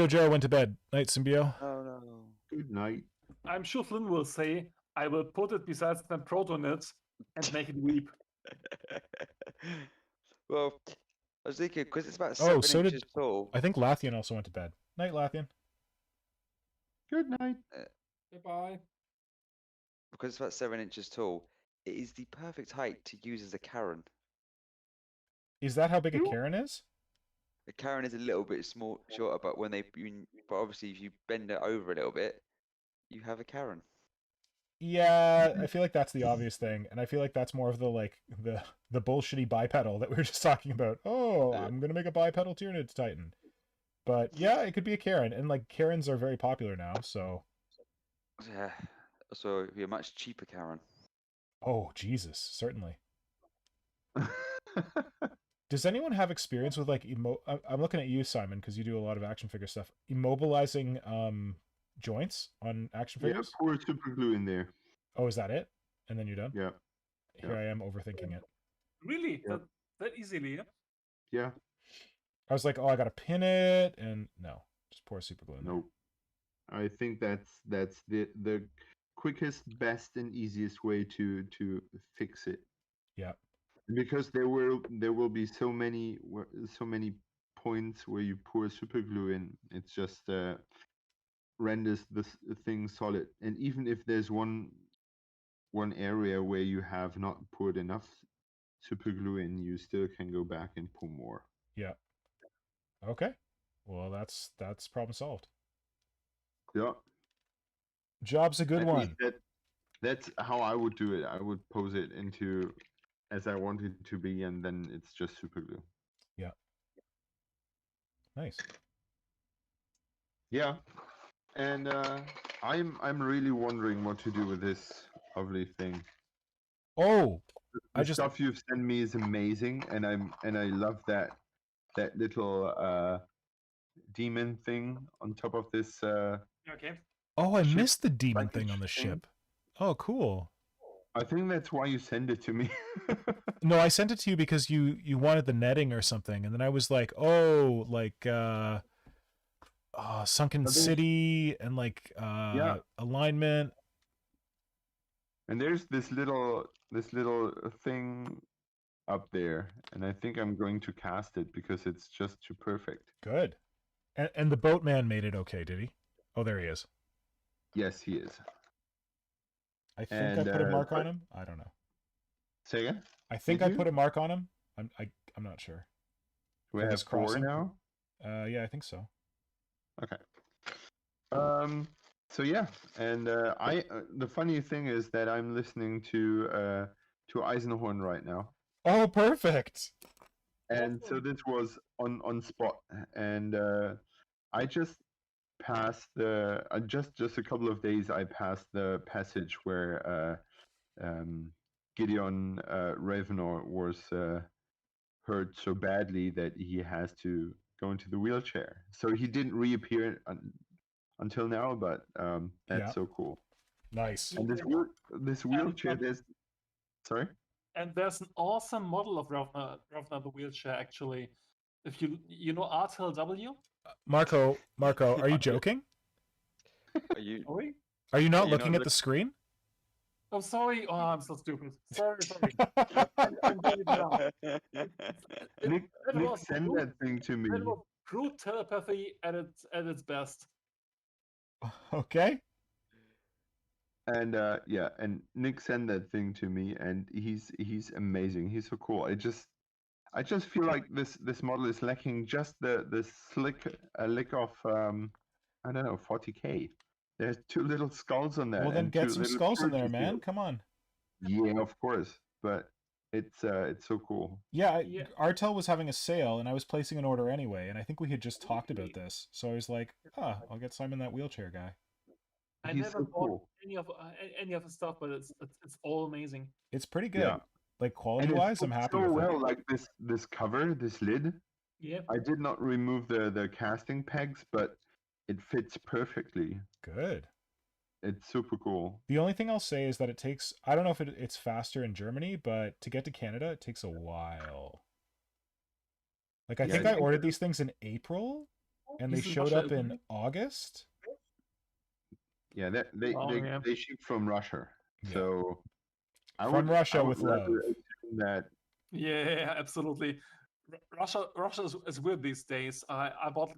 Joe went to bed. Night, Symbio. Oh no. Good night. I'm sure Flynn will say, I will put it beside the Protonit and make it weep. Well, I was thinking, because it's about Oh, 7 so inches tall. I think Lathian also went to bed. Night, Lathian. Good night. Goodbye. Because it's about 7 inches tall, it is the perfect height to use as a Karen. Is that how big a Karen is? A Karen is a little bit shorter, but but obviously if you bend it over a little bit, you have a Karen. Yeah, I feel like that's the obvious thing, and I feel like that's more of the like the bullshitty bipedal that we were just talking about. Oh, I'm gonna make a bipedal Tyranid Titan. But yeah, it could be a Karen, and like Karens are very popular now, so. Yeah, so it'd be a much cheaper Karen. Oh Jesus, certainly. Does anyone have experience with like I'm looking at you, Simon, because you do a lot of action figure stuff. Immobilizing joints on action figures? Yeah, pour super glue in there. Oh, is that it? And then you're done? Yeah. Here I am overthinking it. Really? Yeah. That easily? Yeah. I was like, oh, I gotta pin it, and no, just pour super glue in there. Nope. I think that's the quickest, best, and easiest way to fix it. Yeah. Because there will be so many points where you pour super glue in. It's just renders the thing solid. And even if there's one area where you have not poured enough super glue in, you still can go back and pour more. Yeah. Okay. Well, that's problem solved. Yeah. Job's a good one. That's how I would do it. I would pose it into as I want it to be, and then it's just super glue. Yeah. Nice. Yeah. And I'm really wondering what to do with this lovely thing. Oh, the stuff you've sent me is amazing, and I love that little demon thing on top of this. Okay. Oh, I missed the demon thing on the ship. Oh, cool. I think that's why you sent it to me. No, I sent it to you because you wanted the netting or something, and then I was like, oh, like sunken city and like alignment. And there's this little thing up there, and I think I'm going to cast it because it's just too perfect. Good. And the boatman made it okay, did he? Oh, there he is. Yes, he is. I think I put a mark on him. I don't know. Say again? I think I put a mark on him. I'm not sure. We have 4 now? Yeah, I think so. Okay. So yeah, and the funny thing is that I'm listening to Eisenhorn right now, Oh, perfect. and so this was on spot, and I just passed the just a couple of days. I passed the passage where Gideon Ravenor was hurt so badly that he has to go into the wheelchair. So he didn't reappear until now, but that's Yeah. so cool. Nice. And this wheelchair, there's sorry. And there's an awesome model of Ravna the wheelchair, actually. If you know RTLW? Marco, are you joking? Are you? Sorry? Are you not Are you looking not at the screen? Oh, sorry. Oh, I'm so stupid. Sorry. I'm very dumb. Nick was send brute- that thing to me. It was brute telepathy at its best. Okay. And yeah, and Nick sent that thing to me, and he's amazing. He's so cool. I just feel like this model is lacking just the lick of I don't know, 40k. There's 2 little skulls on there. Well, then and get 2 some little skulls in there, purity man. seals. Come on. Yeah, of course, but it's so cool. Yeah, Yeah. Artel was having a sale, and I was placing an order anyway, and I think we had just talked about this. So I was like, I'll get Simon that wheelchair guy. I He's never so bought cool. any of the stuff, but it's all amazing. It's pretty good. Yeah. Like And quality-wise, it I'm fits happy so with well, it. like this cover, this lid. Yeah. I did not remove the casting pegs, but it fits perfectly. Good. It's super cool. The only thing I'll say is that it takes, I don't know if it's faster in Germany, but to get to Canada, it takes a while. Like, I Yeah, think I I think ordered these things in April, and they Isn't showed Russia up a in country? August. Yeah, yeah. they ship from Russia. Yeah. So I From would, Russia I would with rather love. assume that Yeah, absolutely. Russia is weird these days. I bought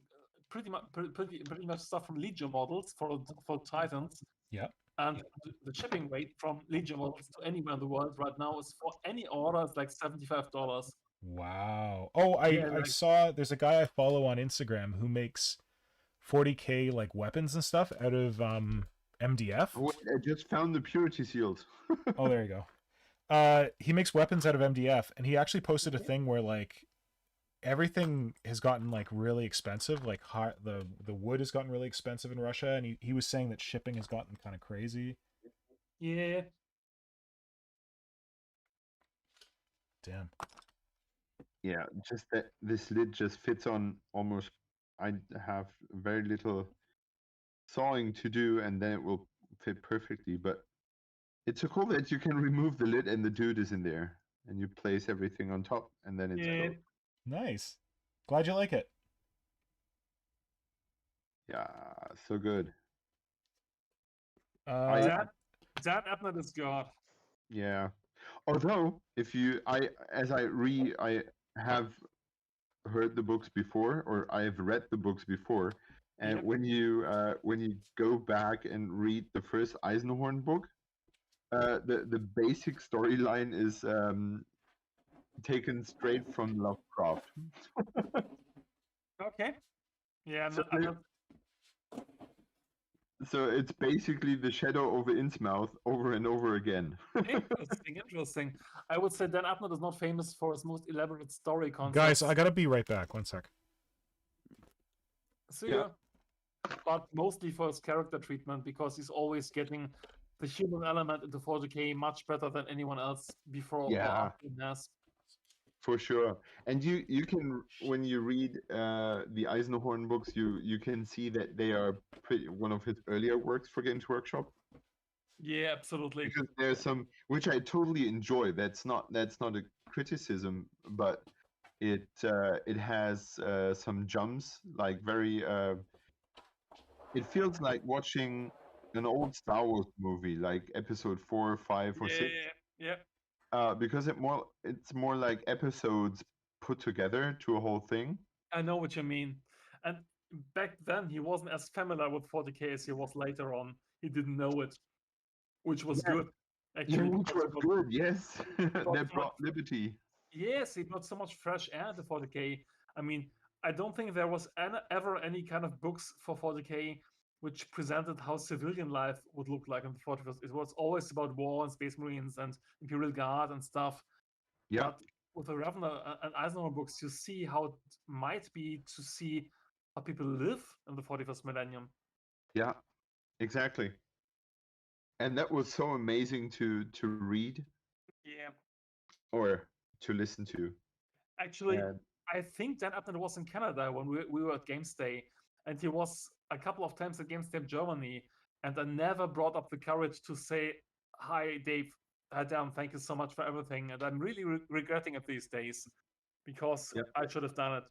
pretty much stuff from Legion models for Titans. Yeah. And the shipping rate from Legion models to anywhere in the world right now is for any order is like $75. Wow. Oh, I saw there's a guy I follow on Instagram who makes 40k like weapons and stuff out of MDF. oh, wait, I just found the purity seals. Oh, there you go. He makes weapons out of MDF, and he actually posted a thing where like everything has gotten like really expensive. Like the wood has gotten really expensive in Russia, and he was saying that shipping has gotten kind of crazy. Yeah. Damn. Yeah, just that this lid just fits on almost. I have very little sawing to do, and then it will fit perfectly. But it's so cool that you can remove the lid and the dude is in there, and you place everything on top, and then it's Yeah. cool. Nice. Glad you like it. Yeah, so good. Dan Abnett is God. Yeah. Although, if you, I have heard the books before, or I have read the books before, and Yep. when you go back and read the first Eisenhorn book, the basic storyline is taken straight from Lovecraft. Okay. Yeah. So So it's basically the shadow over Innsmouth over and over again. Interesting. I would say Dan Abnett is not famous for his most elaborate story concepts. Guys, I gotta be right back. 1 sec. See ya. But mostly for his character treatment, because he's always getting the human element into 40k much better than anyone else before or Yeah. after him has. For sure. And you can, when you read the Eisenhorn books, you can see that they are one of his earlier works for Games Workshop. Yeah, absolutely. Because there's some, which I totally enjoy. That's not a criticism, but it has some jumps, like very. It feels like watching an old Star Wars movie, like Episode 4, 5, or 6. Yeah. Because it's more like episodes put together to a whole thing. I know what you mean. And back then, he wasn't as familiar with 40k as he was later on. He didn't know it, which was good. Actually, which was good. Yes, they brought liberty. Yes, he brought so much fresh air to 40k. I mean, I don't think there was ever any kind of books for 40k which presented how civilian life would look like in the 41st. It was always about war and Space Marines and Imperial Guard and stuff. Yeah. But with the Ravner and Eisenhower books, you see how it might be to see how people live in the 41st millennium. Yeah, exactly. And that was so amazing to read. Yeah. Or to listen to. Actually, I think Dan Abner was in Canada when we were at Games Day, and he was a couple of times at Games Day Germany, and I never brought up the courage to say, "Hi, Dave. Hi, Dan. Thank you so much for everything." And I'm really regretting it these days because I should have done it.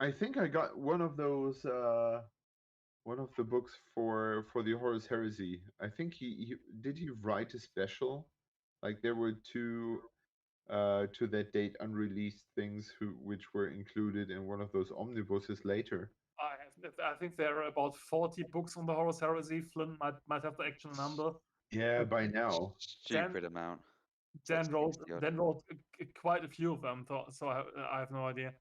I think I got one of those, one of the books for the Horus Heresy. I think he write a special? Like there were two to that date unreleased things which were included in one of those omnibuses later. I think there are about 40 books on the Horus Heresy. Flynn might have the actual number. Yeah, by now. Stupid amount. Dan wrote quite a few of them, so I have no idea.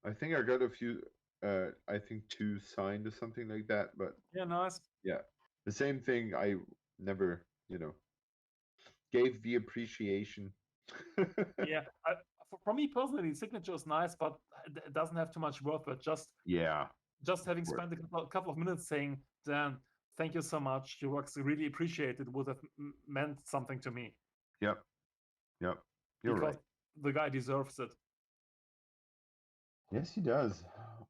I think I got a few. I think 2 signed or something like that. But yeah, nice. Yeah, the same thing. I never, gave the appreciation. Yeah, for me personally, the signature is nice, but it doesn't have too much worth. But just having spent a couple of minutes saying, Dan, thank you so much. Your work's really appreciated. Would have meant something to me. Yep. You're right. The guy deserves it. Yes, he does.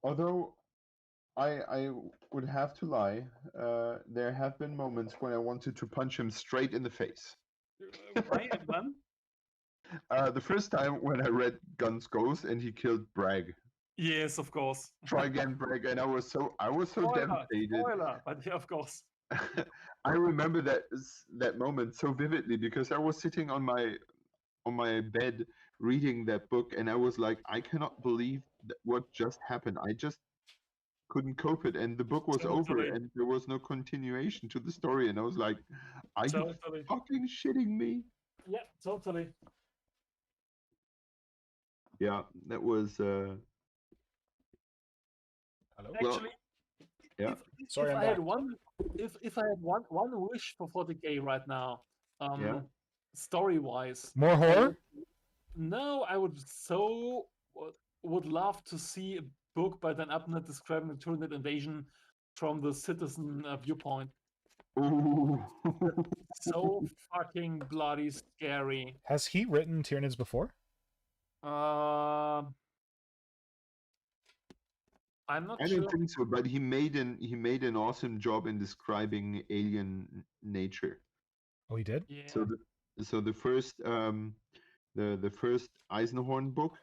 Although I would have to lie. There have been moments when I wanted to punch him straight in the face. Right, man? The first time when I read Guns Ghost and he killed Bragg. Yes, of course. Try again, Bragg, and I was so devastated. Spoiler, but yeah, of course. I remember that moment so vividly because I was sitting on my bed reading that book, and I was like, I cannot believe what just happened. I just couldn't cope it, and the book was over, and there was no continuation to the story, and I was like, are you fucking shitting me? Yeah, totally. Yeah, that was Hello? Actually, yeah. Sorry, if I had one wish for 40K right now, story-wise, more horror? No, I would love to see a book by Dan Abner describing the Tyranid invasion from the citizen viewpoint. Ooh. So fucking bloody scary. Has he written Tyranids before? I'm not sure. I don't think so, but he made an awesome job in describing alien nature. Oh, he did? Yeah. So the first the first Eisenhorn book,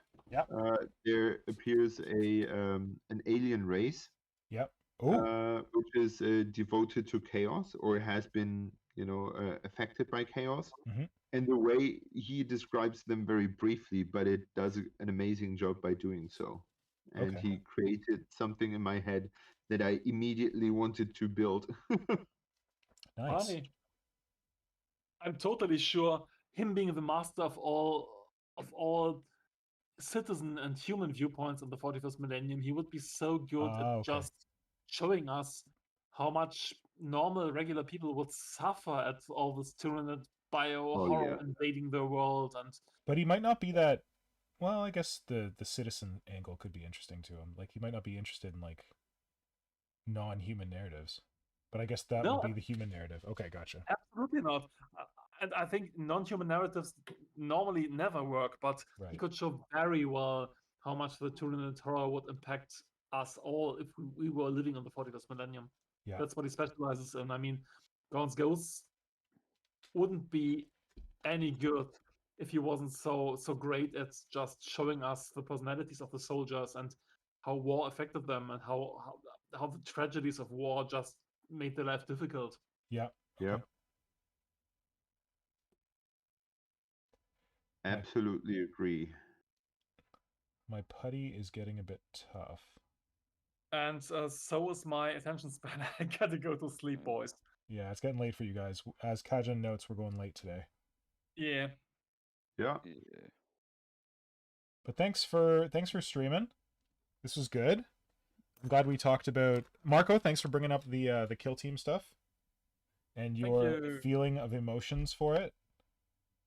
there appears an alien race. Yep. Which is devoted to chaos, or has been affected by chaos. Mm-hmm. And the way he describes them very briefly, but it does an amazing job by doing so. And he created something in my head that I immediately wanted to build. Nice. Funny. I'm totally sure him being the master of all citizen and human viewpoints in the 41st millennium, he would be so good at just showing us how much normal, regular people would suffer at all this Tyranid horror invading their world. But he might not be that. Well, I guess the citizen angle could be interesting to him. Like, he might not be interested in like non-human narratives, but I guess that would be the human narrative. Okay, gotcha. Absolutely not. And I think non-human narratives normally never work, but he could show very well how much the Tyranid horror would impact us all if we were living in the 41st millennium. Yeah. That's what he specializes in. I mean, Gaunt's Ghosts wouldn't be any good if he wasn't so great at just showing us the personalities of the soldiers and how war affected them and how the tragedies of war just made their life difficult. Yeah. Yeah. Absolutely agree. My putty is getting a bit tough. And so is my attention span. I gotta go to sleep, boys. Yeah, it's getting late for you guys. As Kajan notes, we're going late today. Yeah. Yeah. But thanks for streaming. This was good. I'm glad we talked about Marco. Thanks for bringing up the kill team stuff and your you. feeling of emotions for it.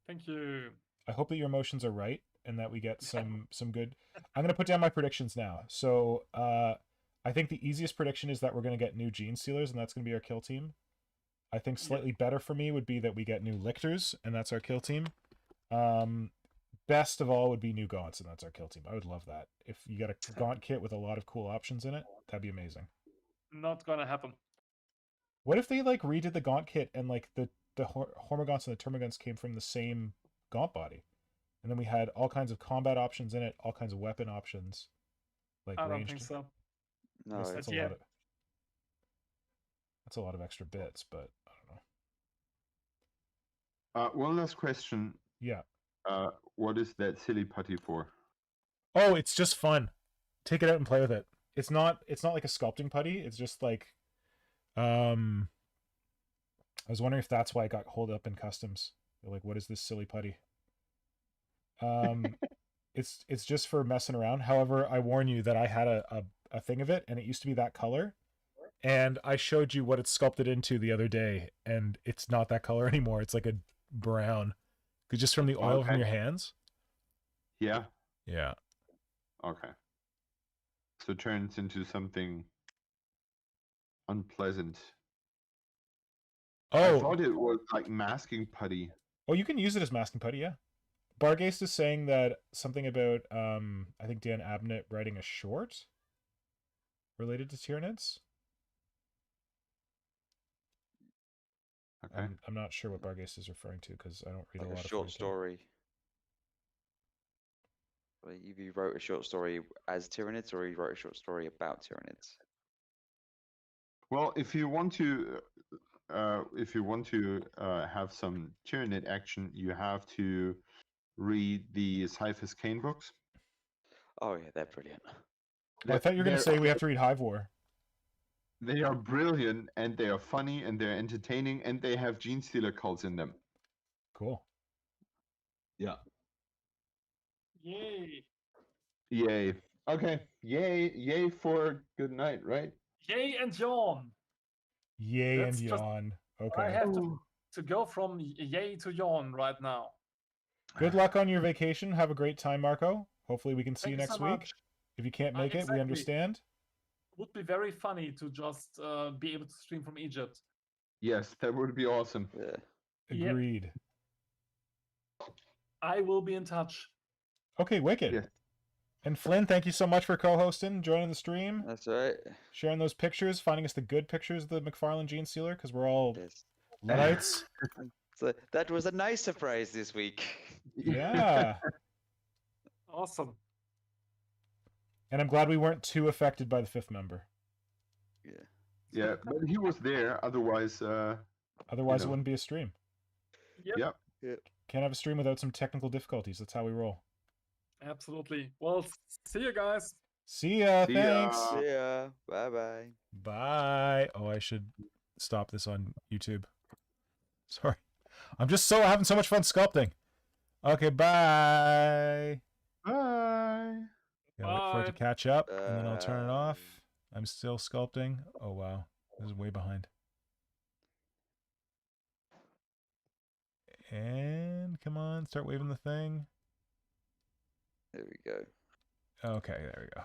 Thank you. I hope that your emotions are right and that we get some good. I'm gonna put down my predictions now. So I think the easiest prediction is that we're gonna get new Genestealers, and that's gonna be our kill team. I think slightly better for me would be that we get new Lictors, and that's our kill team. Best of all would be new Gaunts, and that's our kill team. I would love that. If you got a Gaunt kit with a lot of cool options in it, that'd be amazing. Not gonna happen. What if they like redid the Gaunt kit and like the Hormagaunts and the Termagants came from the same Gaunt body, and then we had all kinds of combat options in it, all kinds of weapon options, like I don't ranged. think so. No, That's a lot of. That's a lot of extra bits, but I don't know. One last question. Yeah. What is that silly putty for? Oh, it's just fun. Take it out and play with it. It's not like a sculpting putty. It's just like I was wondering if that's why it got holed up in customs. They're like, what is this silly putty? It's just for messing around. However, I warn you that I had a thing of it and it used to be that color. And I showed you what it's sculpted into the other day, and it's not that color anymore. It's like a brown. Just from the oil from your hands? Yeah. Yeah. Okay. So it turns into something unpleasant. I Oh. thought it was like masking putty. Oh, you can use it as masking putty, yeah. Bargaste is saying that something about I think Dan Abnett writing a short related to Tyranids. Okay. I'm not sure what Bargaste is referring to because I don't read like a lot a short of story. Well, you wrote a short story as Tyranids, or you wrote a short story about Tyranids. Well, if you want to have some Tyranid action, you have to read the Cyphers Kane books. Oh yeah, they're brilliant. I thought you were going to say we have to read Hive War. They are brilliant, and they are funny, and they're entertaining, and they have Genestealer cults in them. Cool. Yeah. Yay. Yay. Okay. Yay for good night, right? Yay and yawn. Yay That's and just- yawn. I Okay. have to go from yay to yawn right now. Good luck on your vacation. Have a great time, Marco. Hopefully we can see Thank you you next so week. much. If you can't make it, Exactly. we understand. Would be very funny to just be able to stream from Egypt. Yes, that would be awesome. Yeah. Yep. Agreed. I will be in touch. Okay, wicked. Yes. And Flynn, thank you so much for co-hosting, joining the stream, That's right. sharing those pictures, finding us the good pictures of the McFarlane Genestealer, because we're all Yes. Luddites. So that was a nice surprise this week. Yeah. Awesome. And I'm glad we weren't too affected by the fifth member. Yeah. Yeah, but he was there. Otherwise, Otherwise, it wouldn't be a stream. Yep. Yep. Can't have a stream without some technical difficulties. That's how we roll. Absolutely. Well, see you guys. See ya. See ya. Thanks. See ya. Bye bye. Bye. Oh, I should stop this on YouTube. Sorry. I'm just having so much fun sculpting. Okay, bye. Bye. Gotta wait for it to catch up, and then I'll turn it Bye. off. I'm still sculpting. Oh, wow. This is way behind. And come on, start waving the thing. There we go. Okay, there we go.